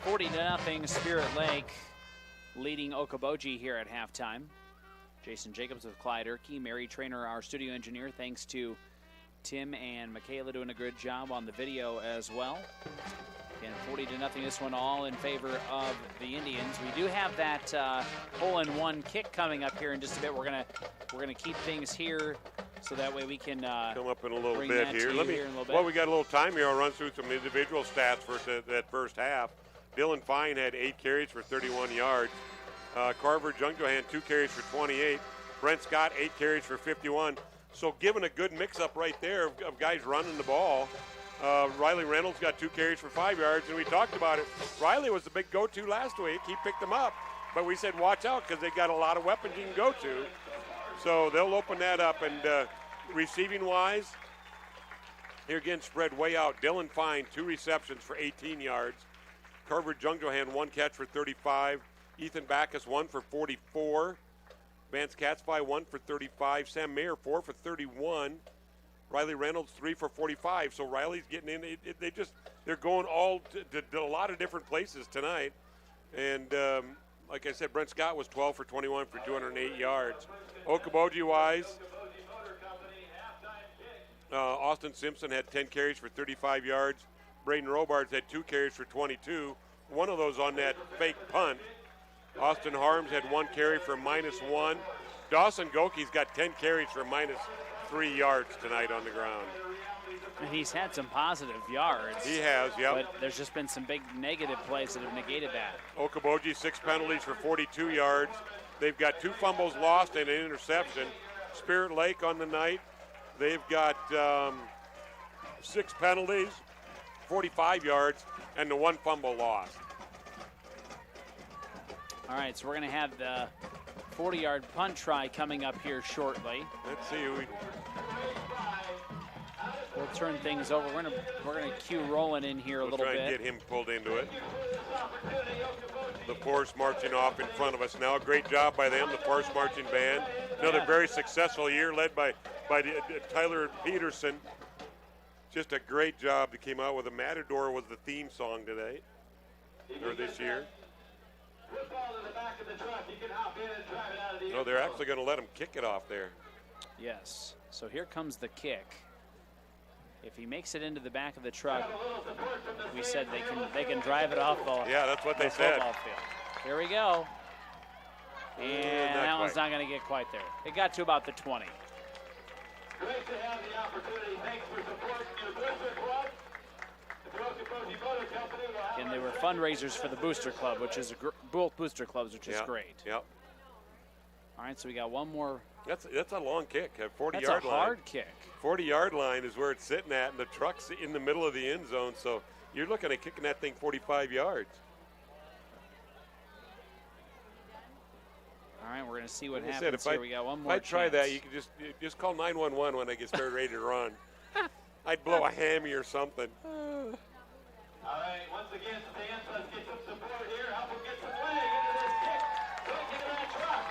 40-0 Spirit Lake leading Okoboji here at halftime. Jason Jacobs with Clyde Erkey, Mary Trainer, our studio engineer. Thanks to Tim and Michaela doing a good job on the video as well. Again, 40-0 this one all in favor of the Indians. We do have that hole-in-one kick coming up here in just a bit. We're gonna keep things here so that way we can come up in a little bit here. Well, we got a little time here. I'll run through some individual stats for that first half. Dylan Fine had 8 carries for 31 yards. Carver Jungjohan 2 carries for 28. Brent Scott 8 carries for 51. So given a good mix-up right there of guys running the ball, Riley Reynolds got 2 carries for 5 yards, and we talked about it. Riley was the big go-to last week. He picked them up, but we said watch out because they got a lot of weapons you can go to. So they'll open that up. And receiving-wise, here again spread way out. Dylan Fine 2 receptions for 18 yards. Carver Jungjohan 1 catch for 35. Ethan Backus 1 for 44. Vance Katzby 1 for 35. Sam Mayer 4 for 31. Riley Reynolds 3 for 45. So Riley's getting in. They're going all to a lot of different places tonight. And like I said, Brent Scott was 12 for 21 for 208 yards. Okoboji-wise, Austin Simpson had 10 carries for 35 yards. Braden Robards had 2 carries for 22. One of those on that fake punt. Austin Harms had 1 carry for -1. Dawson Goki's got 10 carries for -3 yards tonight on the ground. And he's had some positive yards. He has, yep. But there's just been some big negative plays that have negated that. Okoboji, 6 penalties for 42 yards. They've got 2 fumbles lost and an interception. Spirit Lake on the night, they've got 6 penalties, 45 yards, and the 1 fumble lost. All right, so we're going to have the 40-yard punt try coming up here shortly. Let's see who we'll turn things over. We're gonna cue Roland in here a little bit. Try and get him pulled into it. The Force marching off in front of us now. Great job by them, the Force marching band. Another very successful year led by Tyler Peterson. Just a great job. They came out with a Matador was the theme song today, or this year. No, they're actually going to let him kick it off there. Yes. So here comes the kick. If he makes it into the back of the truck, we said they can drive it off the yeah, that's what they said. Football field. Here we go. And that one's not going to get quite there. It got to about the 20. Great to have the opportunity. Thanks for supporting your Booster Club. The Okoboji Motor Company will have and they were fundraisers for the Booster Club, which is both Booster Clubs, which is great. Yep. All right, so we got one more. That's a long kick, a 40-yard line. That's a hard kick. 40-yard line is where it's sitting at, and the truck's in the middle of the end zone, so you're looking at kicking that thing 45 yards. All right, we're going to see what Like happens said, here. We got one more If I try chance. that, you can just call 911 when I get started ready to run. I'd blow a hammy or something. All right, once again, stands. Let's get some support here. Help him get some leg into this kick. Don't get in that truck.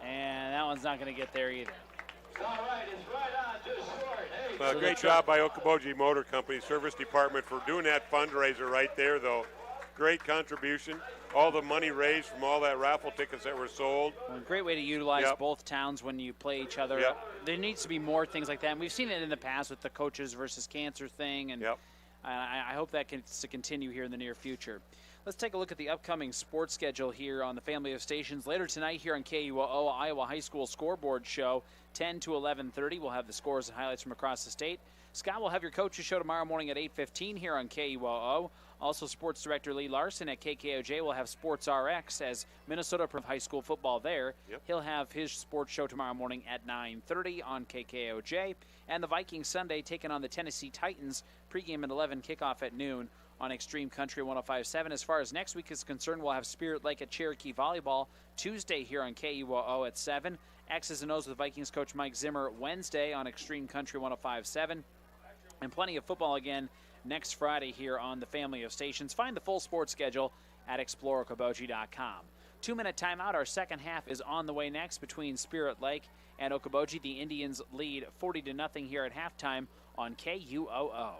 And that one's not going to get there either. All right, it's right on, just short. Hey. Well, great job by Okoboji Motor Company Service Department for doing that fundraiser right there, though. Great contribution. All the money raised from all that raffle tickets that were sold. Well, great way to utilize both towns when you play each other. Yep. There needs to be more things like that. And we've seen it in the past with the coaches versus cancer thing. And I hope that can continue here in the near future. Let's take a look at the upcoming sports schedule here on the family of stations. Later tonight here on KUOO, Iowa High School Scoreboard Show, 10 to 11:30. We'll have the scores and highlights from across the state. Scott will have your coaches show tomorrow morning at 8:15 here on KUOO. Also, Sports Director Lee Larson at KKOJ will have Sports RX as Minnesota Pro High School football there. He'll have his sports show tomorrow morning at 9:30 on KKOJ. And the Vikings Sunday taking on the Tennessee Titans. Pregame at 11, kickoff at noon on Extreme Country 105.7. As far as next week is concerned, we'll have Spirit Lake at Cherokee Volleyball Tuesday here on KUOO at 7. X's and O's with Vikings coach Mike Zimmer Wednesday on Extreme Country 105.7. And plenty of football again next Friday here on the family of stations. Find the full sports schedule at exploreokoboji.com. 2-minute timeout. Our second half is on the way next between Spirit Lake and Okoboji. The Indians lead 40-0 here at halftime on KUOO.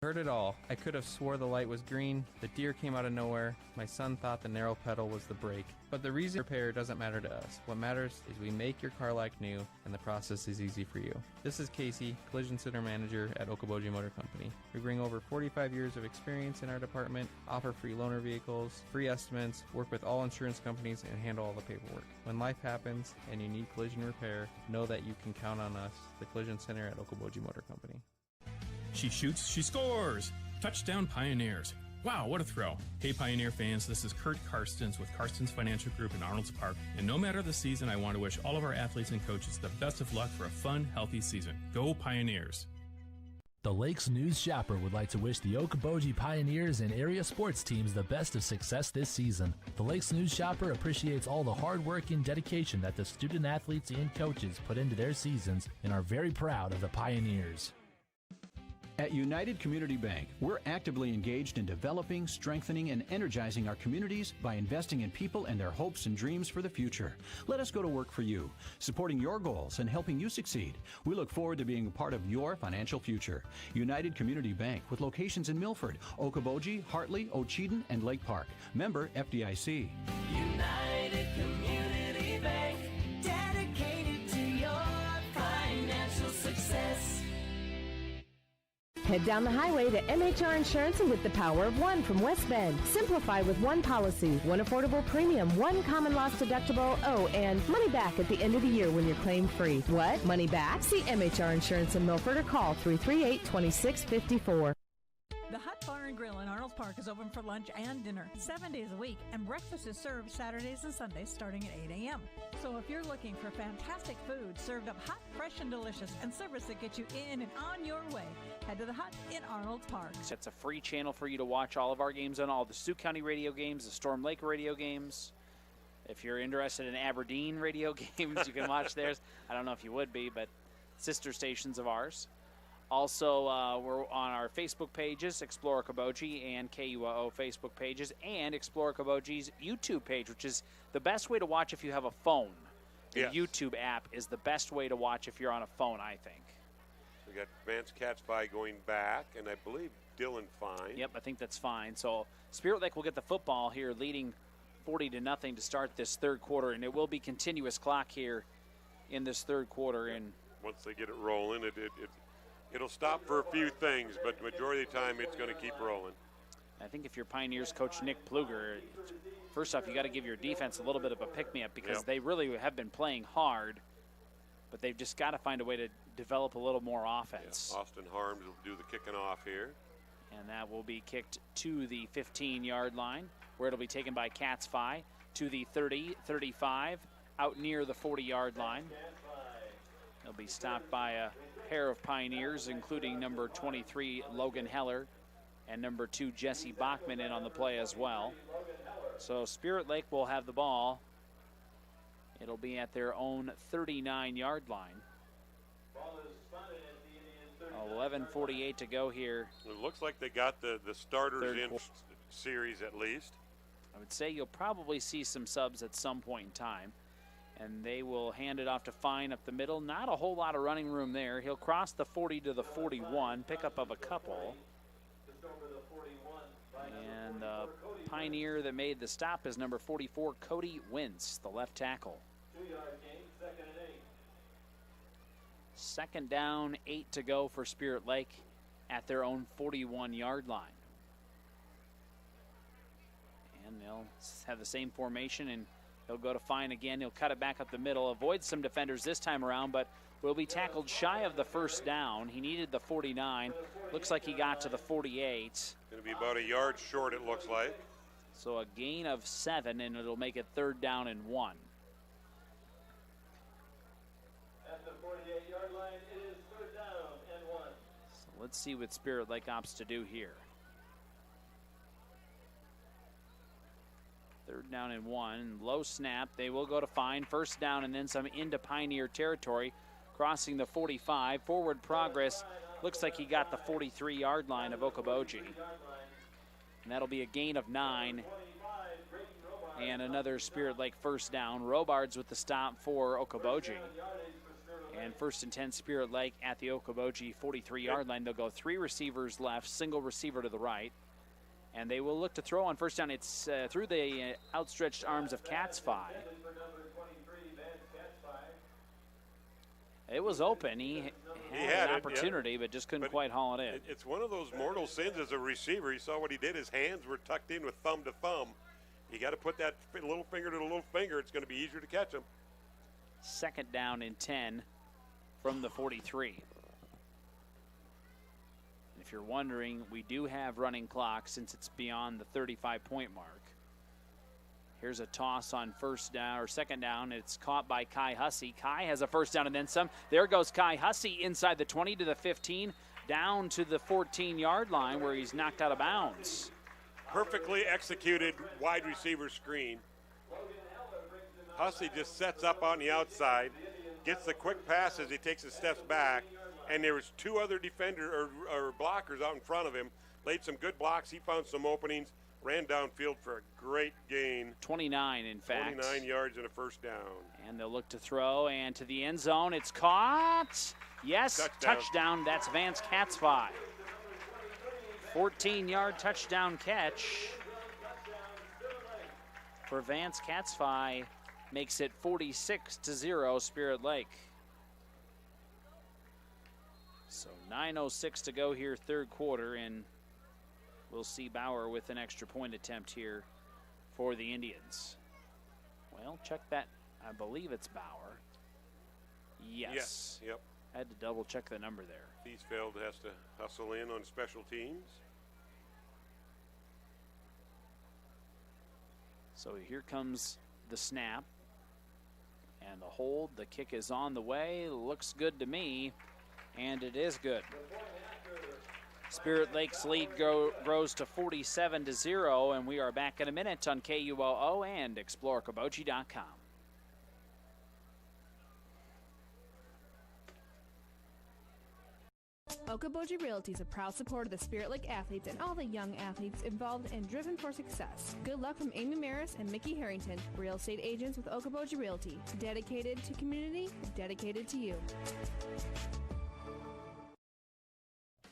Heard it all. I could have swore the light was green. The deer came out of nowhere. My son thought the narrow pedal was the brake. But the reason repair doesn't matter to us. What matters is we make your car like new, and the process is easy for you. This is Casey, Collision Center Manager at Okoboji Motor Company. We bring over 45 years of experience in our department, offer free loaner vehicles, free estimates, work with all insurance companies, and handle all the paperwork. When life happens and you need collision repair, know that you can count on us, the Collision Center at Okoboji Motor Company. She shoots, she scores! Touchdown Pioneers. Wow, what a throw. Hey Pioneer fans, this is Kurt Karstens with Karstens Financial Group in Arnold's Park. And no matter the season, I want to wish all of our athletes and coaches the best of luck for a fun, healthy season. Go Pioneers! The Lakes News Shopper would like to wish the Okoboji Pioneers and area sports teams the best of success this season. The Lakes News Shopper appreciates all the hard work and dedication that the student athletes and coaches put into their seasons and are very proud of the Pioneers. At United Community Bank, we're actively engaged in developing, strengthening, and energizing our communities by investing in people and their hopes and dreams for the future. Let us go to work for you, supporting your goals and helping you succeed. We look forward to being a part of your financial future. United Community Bank, with locations in Milford, Okoboji, Hartley, Ocheyedan, and Lake Park. Member FDIC. United Community Bank, dedicated to your financial success. Head down the highway to MHR Insurance and get the power of one from West Bend. Simplify with one policy, one affordable premium, one common loss deductible, and money back at the end of the year when you're claim free. What? Money back? See MHR Insurance in Milford or call 338-2654. The Hut Bar and Grill in Arnold Park is open for lunch and dinner 7 days a week, and breakfast is served Saturdays and Sundays starting at 8 a.m. So if you're looking for fantastic food served up hot, fresh, and delicious, and service that gets you in and on your way, head to the Hut in Arnold Park. It's a free channel for you to watch all of our games on, all the Sioux County radio games, the Storm Lake radio games. If you're interested in Aberdeen radio games, you can watch theirs. I don't know if you would be, but sister stations of ours. Also, we're on our Facebook pages, Explore Okoboji and KUOO Facebook pages, and Explore Okoboji's YouTube page, which is the best way to watch if you have a phone. The YouTube app is the best way to watch if you're on a phone, I think. We got Vance Katzby going back, and I believe Dylan Fine. Yep, I think that's fine. So Spirit Lake will get the football here, leading 40-0 to start this third quarter, and it will be continuous clock here in this third quarter. And once they get it rolling, it'll stop for a few things, but the majority of the time it's going to keep rolling. I think if you're Pioneers coach Nick Pluger, first off, you got to give your defense a little bit of a pick-me-up because they really have been playing hard, but they've just got to find a way to develop a little more offense. Yeah, Austin Harms will do the kicking off here. And that will be kicked to the 15-yard line, where it'll be taken by Katzby to the 30, 35, out near the 40-yard line. It'll be stopped by a pair of Pioneers, including number 23, Logan Heller, and number 2, Jesse Bachman, in on the play as well. So Spirit Lake will have the ball. It'll be at their own 39-yard line. 11:48 to go here. It looks like they got the starters in series at least. I would say you'll probably see some subs at some point in time. And they will hand it off to Fine up the middle. Not a whole lot of running room there. He'll cross the 40 to the 41, pickup of a couple. And the Pioneer that made the stop is number 44, Cody Wentz, the left tackle. 2-yard gain, 2nd and 8. Second down, 8 to go for Spirit Lake at their own 41-yard line. And they'll have the same formation, and he'll go to Fine again. He'll cut it back up the middle, avoid some defenders this time around, but will be tackled shy of the first down. He needed the 49. Looks like he got to the 48. Going to be about a yard short, it looks like. So a gain of 7, and it'll make it 3rd down and 1. At the 48-yard line, it is 3rd down and 1. So let's see what Spirit Lake opts to do here. 3rd down and 1. Low snap. They will go to Fine. 1st down and then some into Pioneer territory. Crossing the 45. Forward progress. Looks like he got the 43-yard line of Okoboji. And that'll be a gain of 9. And another Spirit Lake 1st down. Robards with the stop for Okoboji. And 1st and 10 Spirit Lake at the Okoboji 43-yard line. They'll go 3 receivers left, single receiver to the right. And they will look to throw on 1st down. It's through the outstretched arms of Katzby. It was open. He had an opportunity, but just couldn't quite haul it in. It's one of those mortal sins as a receiver. You saw what he did. His hands were tucked in with thumb to thumb. You got to put that little finger to the little finger. It's going to be easier to catch him. 2nd down and 10 from the 43. If you're wondering, we do have running clock since it's beyond the 35-point mark. Here's a toss on 1st down or 2nd down. It's caught by Kai Hussey. Kai has a 1st down and then some. There goes Kai Hussey inside the 20 to the 15, down to the 14-yard line where he's knocked out of bounds. Perfectly executed wide receiver screen. Hussey just sets up on the outside, gets the quick pass as he takes his steps back, and there was 2 other defender or blockers out in front of him. Laid some good blocks. He found some openings. Ran downfield for a great gain. 29, in fact. 29 yards and a first down. And they'll look to throw, and to the end zone. It's caught. Yes, touchdown. That's Vance Katzfei. 14-yard touchdown catch for Vance Katzfei. Makes it 46-0 Spirit Lake. So 9:06 to go here, third quarter, and we'll see Bauer with an extra point attempt here for the Indians. Well, check that. I believe it's Bauer. Yes. Yep. I had to double check the number there. Thiesfeld has to hustle in on special teams. So here comes the snap and the hold. The kick is on the way. Looks good to me, and it is good. Spirit Lake's lead grows to 47-0, and we are back in a minute on KUOO and ExploreOkoboji.com. Okoboji Realty is a proud supporter of the Spirit Lake athletes and all the young athletes involved and driven for success. Good luck from Amy Maris and Mickey Harrington, real estate agents with Okoboji Realty. Dedicated to community, dedicated to you.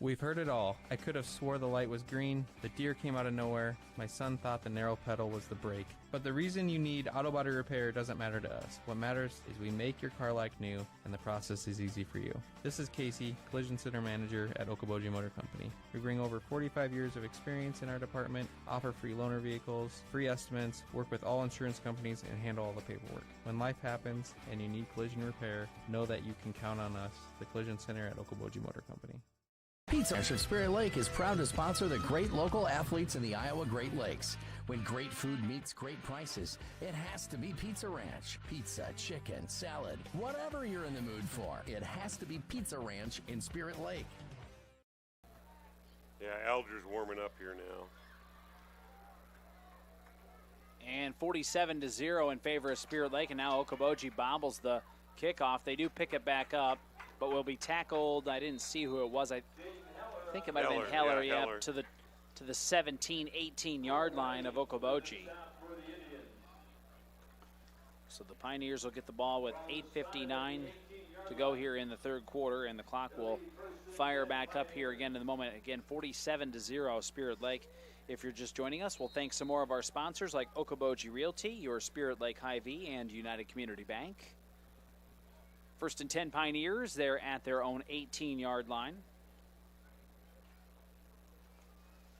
We've heard it all. I could have swore the light was green, the deer came out of nowhere, my son thought the narrow pedal was the brake. But the reason you need auto body repair doesn't matter to us. What matters is we make your car like new, and the process is easy for you. This is Casey, Collision Center Manager at Okoboji Motor Company. We bring over 45 years of experience in our department, offer free loaner vehicles, free estimates, work with all insurance companies, and handle all the paperwork. When life happens and you need collision repair, know that you can count on us, the Collision Center at Okoboji Motor Company. Pizza Ranch of Spirit Lake is proud to sponsor the great local athletes in the Iowa Great Lakes. When great food meets great prices, it has to be Pizza Ranch. Pizza, chicken, salad, whatever you're in the mood for, it has to be Pizza Ranch in Spirit Lake. Yeah, Alger's warming up here now. And 47-0 in favor of Spirit Lake, and now Okoboji bobbles the kickoff. They do pick it back up, but will be tackled. I didn't see who it was. I think it might have been Heller, Heller. to the 17, 18-yard line of Okoboji. So the Pioneers will get the ball with 8:59 to go here in the third quarter, and the clock will fire back up here again in the moment. Again, 47-0 Spirit Lake. If you're just joining us, we'll thank some more of our sponsors like Okoboji Realty, your Spirit Lake Hy-Vee, and United Community Bank. First and 10 Pioneers, they're at their own 18-yard line.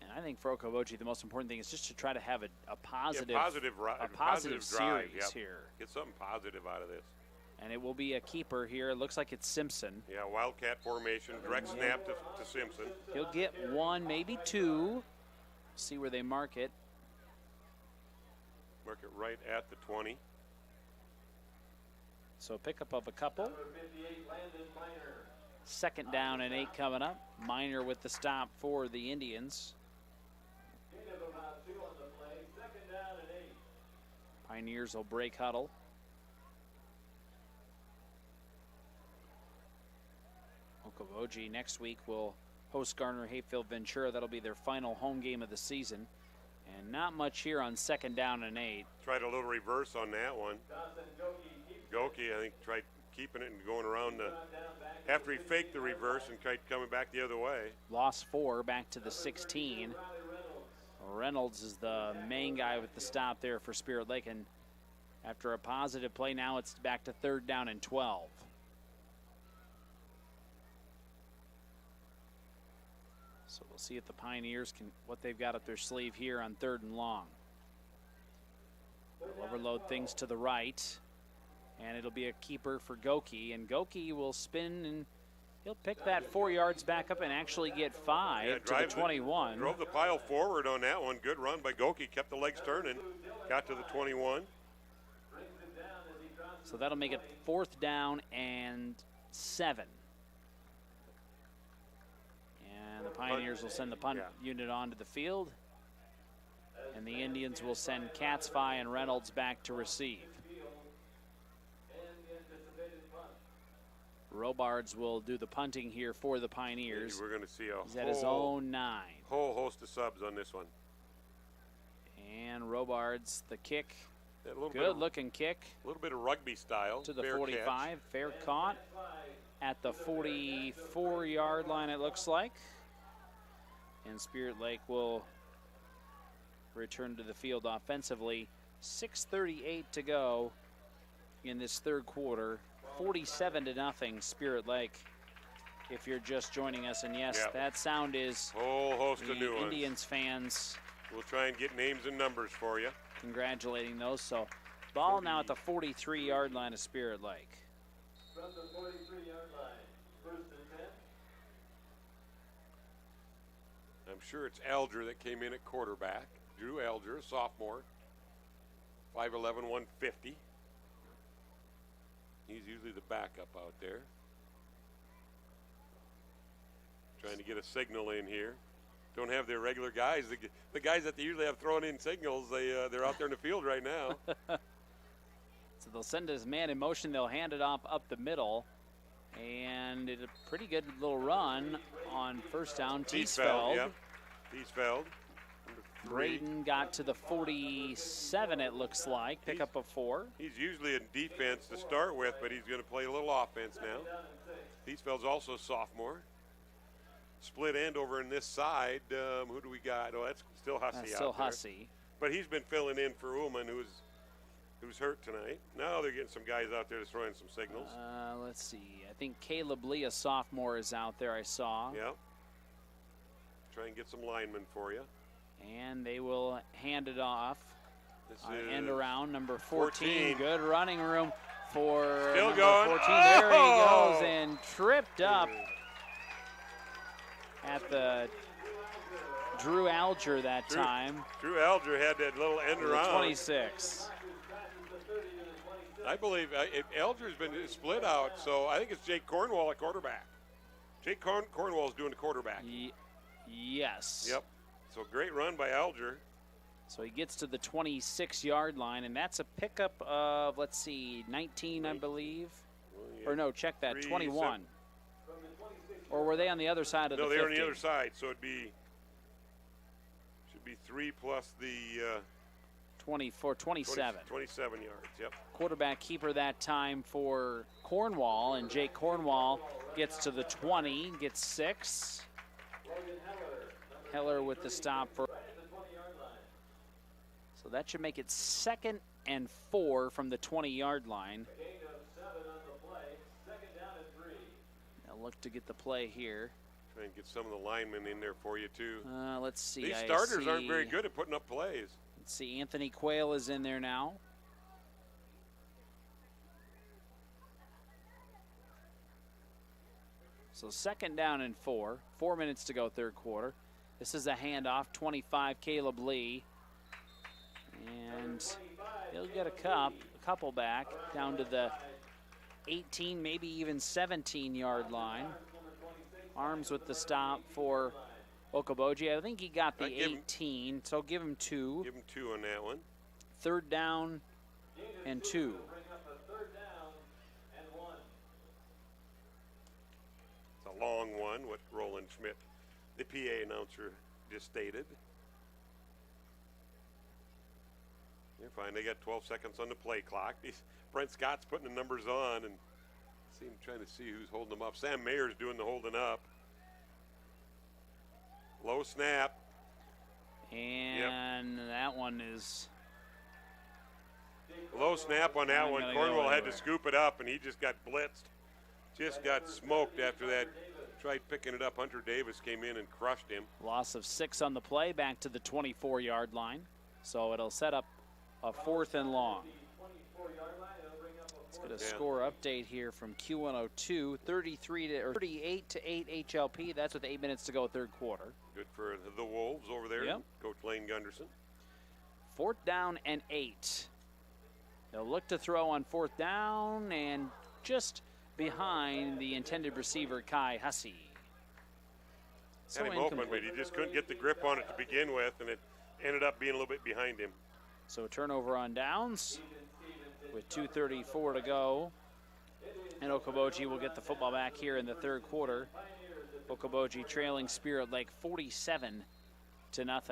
And I think for Okoboji, the most important thing is just to try to have a positive, positive drive series here. Get something positive out of this. And it will be a keeper here. It looks like it's Simpson. Yeah, Wildcat formation, direct snap to Simpson. He'll get one, maybe two. See where they mark it. Mark it right at the 20. So pickup of a couple. Second down and 8 coming up. Minor with the stop for the Indians. Pioneers will break huddle. Okoboji next week will host Garner Hayfield Ventura. That'll be their final home game of the season. And not much here on second down and 8. Tried a little reverse on that one. Goki, I think, tried keeping it and going around after he faked the reverse and tried coming back the other way. Lost 4 back to the 16. Reynolds is the main guy with the stop there for Spirit Lake, and after a positive play, now it's back to third down and 12. So we'll see if the Pioneers can, what they've got up their sleeve here on third and long. They'll overload things to the right, and it'll be a keeper for Goki, and Goki will spin and he'll pick that 4 yards back up and actually get 5 to the 21. Drove the pile forward on that one. Good run by Goki. Kept the legs turning. Got to the 21. So that'll make it fourth down and 7. And the Pioneers will send the punt unit onto the field. And the Indians will send Katzfei and Reynolds back to receive. Robards will do the punting here for the Pioneers. We're going to see He's at his own 9. Whole host of subs on this one. And Robards, the kick. Good looking kick. A little bit of rugby style. To the fair 45. Catch. Fair caught at the 44-yard line, it looks like. And Spirit Lake will return to the field offensively. 6:38 to go in this third quarter. 47-0 Spirit Lake. If you're just joining us, and yes, that sound is whole host of new Indians fans. We'll try and get names and numbers for you. Congratulating those. So ball now at the 43-yard line of Spirit Lake. From the 43-yard line, 1st and 10. I'm sure it's Alger that came in at quarterback. Drew Alger, a sophomore. 5'11", 150. He's usually the backup out there. Trying to get a signal in here. Don't have their regular guys. The guys that they usually have thrown in signals, they're out there in the field right now. So they'll send his man in motion. They'll hand it off up the middle. And it's a pretty good little run on first down. Teesfeld. Yep. Teesfeld. Braden got to the 47, it looks like. Pick up a 4. He's usually in defense to start with, but he's going to play a little offense now. Teesfeld's also a sophomore. Split end over in this side. Who do we got? Oh, that's still Hussey out there. Still Hussey. But he's been filling in for Ullman, who's hurt tonight. Now they're getting some guys out there to throw in some signals. Let's see. I think Caleb Lee, a sophomore, is out there, I saw. Yep. Try and get some linemen for you. And they will hand it off. This End around, number 14. Good running room for still number going. 14. There he goes and tripped up at the Drew Alger that time. Drew Alger had that little end around. 26. I believe Alger's been split out, so I think it's Jake Cornwall at quarterback. Jake Cornwall's doing the quarterback. Yes. Yep. So great run by Alger. So he gets to the 26-yard line, and that's a pickup of, let's see, 19, I believe. Well, yeah. Or no, check that, 21. Or were they on the other side of the 50? No, they're on the other side, so should be 3 plus the 27. 27 yards, yep. Quarterback keeper that time for Cornwall, and Jake Cornwall gets to the 20, gets 6. Heller with the stop for. So that should make it 2nd and 4 from the 20-yard line. They'll look to get the play here. Try and get some of the linemen in there for you, too. Let's see. These starters aren't very good at putting up plays. Let's see. Anthony Quayle is in there now. So 2nd down and 4. 4 minutes to go, third quarter. This is a handoff, 25, Caleb Lee. And he'll get a couple back down to the 18, maybe even 17-yard line. Arms with the stop for Okoboji. I think he got the 18, so give him 2. Give him 2 on that one. 3rd down and 2. It's a long one, what Roland Schmidt, the PA announcer, just stated. You're fine. They got 12 seconds on the play clock. Brent Scott's putting the numbers on and trying to see who's holding them up. Sam Mayer's doing the holding up. Low snap. And that one is low snap on that one. Cornwall had to scoop it up, and he just got blitzed. Just got smoked after that. Tried picking it up. Hunter Davis came in and crushed him. Loss of 6 on the play, back to the 24-yard line. So it'll set up a 4th and long. Let's get a score update here from Q102. 38 to 8 HLP. That's with 8 minutes to go, third quarter. Good for the Wolves over there. Yep. Coach Lane Gunderson. 4th down and 8. They'll look to throw on 4th down and just behind the intended receiver, Kai Hussey. Had him open, but he just couldn't get the grip on it to begin with, and it ended up being a little bit behind him. So a turnover on downs with 2:34 to go. And And Okoboji will get the football back here in the third quarter. Okoboji trailing Spirit Lake 47-0. And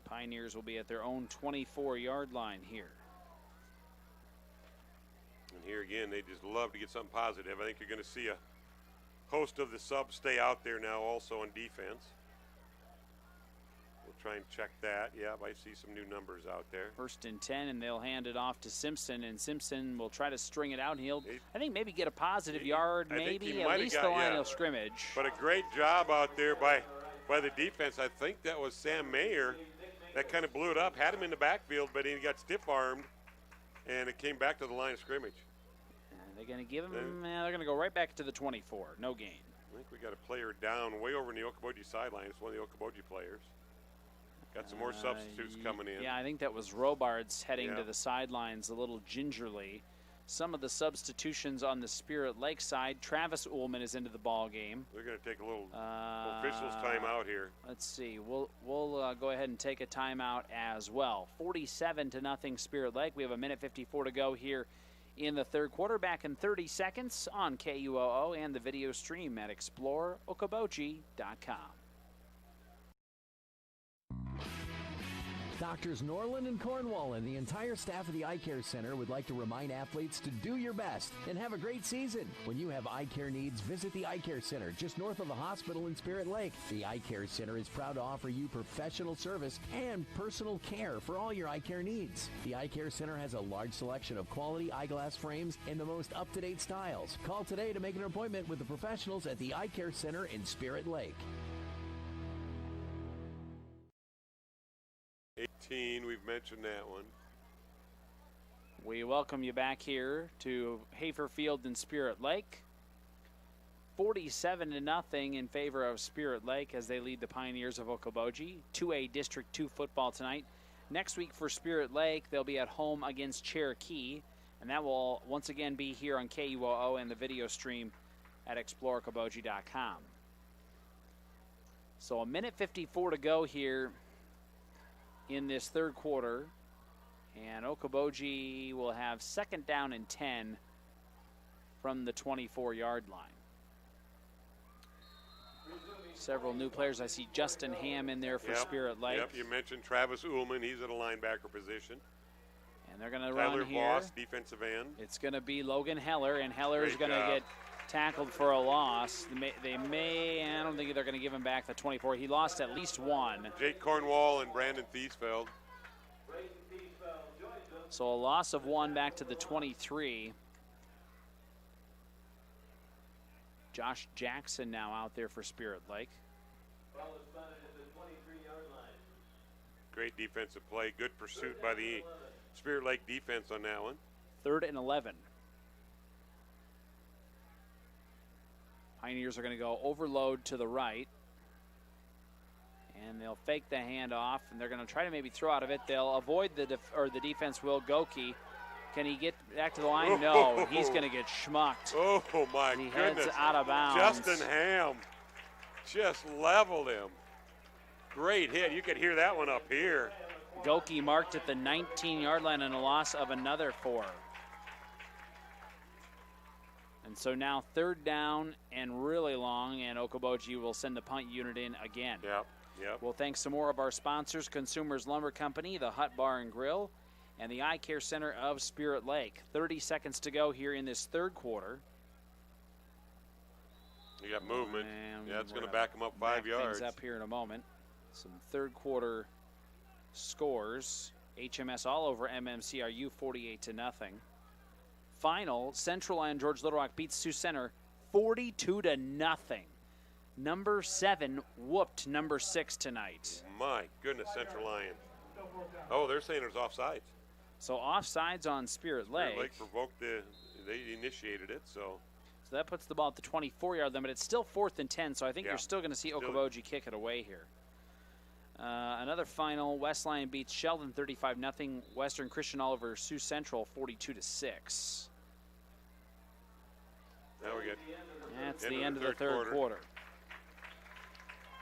Pioneers will be at their own 24-yard line here. And here again, they just love to get something positive. I think you're going to see a host of the subs stay out there now also on defense. We'll try and check that. Yeah, I see some new numbers out there. 1st and 10, and they'll hand it off to Simpson, and Simpson will try to string it out, and he'll, I think, maybe get a positive yard, maybe at least the line of scrimmage. But a great job out there by the defense. I think that was Sam Mayer that kind of blew it up, had him in the backfield, but he got stiff-armed, and it came back to the line of scrimmage. They're going to give him, they're going to go right back to the 24, no gain. I think we got a player down way over in the Okoboji sideline. It's one of the Okoboji players. Got some more substitutes coming in. Yeah, I think that was Robards heading to the sidelines a little gingerly. Some of the substitutions on the Spirit Lake side. Travis Ullman is into the ball game. They're going to take a little officials timeout here. Let's see. We'll go ahead and take a timeout as well. 47-0 Spirit Lake. We have 1:54 to go here in the third quarter. Back in 30 seconds on KUOO and the video stream at exploreokoboji.com. Doctors Norland and Cornwall and the entire staff of the Eye Care Center would like to remind athletes to do your best and have a great season. When you have eye care needs, visit the Eye Care Center just north of the hospital in Spirit Lake. The Eye Care Center is proud to offer you professional service and personal care for all your eye care needs. The Eye Care Center has a large selection of quality eyeglass frames and the most up-to-date styles. Call today to make an appointment with the professionals at the Eye Care Center in Spirit Lake. 18, we've mentioned that one. We welcome you back here to Hafer Field in Spirit Lake. 47-0 in favor of Spirit Lake as they lead the Pioneers of Okoboji. 2A District 2 football tonight. Next week for Spirit Lake, they'll be at home against Cherokee, and that will once again be here on KUOO and the video stream at exploreokoboji.com. So 1:54 to go here in this third quarter, and Okoboji will have 2nd down and 10 from the 24-yard line. Several new players. I see Justin Ham in there for Spirit Lake. Yep, you mentioned Travis Ullman. He's at a linebacker position. And they're going to run here. Tyler Voss, defensive end. It's going to be Logan Heller, and Heller is going to get tackled for a loss. I don't think they're going to give him back the 24. He lost at least one. Jake Cornwall and Brandon Thiesfeld. So a loss of one back to the 23. Josh Jackson now out there for Spirit Lake. Great defensive play. Good pursuit by the Spirit Lake defense on that one. 3rd and 11. Pioneers are going to go overload to the right. And they'll fake the handoff, and they're going to try to maybe throw out of it. They'll avoid the defense will. Goki, can he get back to the line? No, he's going to get schmucked. Oh, my goodness. He heads out of bounds. Justin Ham just leveled him. Great hit. You could hear that one up here. Goki marked at the 19-yard line and a loss of another 4. And so now 3rd down and really long, and Okoboji will send the punt unit in again. Yep. We'll thank some more of our sponsors, Consumers Lumber Company, the Hut Bar and Grill, and the Eye Care Center of Spirit Lake. 30 seconds to go here in this third quarter. You got movement. Yeah, it's going to back them up 5 yards. Things up here in a moment. Some third quarter scores. HMS all over MMCRU 48-0. Final, Central and George Little Rock beats Sioux Center 42-0. Number 7 whooped number 6 tonight. My goodness, Central Lion. Oh, they're saying there's offsides. So offsides on Spirit Lake. Spirit Lake provoked they initiated it, so that puts the ball at the 24-yard limit. It's still 4th and 10, so I think you're still going to see Okoboji kick it away here. Another final, West Lion beats Sheldon 35-0. Western Christian all over Sioux Central 42-6. Now we get That's the end of the third quarter.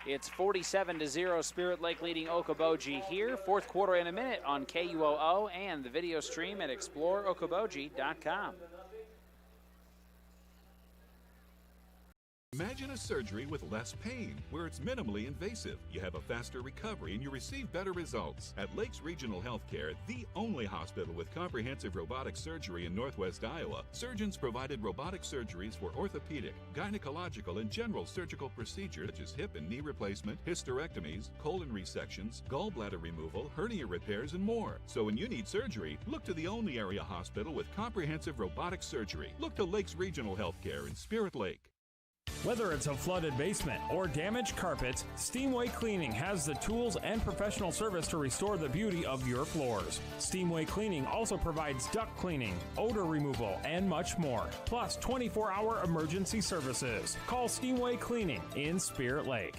It's 47-0, Spirit Lake leading Okoboji here. Fourth quarter in a minute on KUOO and the video stream at exploreokoboji.com. Imagine a surgery with less pain, where it's minimally invasive. You have a faster recovery and you receive better results. At Lakes Regional Healthcare, the only hospital with comprehensive robotic surgery in Northwest Iowa, surgeons provided robotic surgeries for orthopedic, gynecological, and general surgical procedures such as hip and knee replacement, hysterectomies, colon resections, gallbladder removal, hernia repairs, and more. So when you need surgery, look to the only area hospital with comprehensive robotic surgery. Look to Lakes Regional Healthcare in Spirit Lake. Whether it's a flooded basement or damaged carpets, Steamway Cleaning has the tools and professional service to restore the beauty of your floors. Steamway Cleaning also provides duct cleaning, odor removal, and much more, plus 24-hour emergency services. Call Steamway Cleaning in Spirit Lake.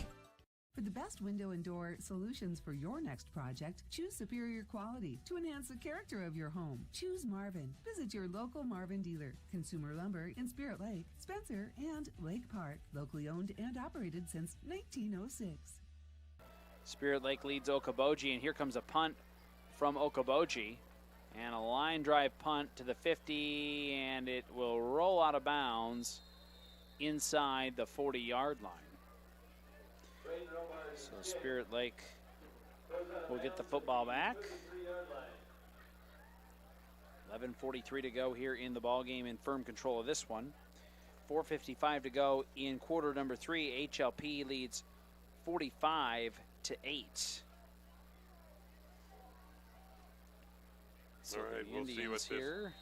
For the best window and door solutions for your next project, choose superior quality to enhance the character of your home. Choose Marvin. Visit your local Marvin dealer. Consumer Lumber in Spirit Lake, Spencer, and Lake Park. Locally owned and operated since 1906. Spirit Lake leads Okoboji, and here comes a punt from Okoboji. And a line drive punt to the 50, and it will roll out of bounds inside the 40-yard line. So Spirit Lake will get the football back. 11:43 to go here in the ball game, in firm control of this one. 4:55 to go in quarter number 3. HLP leads 45-8. So all right, we'll see what this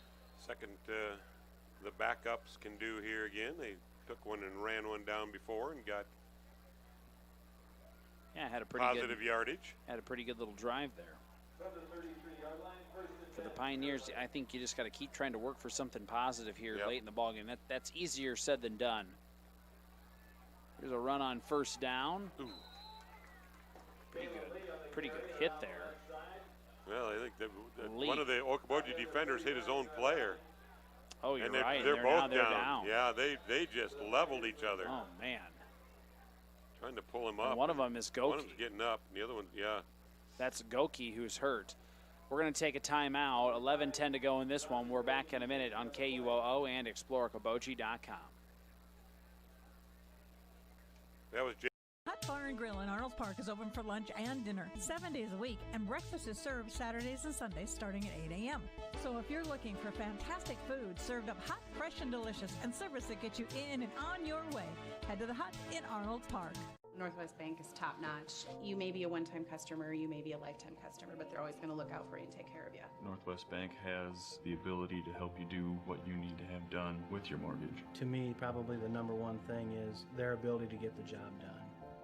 second the backups can do here again. They took one and ran one down before and got had a pretty positive good yardage. Had a pretty good little drive there. For the Pioneers, I think you just got to keep trying to work for something positive here late in the ballgame. That's easier said than done. Here's a run on first down. Ooh. Pretty good hit there. Well, I think that one of the Okoboji defenders hit his own player. Oh, you're and right. They're both down. Yeah, they just leveled each other. Oh, man. Trying to pull him up. And one of them is Goki. One of them's getting up, and the other one, That's Goki who's hurt. We're going to take a timeout. 11:10 to go in this one. We're back in a minute on KUOO and exploreokoboji.com. That was Hut Bar and Grill in Arnold Park is open for lunch and dinner 7 days a week, and breakfast is served Saturdays and Sundays starting at 8 a.m. So if you're looking for fantastic food served up hot, fresh, and delicious, and service that gets you in and on your way, head to the Hut in Arnold Park. Northwest Bank is top notch. You may be a one-time customer, you may be a lifetime customer, but they're always going to look out for you and take care of you. Northwest Bank has the ability to help you do what you need to have done with your mortgage. To me, probably the number one thing is their ability to get the job done.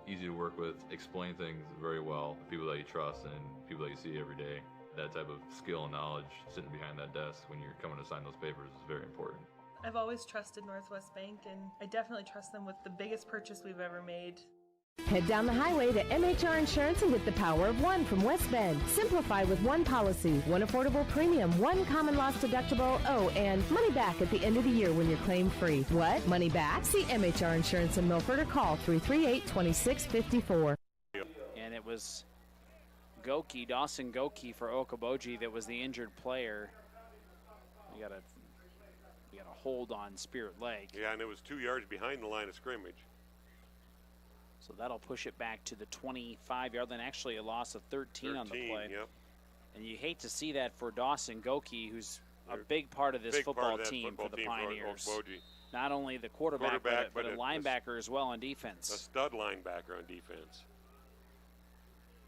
Easy to work with, explain things very well, people that you trust and people that you see every day. That type of skill and knowledge sitting behind that desk when you're coming to sign those papers is very important. I've always trusted Northwest Bank, and I definitely trust them with the biggest purchase we've ever made. Head down the highway to MHR Insurance and get the power of one from West Bend. Simplify with one policy, one affordable premium, one common loss deductible, and money back at the end of the year when you're claim free. What? Money back? See MHR Insurance in Milford or call 338-2654. And it was Goki, Dawson Goki for Okoboji that was the injured player. We got a hold on Spirit Lake. Yeah, and it was 2 yards behind the line of scrimmage. So that'll push it back to the 25-yard line. Actually, a loss of 13 on the play. Yep. And you hate to see that for Dawson Goki, who's a big part of this football team for the Pioneers. Not only the quarterback but a linebacker as well on defense. A stud linebacker on defense.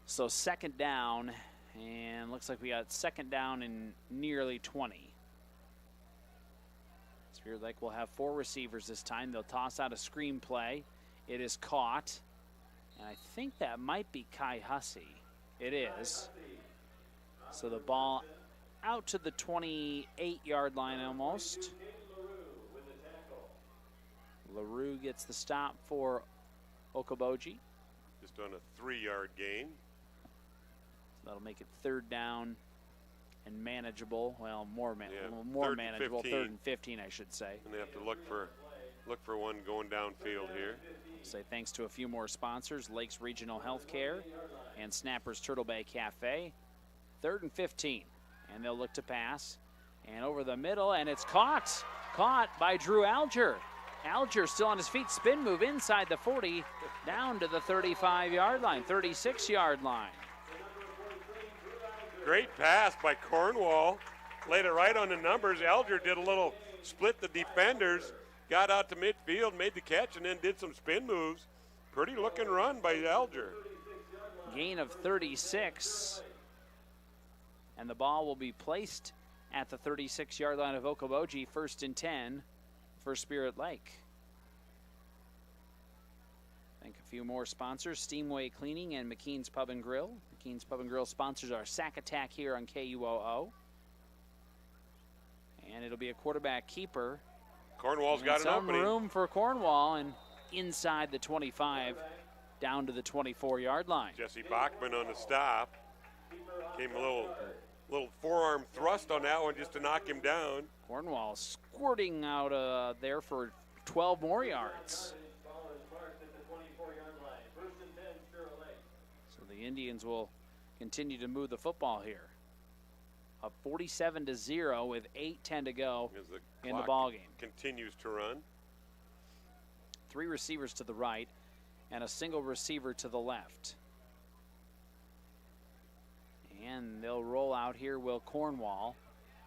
So second down, and looks like we got second down and nearly 20. Spirit Lake will have 4 receivers this time. They'll toss out a screen play. It is caught, and I think that might be Kai Hussey. It is. So the ball out to the 28-yard line almost. LaRue gets the stop for Okoboji. Just on a 3-yard gain. So that'll make it third down and manageable. Well, more manageable. 15. Third and 15, I should say. And they have to look for one going downfield here. Say thanks to a few more sponsors, Lakes Regional Healthcare and Snappers Turtle Bay Cafe. 3rd and 15, and they'll look to pass. And over the middle, and it's caught. Caught by Drew Alger. Alger still on his feet, spin move inside the 40, down to the 35-yard line, 36-yard line. Great pass by Cornwall. Laid it right on the numbers. Alger did a little split the defenders, got out to midfield, made the catch, and then did some spin moves. Pretty looking run by Alger. Gain of 36. And the ball will be placed at the 36-yard line of Okoboji, 1st and 10 for Spirit Lake. Thank a few more sponsors, Steamway Cleaning and McKean's Pub and Grill. McKean's Pub and Grill sponsors our Sack Attack here on KUOO. And it'll be a quarterback keeper. Cornwall's and got an some opening. room for Cornwall, and inside the 25, down to the 24-yard line. Jesse Bachman on the stop. Came a little forearm thrust on that one just to knock him down. Cornwall squirting out there for 12 more yards. So the Indians will continue to move the football here. Up 47-0 with 8:10 to go in the ball game. Continues to run. 3 receivers to the right and a single receiver to the left. And they'll roll out here, Will Cornwall.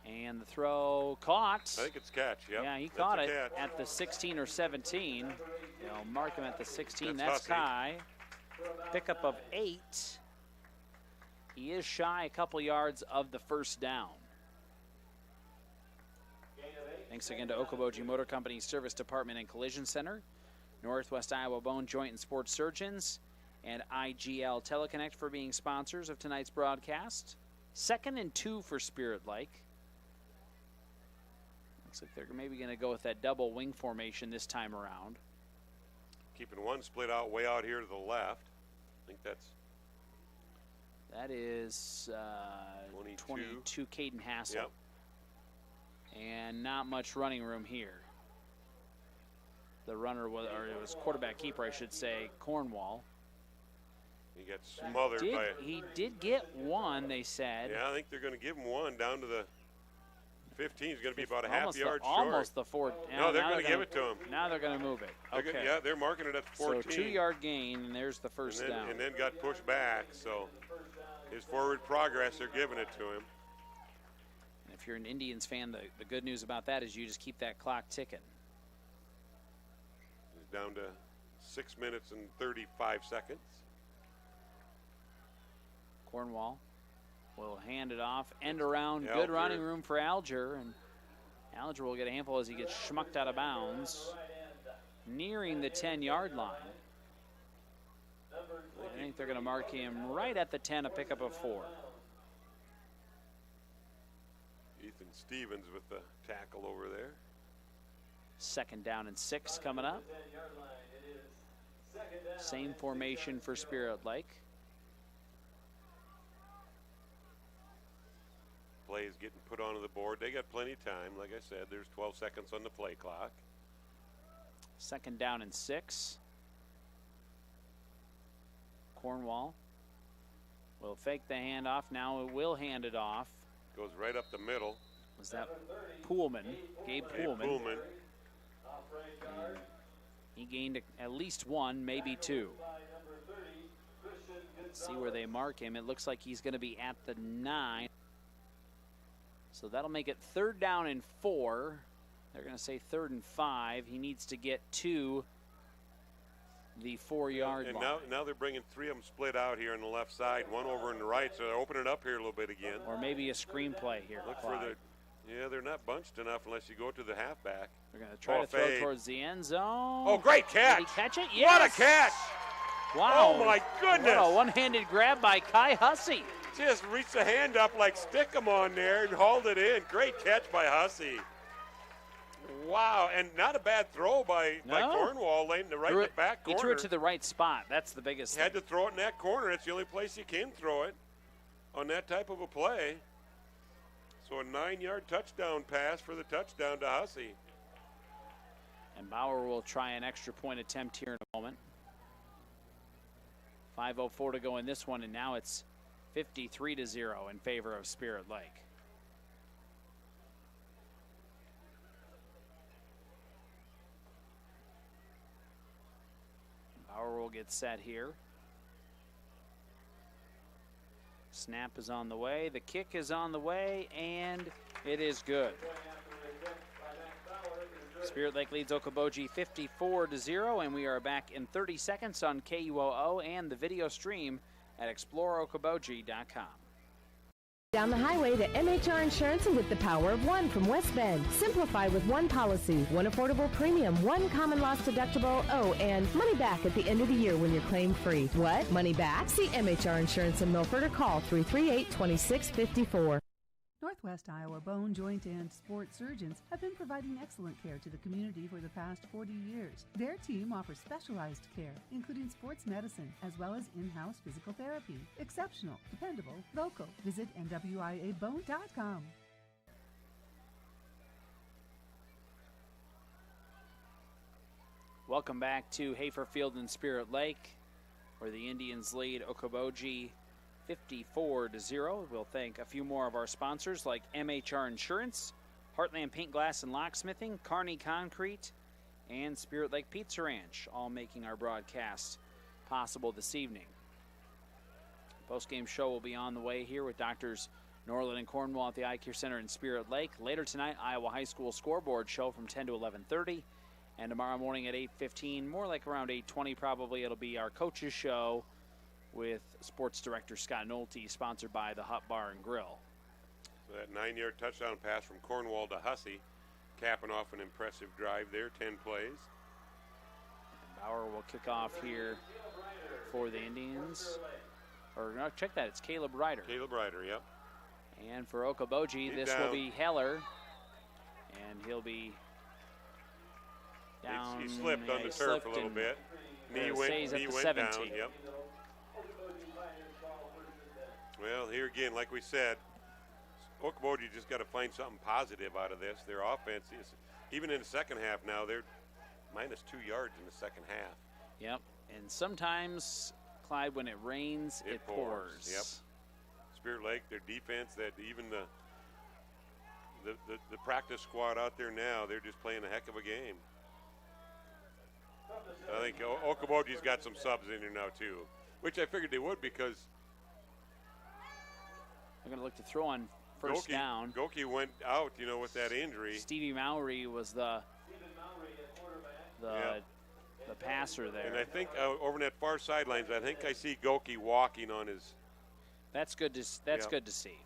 And the throw caught. I think it's catch, yep. Yeah, he caught it at the 16 or 17. They'll mark him at the 16. That's Kai. Pickup of 8. He is shy a couple yards of the first down. Thanks again to Okoboji Motor Company Service Department and Collision Center, Northwest Iowa Bone Joint and Sports Surgeons, and IGL Teleconnect for being sponsors of tonight's broadcast. 2nd and 2 for Spirit Lake. Looks like they're maybe going to go with that double wing formation this time around. Keeping one split out way out here to the left. I think that is 22 Caden Hassel. Yep. And not much running room here. The runner was, or it was quarterback keeper, I should say, Cornwall. He got smothered by it. He did get one, they said. Yeah, I think they're going to give him one down to the 15. He's going to be about a half yard short. Almost the 4. No, they're going to give it to him. Now they're going to move it. Okay. Yeah, they're marking it at 14. So 2-yard gain, and there's the first down. And then got pushed back, so his forward progress, they're giving it to him. And if you're an Indians fan, the good news about that is you just keep that clock ticking. He's down to 6 minutes and 35 seconds. Cornwall will hand it off, end around, good running room for Alger, and Alger will get a handful as he gets schmucked out of bounds, nearing the 10-yard line. I think they're going to mark him right at the 10, a pickup of 4. Ethan Stevens with the tackle over there. 2nd down and 6 coming up. Same formation for Spirit Lake. Plays getting put onto the board. They got plenty of time. Like I said, there's 12 seconds on the play clock. 2nd down and 6. Cornwall will fake the handoff. Now it will hand it off. Goes right up the middle. Was that Poolman? Gabe Poolman. He gained at least 1, maybe 2. Let's see where they mark him. It looks like he's going to be at the 9. So that'll make it 3rd down and 4. They're going to say 3rd and 5. He needs to get to the 4-yard line. And now they're bringing 3 of them split out here on the left side, one over on the right, so they're opening it up here a little bit again. Or maybe a screenplay here. Look for they're not bunched enough unless you go to the halfback. They're going to try to throw towards the end zone. Oh, great catch. Did he catch it? Yes. What a catch. Wow. Oh, my goodness. What a one-handed grab by Kai Hussey. Just reached the hand up like stick 'em on there and hauled it in. Great catch by Hussey. Wow, and not a bad throw by Cornwall, laying the the back corner. He threw it to the right spot. That's the biggest thing. Had to throw it in that corner. It's the only place you can throw it on that type of a play. So a 9-yard touchdown pass for the touchdown to Hussey. And Bauer will try an extra point attempt here in a moment. 5:04 to go in this one, and now it's 53-0 in favor of Spirit Lake. Bauer will get set here. Snap is on the way, the kick is on the way, and it is good. Spirit Lake leads Okoboji 54-0, and we are back in 30 seconds on KUOO and the video stream at exploreokoboji.com. Down the highway to MHR Insurance and with the power of one from West Bend. Simplify with one policy, one affordable premium, one common loss deductible, and money back at the end of the year when you're claim free. What? Money back? See MHR Insurance in Milford or call 338-2654. Northwest Iowa Bone, Joint, and Sports Surgeons have been providing excellent care to the community for the past 40 years. Their team offers specialized care, including sports medicine, as well as in-house physical therapy. Exceptional, dependable, local. Visit NWIABone.com. Welcome back to Hafer Field and Spirit Lake, where the Indians lead Okoboji 54-0. We'll thank a few more of our sponsors like MHR Insurance, Heartland Paint, Glass, and Locksmithing, Kearney Concrete, and Spirit Lake Pizza Ranch, all making our broadcast possible this evening. Post-game show will be on the way here with Doctors Norland and Cornwall at the Eye Care Center in Spirit Lake. Later tonight, Iowa High School scoreboard show from 10 to 11:30. And tomorrow morning at 8:15, more like around 8:20 probably, it'll be our coaches show with Sports Director Scott Nolte, sponsored by the Hut Bar and Grill. So that 9-yard touchdown pass from Cornwall to Hussey, capping off an impressive drive there, 10 plays. And Bauer will kick off here for the Indians. Or no, check that, it's Caleb Ryder. Caleb Ryder, yep. And for Okoboji, this will be Heller. And he'll be down. He slipped on the turf a little bit. Knee went down, yep. Well, here again, like we said, Okoboji just got to find something positive out of this. Their offense is, even in the second half now, they're minus 2 yards in the second half. Yep, and sometimes, Clyde, when it rains, it pours. Yep. Spirit Lake, their defense, that even the practice squad out there now, they're just playing a heck of a game. I think Okoboji's got some subs in here now too, which I figured they would because they're going to look to throw on first down. Goki went out, with that injury. Stevie Mowry was the passer there. And I think over in that far sidelines, I think I see Goki walking on his. That's good to see.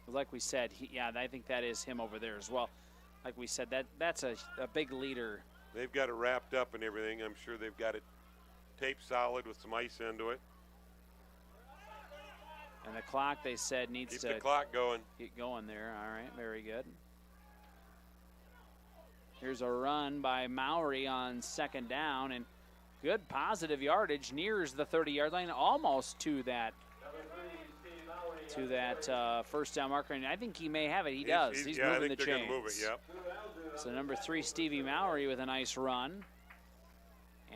Like we said, I think that is him over there as well. Like we said, that's a big leader. They've got it wrapped up and everything. I'm sure they've got it taped solid with some ice into it. And the clock, they said, needs to keep the clock going. Get going there. All right, very good. Here's a run by Mowry on second down, and good positive yardage, nears the 30-yard line, almost to that first down marker. And I think he may have it. He does. He's moving the chains. Gonna move it, yep. So number 3, Stevie Mowry, with a nice run,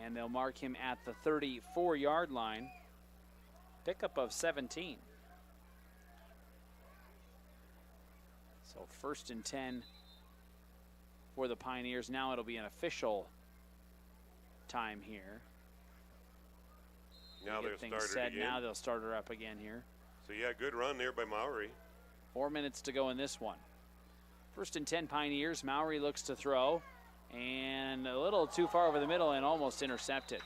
and they'll mark him at the 34-yard line. Pickup of 17. So 1st and 10 for the Pioneers. Now it'll be an official time here. Now they'll start it again. Now they'll start her up again here. So good run there by Mowry. 4 minutes to go in this one. 1st and 10 Pioneers. Mowry looks to throw, and a little too far over the middle and almost intercepted.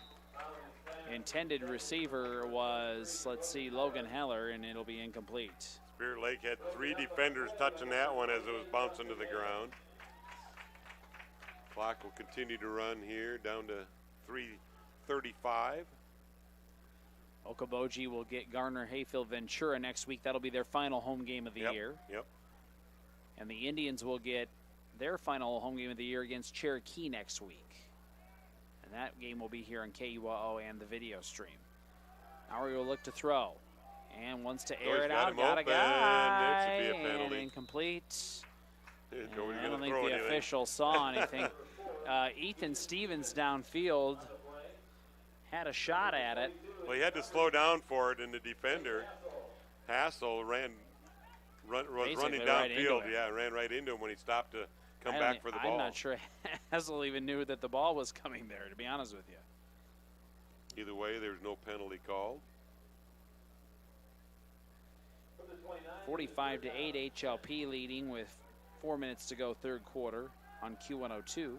Intended receiver was, Logan Heller, and it'll be incomplete. Spirit Lake had 3 defenders touching that one as it was bouncing to the ground. Clock will continue to run here down to 3:35. Okoboji will get Garner Hayfield Ventura next week. That'll be their final home game of the year. Yep. And the Indians will get their final home game of the year against Cherokee next week. And that game will be here on KUOO and the video stream. Mowry will look to throw. And wants to air it out. Got a guy. That should be a penalty. And incomplete. I don't think the official saw anything. Ethan Stevens downfield had a shot at it. Well, he had to slow down for it, and the defender, Hassel, was running downfield. Yeah, ran right into him when he stopped to come back for the ball. I'm not sure Hassel even knew that the ball was coming there, to be honest with you. Either way, there's no penalty called. 45-8 HLP leading with 4 minutes to go third quarter on Q102.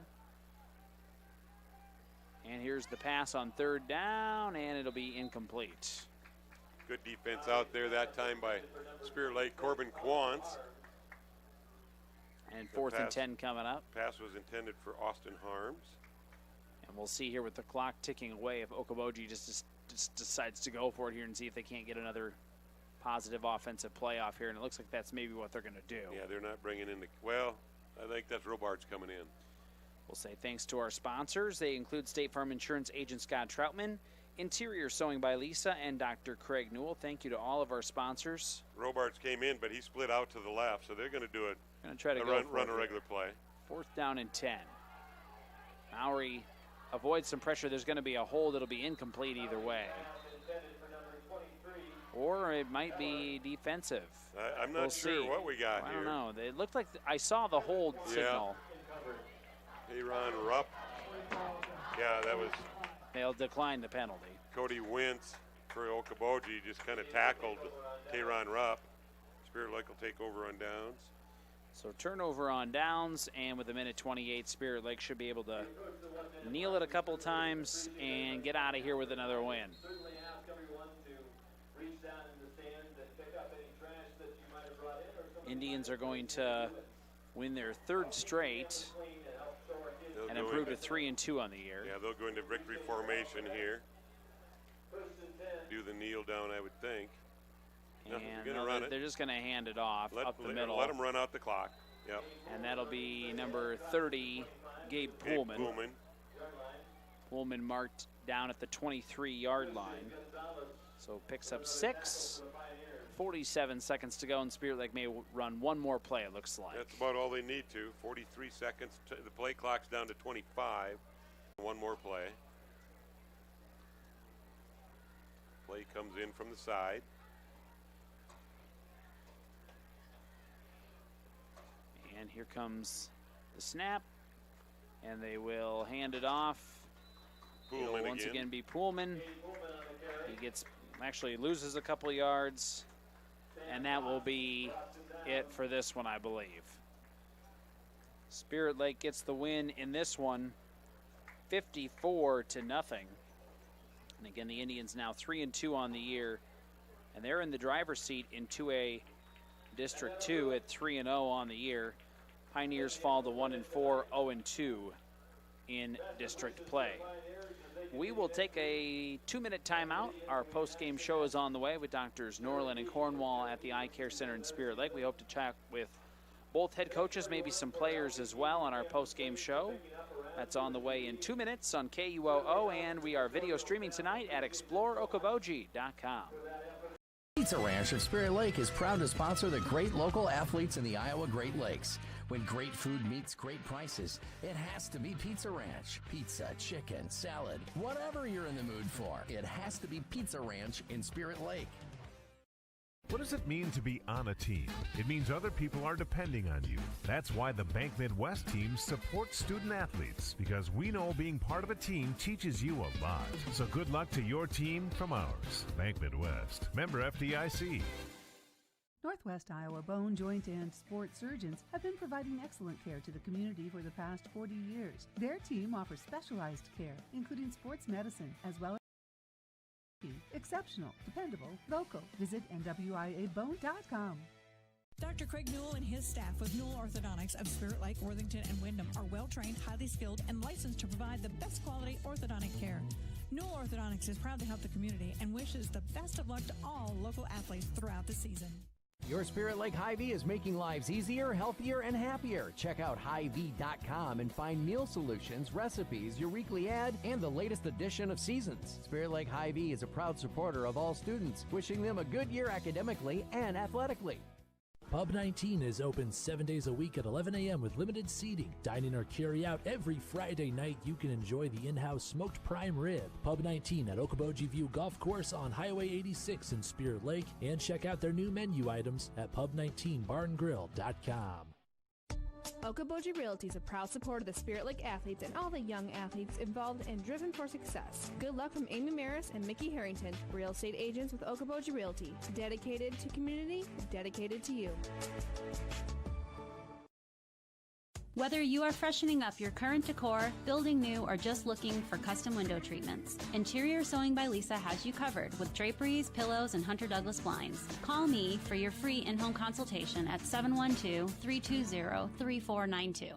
And here's the pass on third down, and it'll be incomplete. Good defense out there that time by Spirit Lake Corbin Quantz. And 4th and 10 coming up. Pass was intended for Austin Harms. And we'll see here with the clock ticking away if Okoboji just decides to go for it here and see if they can't get another positive offensive play off here. And it looks like that's maybe what they're going to do. Yeah, they're not bringing in the, well, I think that's Robards coming in. We'll say thanks to our sponsors. They include State Farm Insurance agent Scott Troutman, Interior Sewing by Lisa, and Dr. Craig Newell. Thank you to all of our sponsors. Robards came in, but he split out to the left, so they're going to do it. Going to try to run a regular play. 4th down and 10. Mowry avoids some pressure. There's going to be a hold. It'll be incomplete either way. Or it might be defensive. I'm not sure what we got here. I don't know. It looked like I saw the hold signal. Aaron Rupp. Yeah, that was. They'll decline the penalty. Cody Wentz for Okoboji just kind of tackled Aaron Rupp. Spirit Lake will take over on downs. So turnover on downs, and with a minute 28, Spirit Lake should be able to kneel it a couple times and get out of here with another win. Indians are going to win their 3rd straight and improve to 3-2 on the year. Yeah, they'll go into victory formation here. Do the kneel down, I would think. And they're just going to hand it off up the middle. Let them run out the clock. Yep. And that'll be number 30, Gabe Pullman. Pullman marked down at the 23-yard line. So picks up 6. 47 seconds to go, and Spirit Lake may run one more play, it looks like. That's about all they need to. 43 seconds. The play clock's down to 25. One more play. Play comes in from the side. And here comes the snap, and they will hand it off. It'll once again be Pullman. He actually loses a couple yards. And that will be it for this one, I believe. Spirit Lake gets the win in this one, 54-0. And again, the Indians now 3-2 on the year, and they're in the driver's seat in 2A District 2 at 3-0 on the year. Pioneers fall to 1-4, 0-2 in district play. We will take a 2-minute timeout. Our post-game show is on the way with Doctors Norland and Cornwall at the Eye Care Center in Spirit Lake. We hope to chat with both head coaches, maybe some players as well on our post-game show. That's on the way in 2 minutes on KUOO, and we are video streaming tonight at exploreokoboji.com. Pizza Ranch of Spirit Lake is proud to sponsor the great local athletes in the Iowa Great Lakes. When great food meets great prices, it has to be Pizza Ranch. Pizza, chicken, salad, whatever you're in the mood for, it has to be Pizza Ranch in Spirit Lake. What does it mean to be on a team? It means other people are depending on you. That's why the Bank Midwest teams support student athletes, because we know being part of a team teaches you a lot. So good luck to your team from ours. Bank Midwest. Member FDIC. Northwest Iowa Bone, Joint, and Sports Surgeons have been providing excellent care to the community for the past 40 years. Their team offers specialized care, including sports medicine, as well as exceptional, dependable, local. Visit NWIABone.com. Dr. Craig Newell and his staff with Newell Orthodontics of Spirit Lake, Worthington, and Wyndham are well-trained, highly skilled, and licensed to provide the best quality orthodontic care. Newell Orthodontics is proud to help the community and wishes the best of luck to all local athletes throughout the season. Your Spirit Lake Hy-Vee is making lives easier, healthier, and happier. Check out Hy-Vee.com and find meal solutions, recipes, your weekly ad, and the latest edition of Seasons. Spirit Lake Hy-Vee is a proud supporter of all students, wishing them a good year academically and athletically. Pub 19 is open 7 days a week at 11 a.m. with limited seating. Dine-in or carry out every Friday night. You can enjoy the in-house smoked prime rib. Pub 19 at Okoboji View Golf Course on Highway 86 in Spirit Lake. And check out their new menu items at pub19barngrill.com. Okoboji Realty is a proud supporter of the Spirit Lake athletes and all the young athletes involved and driven for success. Good luck from Amy Maris and Mickey Harrington, real estate agents with Okoboji Realty. Dedicated to community, dedicated to you. Whether you are freshening up your current decor, building new, or just looking for custom window treatments, Interior Sewing by Lisa has you covered with draperies, pillows, and Hunter Douglas blinds. Call me for your free in-home consultation at 712-320-3492.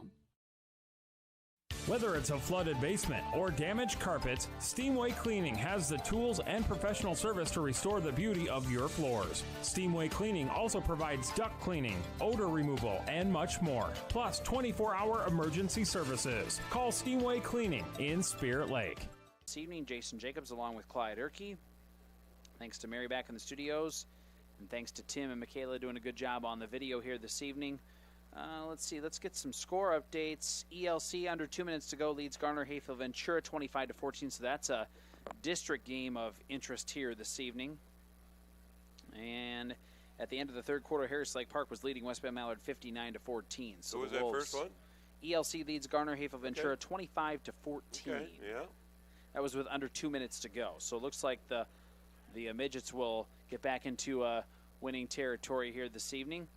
Whether it's a flooded basement or damaged carpets, Steamway Cleaning has the tools and professional service to restore the beauty of your floors. Steamway Cleaning also provides duct cleaning, odor removal, and much more, plus 24-hour emergency services. Call Steamway Cleaning in Spirit Lake. This evening, Jason Jacobs along with Clyde Erkey. Thanks to Mary back in the studios, and thanks to Tim and Michaela doing a good job on the video here this evening. Let's see. Let's get some score updates. ELC under 2 minutes to go leads Garner Hayfield Ventura 25-14. So that's a district game of interest here this evening. And at the end of the third quarter, Harris Lake Park was leading West Bend Mallard 59-14. So who was that first one? ELC leads Garner Hayfield Ventura 25-14. Okay, yeah. That was with under 2 minutes to go. So it looks like the midgets will get back into winning territory here this evening.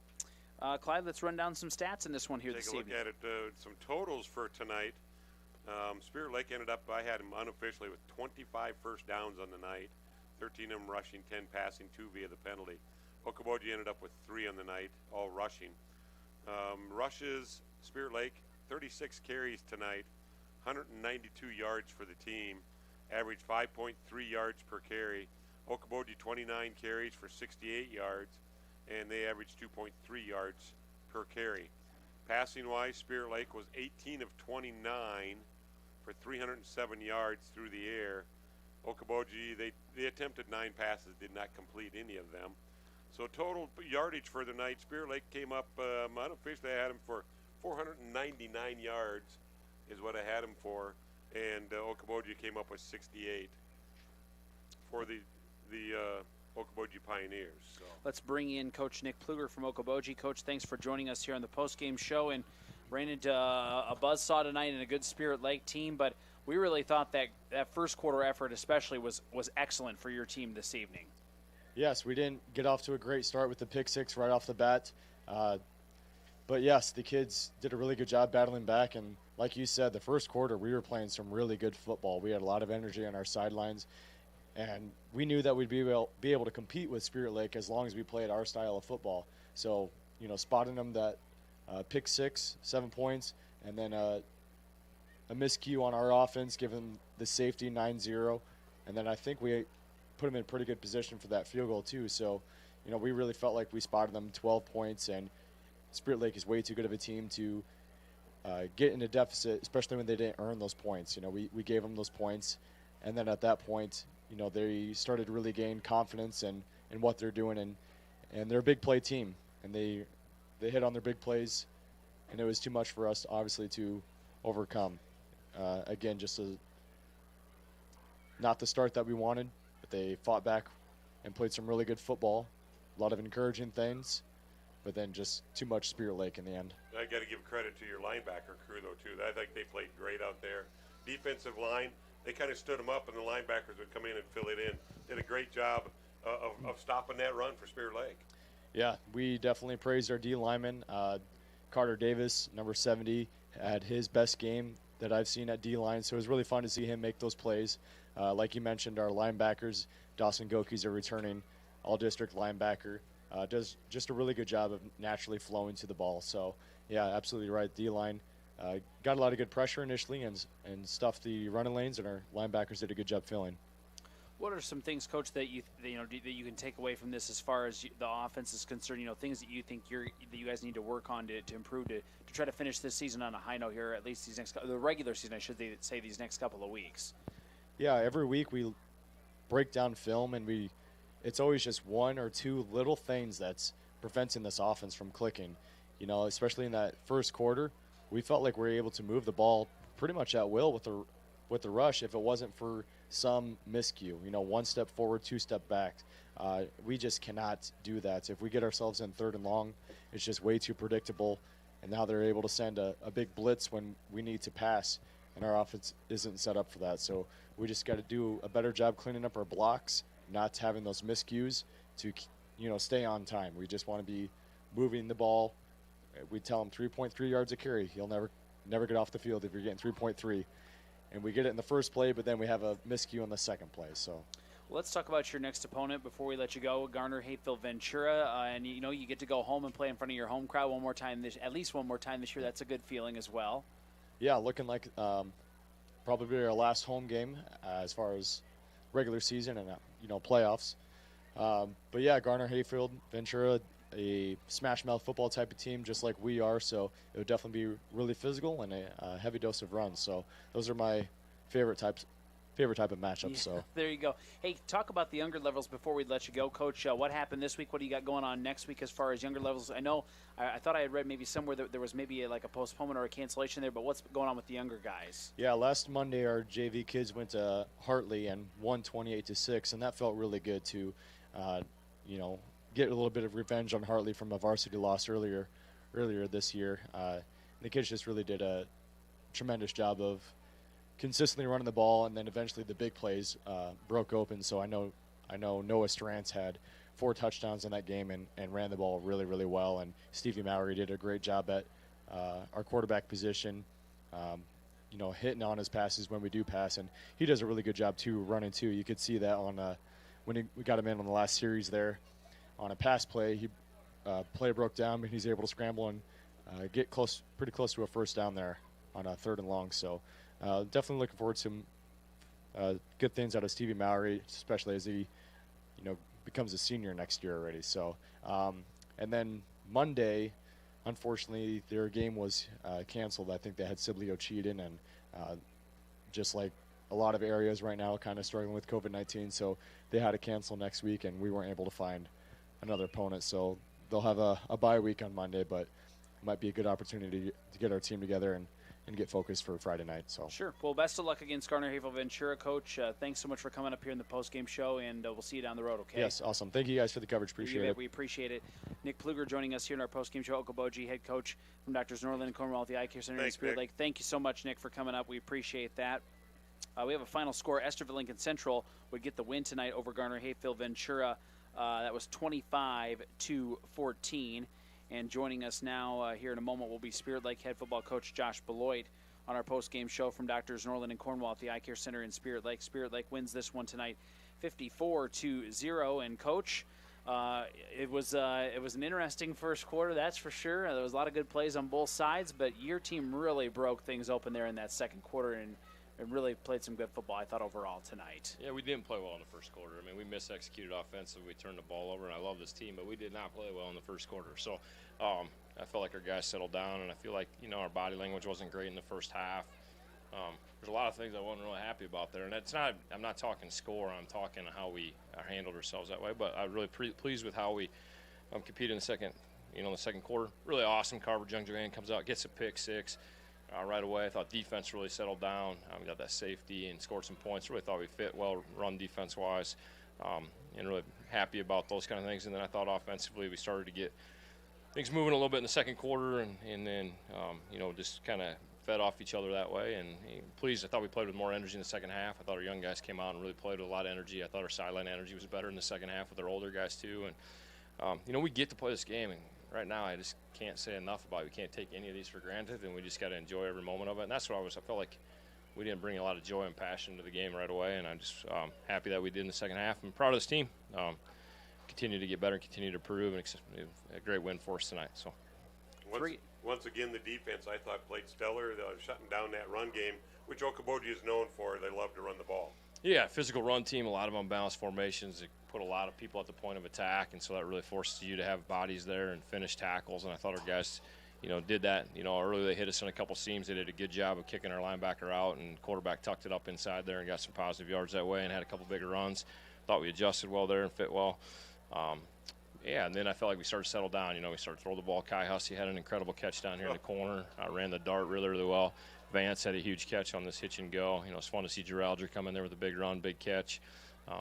Clyde, let's run down some stats in this one here this evening. Take a look at it. Some totals for tonight. Spirit Lake ended up, I had him unofficially with 25 first downs on the night, 13 of them rushing, 10 passing, 2 via the penalty. Okoboji ended up with 3 on the night, all rushing. Rushes, Spirit Lake, 36 carries tonight, 192 yards for the team, averaged 5.3 yards per carry. Okoboji, 29 carries for 68 yards. And they averaged 2.3 yards per carry. Passing-wise, Spirit Lake was 18 of 29 for 307 yards through the air. Okoboji, they attempted 9 passes, did not complete any of them. So total yardage for the night, Spirit Lake came up, unofficially I had him for 499 yards is what I had him for. And Okoboji came up with 68 for the Okoboji Pioneers. So. Let's bring in Coach Nick Pluger from Okoboji. Coach, thanks for joining us here on the postgame show. And ran into a buzzsaw tonight and a good Spirit Lake team, but we really thought that first quarter effort especially was excellent for your team this evening. Yes, we didn't get off to a great start with the pick six right off the bat. But yes, the kids did a really good job battling back. And like you said, the first quarter we were playing some really good football. We had a lot of energy on our sidelines. And we knew that we'd be able to compete with Spirit Lake as long as we played our style of football. So, spotting them that pick six, 7 points, and then a miscue on our offense, giving the safety 9-0. And then I think we put them in pretty good position for that field goal too. So, we really felt like we spotted them 12 points, and Spirit Lake is way too good of a team to get in a deficit, especially when they didn't earn those points. We gave them those points, and then at that point, they started to really gain confidence in what they're doing, and they're a big play team, and they hit on their big plays, and it was too much for us, obviously, to overcome. Again, just not the start that we wanted, but they fought back and played some really good football, a lot of encouraging things, but then just too much Spirit Lake in the end. I got to give credit to your linebacker crew, though, too. I think they played great out there. Defensive line, they kind of stood them up, and the linebackers would come in and fill it in. Did a great job of stopping that run for Spirit Lake. Yeah, we definitely praised our D lineman. Carter Davis, number 70, had his best game that I've seen at D-line, so it was really fun to see him make those plays. Like you mentioned, our linebackers, Dawson Gokey's a returning all-district linebacker. Does just a really good job of naturally flowing to the ball. So, yeah, absolutely right. D-line got a lot of good pressure initially and stuffed the running lanes, and our linebackers did a good job filling. What are some things, Coach, that you can take away from this as far as the offense is concerned? Things that you think that you guys need to work on to improve to try to finish this season on a high note here, at least the regular season, I should say, these next couple of weeks. Yeah, every week we break down film, and it's always just one or two little things that's preventing this offense from clicking. You know, especially in that first quarter, we felt like we were able to move the ball pretty much at will with the rush if it wasn't for some miscue. You know, 1 step forward, 2 step back. We just cannot do that. If we get ourselves in 3rd and long, it's just way too predictable. And now they're able to send a big blitz when we need to pass, and our offense isn't set up for that. So we just got to do a better job cleaning up our blocks, not having those miscues to, you know, stay on time. We just want to be moving the ball. We tell him 3.3 yards a carry. He'll never get off the field if you're getting 3.3. And we get it in the first play, but then we have a miscue in the second play. So let's talk about your next opponent before we let you go. Garner Hayfield Ventura, and you know you get to go home and play in front of your home crowd at least one more time this year. That's a good feeling as well. Yeah, looking like probably our last home game as far as regular season and you know, playoffs. But yeah, Garner Hayfield Ventura, a smash mouth football type of team, just like we are. So it would definitely be really physical and a heavy dose of runs. So those are my favorite type of matchups. Yeah, so there you go. Hey, talk about the younger levels before we let you go, Coach. What happened this week? What do you got going on next week as far as younger levels? I know I thought I had read maybe somewhere that there was maybe a postponement or a cancellation there, but what's going on with the younger guys? Yeah, last Monday our JV kids went to Hartley and won 28-6, and that felt really good to, you know, get a little bit of revenge on Hartley from a varsity loss earlier this year. The kids just really did a tremendous job of consistently running the ball, and then eventually the big plays broke open. So I know Noah Strantz had 4 touchdowns in that game and ran the ball really, really well. And Stevie Mallory did a great job at our quarterback position, you know, hitting on his passes when we do pass. And he does a really good job, too, running, too. You could see that on when we got him in on the last series there. On a pass play, play broke down, but he's able to scramble and get pretty close to a first down there on a 3rd and long. So definitely looking forward to some good things out of Stevie Mallory, especially as he, you know, becomes a senior next year already. So and then Monday, unfortunately, their game was canceled. I think they had Sibley Ocheaton, and just like a lot of areas right now kind of struggling with COVID-19, so they had to cancel next week, and we weren't able to find another opponent. So they'll have a bye week on Monday, but it might be a good opportunity to get our team together and get focused for Friday night. So sure. Well, best of luck against Garner Hayfield Ventura, Coach. Thanks so much for coming up here in the post-game show, and we'll see you down the road, okay? Yes, awesome. Thank you guys for the coverage. Appreciate it. We appreciate it. Nick Pluger joining us here in our post-game show, Okoboji head coach from Doctors Norland and Cornwall at the Eye Care Center in Spirit Lake. Thank you so much, Nick, for coming up. We appreciate that. We have a final score. Esterville Lincoln Central would get the win tonight over Garner Hayfield Ventura. That was 25-14. And joining us now here in a moment will be Spirit Lake head football coach Josh Beloit on our post-game show from Doctors Norland and Cornwall at the Eye Care Center in Spirit Lake. Spirit Lake wins this one tonight 54-0. And, Coach, it was an interesting first quarter, that's for sure. There was a lot of good plays on both sides, but your team really broke things open there in that second quarter and really played some good football, I thought, overall tonight. Yeah, we didn't play well in the first quarter. I mean, we mis-executed offensively. We turned the ball over, and I love this team, but we did not play well in the first quarter. So I felt like our guys settled down, and I feel like, you know, our body language wasn't great in the first half. There's a lot of things I wasn't really happy about there, and I'm not talking score. I'm talking how we handled ourselves that way. But I'm really pleased with how we competed in the second quarter. Really awesome coverage. Young Joanne comes out, gets a pick six. Right away. I thought defense really settled down. We got that safety and scored some points. Really thought we fit well run defense-wise, and really happy about those kind of things. And then I thought offensively we started to get things moving a little bit in the second quarter, and then you know, just kind of fed off each other that way. And pleased, I thought we played with more energy in the second half. I thought our young guys came out and really played with a lot of energy. I thought our sideline energy was better in the second half with our older guys too. And you know, we get to play this game, and right now I just can't say enough about it. We can't take any of these for granted, and we just got to enjoy every moment of it. And that's what I felt like we didn't bring a lot of joy and passion to the game right away, and I'm just happy that we did in the second half. I'm proud of this team. Continue to get better and continue to improve, and it's a great win for us tonight. So, once again, the defense I thought played stellar. They were shutting down that run game, which Okoboji is known for. They love to run the ball. Yeah, physical run team, a lot of unbalanced formations. They put a lot of people at the point of attack, and so that really forces you to have bodies there and finish tackles. And I thought our guys, you know, did that. You know, early they hit us in a couple seams. They did a good job of kicking our linebacker out, and quarterback tucked it up inside there and got some positive yards that way and had a couple bigger runs. Thought we adjusted well there and fit well. Yeah, and then I felt like we started to settle down. You know, we started to throw the ball. Kai Hussey had an incredible catch down here in the corner. I ran the dart really, really well. Vance had a huge catch on this hitch and go. You know, it's fun to see Geraldry come in there with a big run, big catch.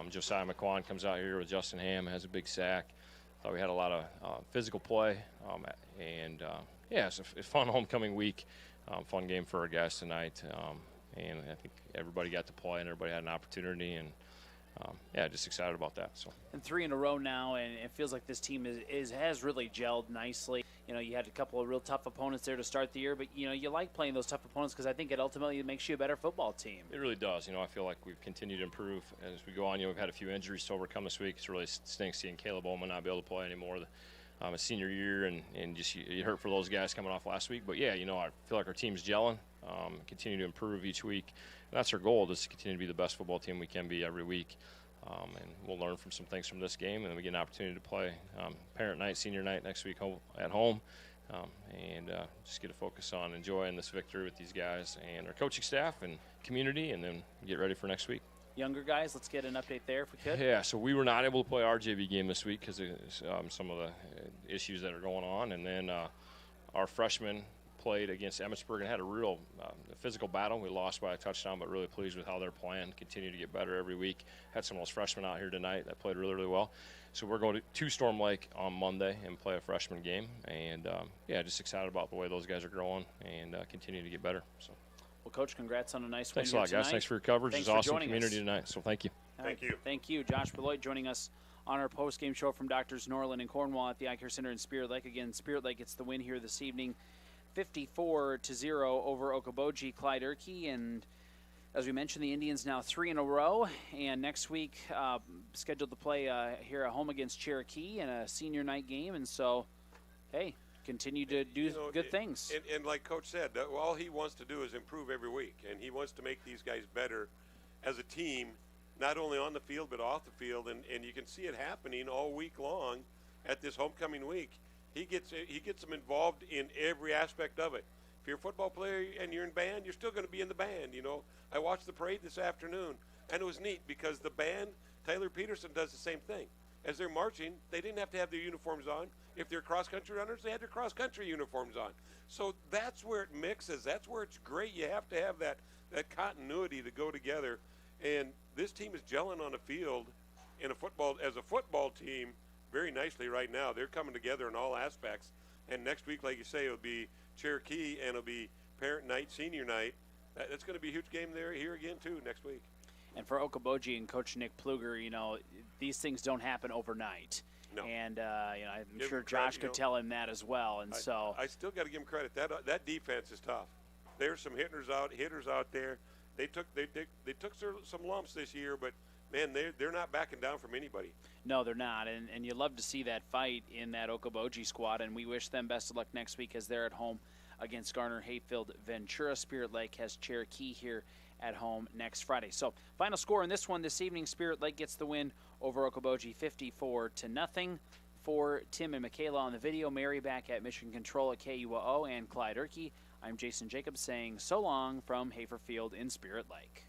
Josiah McQuan comes out here with Justin Ham, has a big sack. Thought we had a lot of physical play. Yeah, it's a fun homecoming week. Fun game for our guys tonight. And I think everybody got to play and everybody had an opportunity. And yeah, just excited about that. So. And 3 in a row now, and it feels like this team has really gelled nicely. You know, you had a couple of real tough opponents there to start the year, but you know, you like playing those tough opponents because I think it ultimately makes you a better football team. It really does. You know, I feel like we've continued to improve as we go on. You know, we've had a few injuries to overcome this week. It's really stinks seeing Caleb Bowman not be able to play anymore. A senior year, and just you hurt for those guys coming off last week. But yeah, you know, I feel like our team's gelling, continue to improve each week. And that's our goal, is to continue to be the best football team we can be every week. And we'll learn from some things from this game, and then we get an opportunity to play parent night, senior night next week at home, and just get a focus on enjoying this victory with these guys and our coaching staff and community, and then get ready for next week. Younger guys, let's get an update there if we could. Yeah, so we were not able to play our JV game this week because of some of the issues that are going on, and then our freshmen played against Emmitsburg and had a real physical battle. We lost by a touchdown, but really pleased with how they're playing. Continue to get better every week. Had some of those freshmen out here tonight that played really, really well. So we're going to Storm Lake on Monday and play a freshman game. And, yeah, just excited about the way those guys are growing and continue to get better. So. Well, Coach, congrats on a nice win. Thanks a lot, guys. Thanks for your coverage. It's awesome community tonight, so thank you. Thank you. Thank you. Josh Beloit joining us on our post-game show from Doctors Norland and Cornwall at the Eye Care Center in Spirit Lake. Again, Spirit Lake gets the win here this evening, 54-0 over Okoboji. Clyde Erkey, and as we mentioned, the Indians now 3 in a row, and next week scheduled to play here at home against Cherokee in a senior night game. And so, hey, continue to do good things. And like Coach said, all he wants to do is improve every week, and he wants to make these guys better as a team, not only on the field but off the field. And you can see it happening all week long at this homecoming week. He gets them involved in every aspect of it. If you're a football player and you're in band, you're still going to be in the band. You know, I watched the parade this afternoon, and it was neat because the band, Tyler Peterson, does the same thing. As they're marching, they didn't have to have their uniforms on. If they're cross-country runners, they had their cross-country uniforms on. So that's where it mixes. That's where it's great. You have to have that continuity to go together. And this team is gelling on the field as a football team very nicely right now. They're coming together in all aspects. And next week, like you say, it'll be Cherokee, and it'll be parent night, senior night. That's going to be a huge game here again, too, next week. And for Okoboji and Coach Nick Pluger, you know, these things don't happen overnight. No. And, you know, I'm sure Josh could tell him that as well. And I still got to give him credit. That defense is tough. There's some hitters out there. They took some lumps this year, but man, they're not backing down from anybody. No, they're not, and you love to see that fight in that Okoboji squad, and we wish them best of luck next week as they're at home against Garner Hayfield Ventura. Spirit Lake has Cherokee here at home next Friday. So, final score in this one this evening, Spirit Lake gets the win over Okoboji 54-0. For Tim and Michaela on the video, Mary back at Mission Control at KUOO, and Clyde Erkey, I'm Jason Jacobs saying so long from Haverfield in Spirit Lake.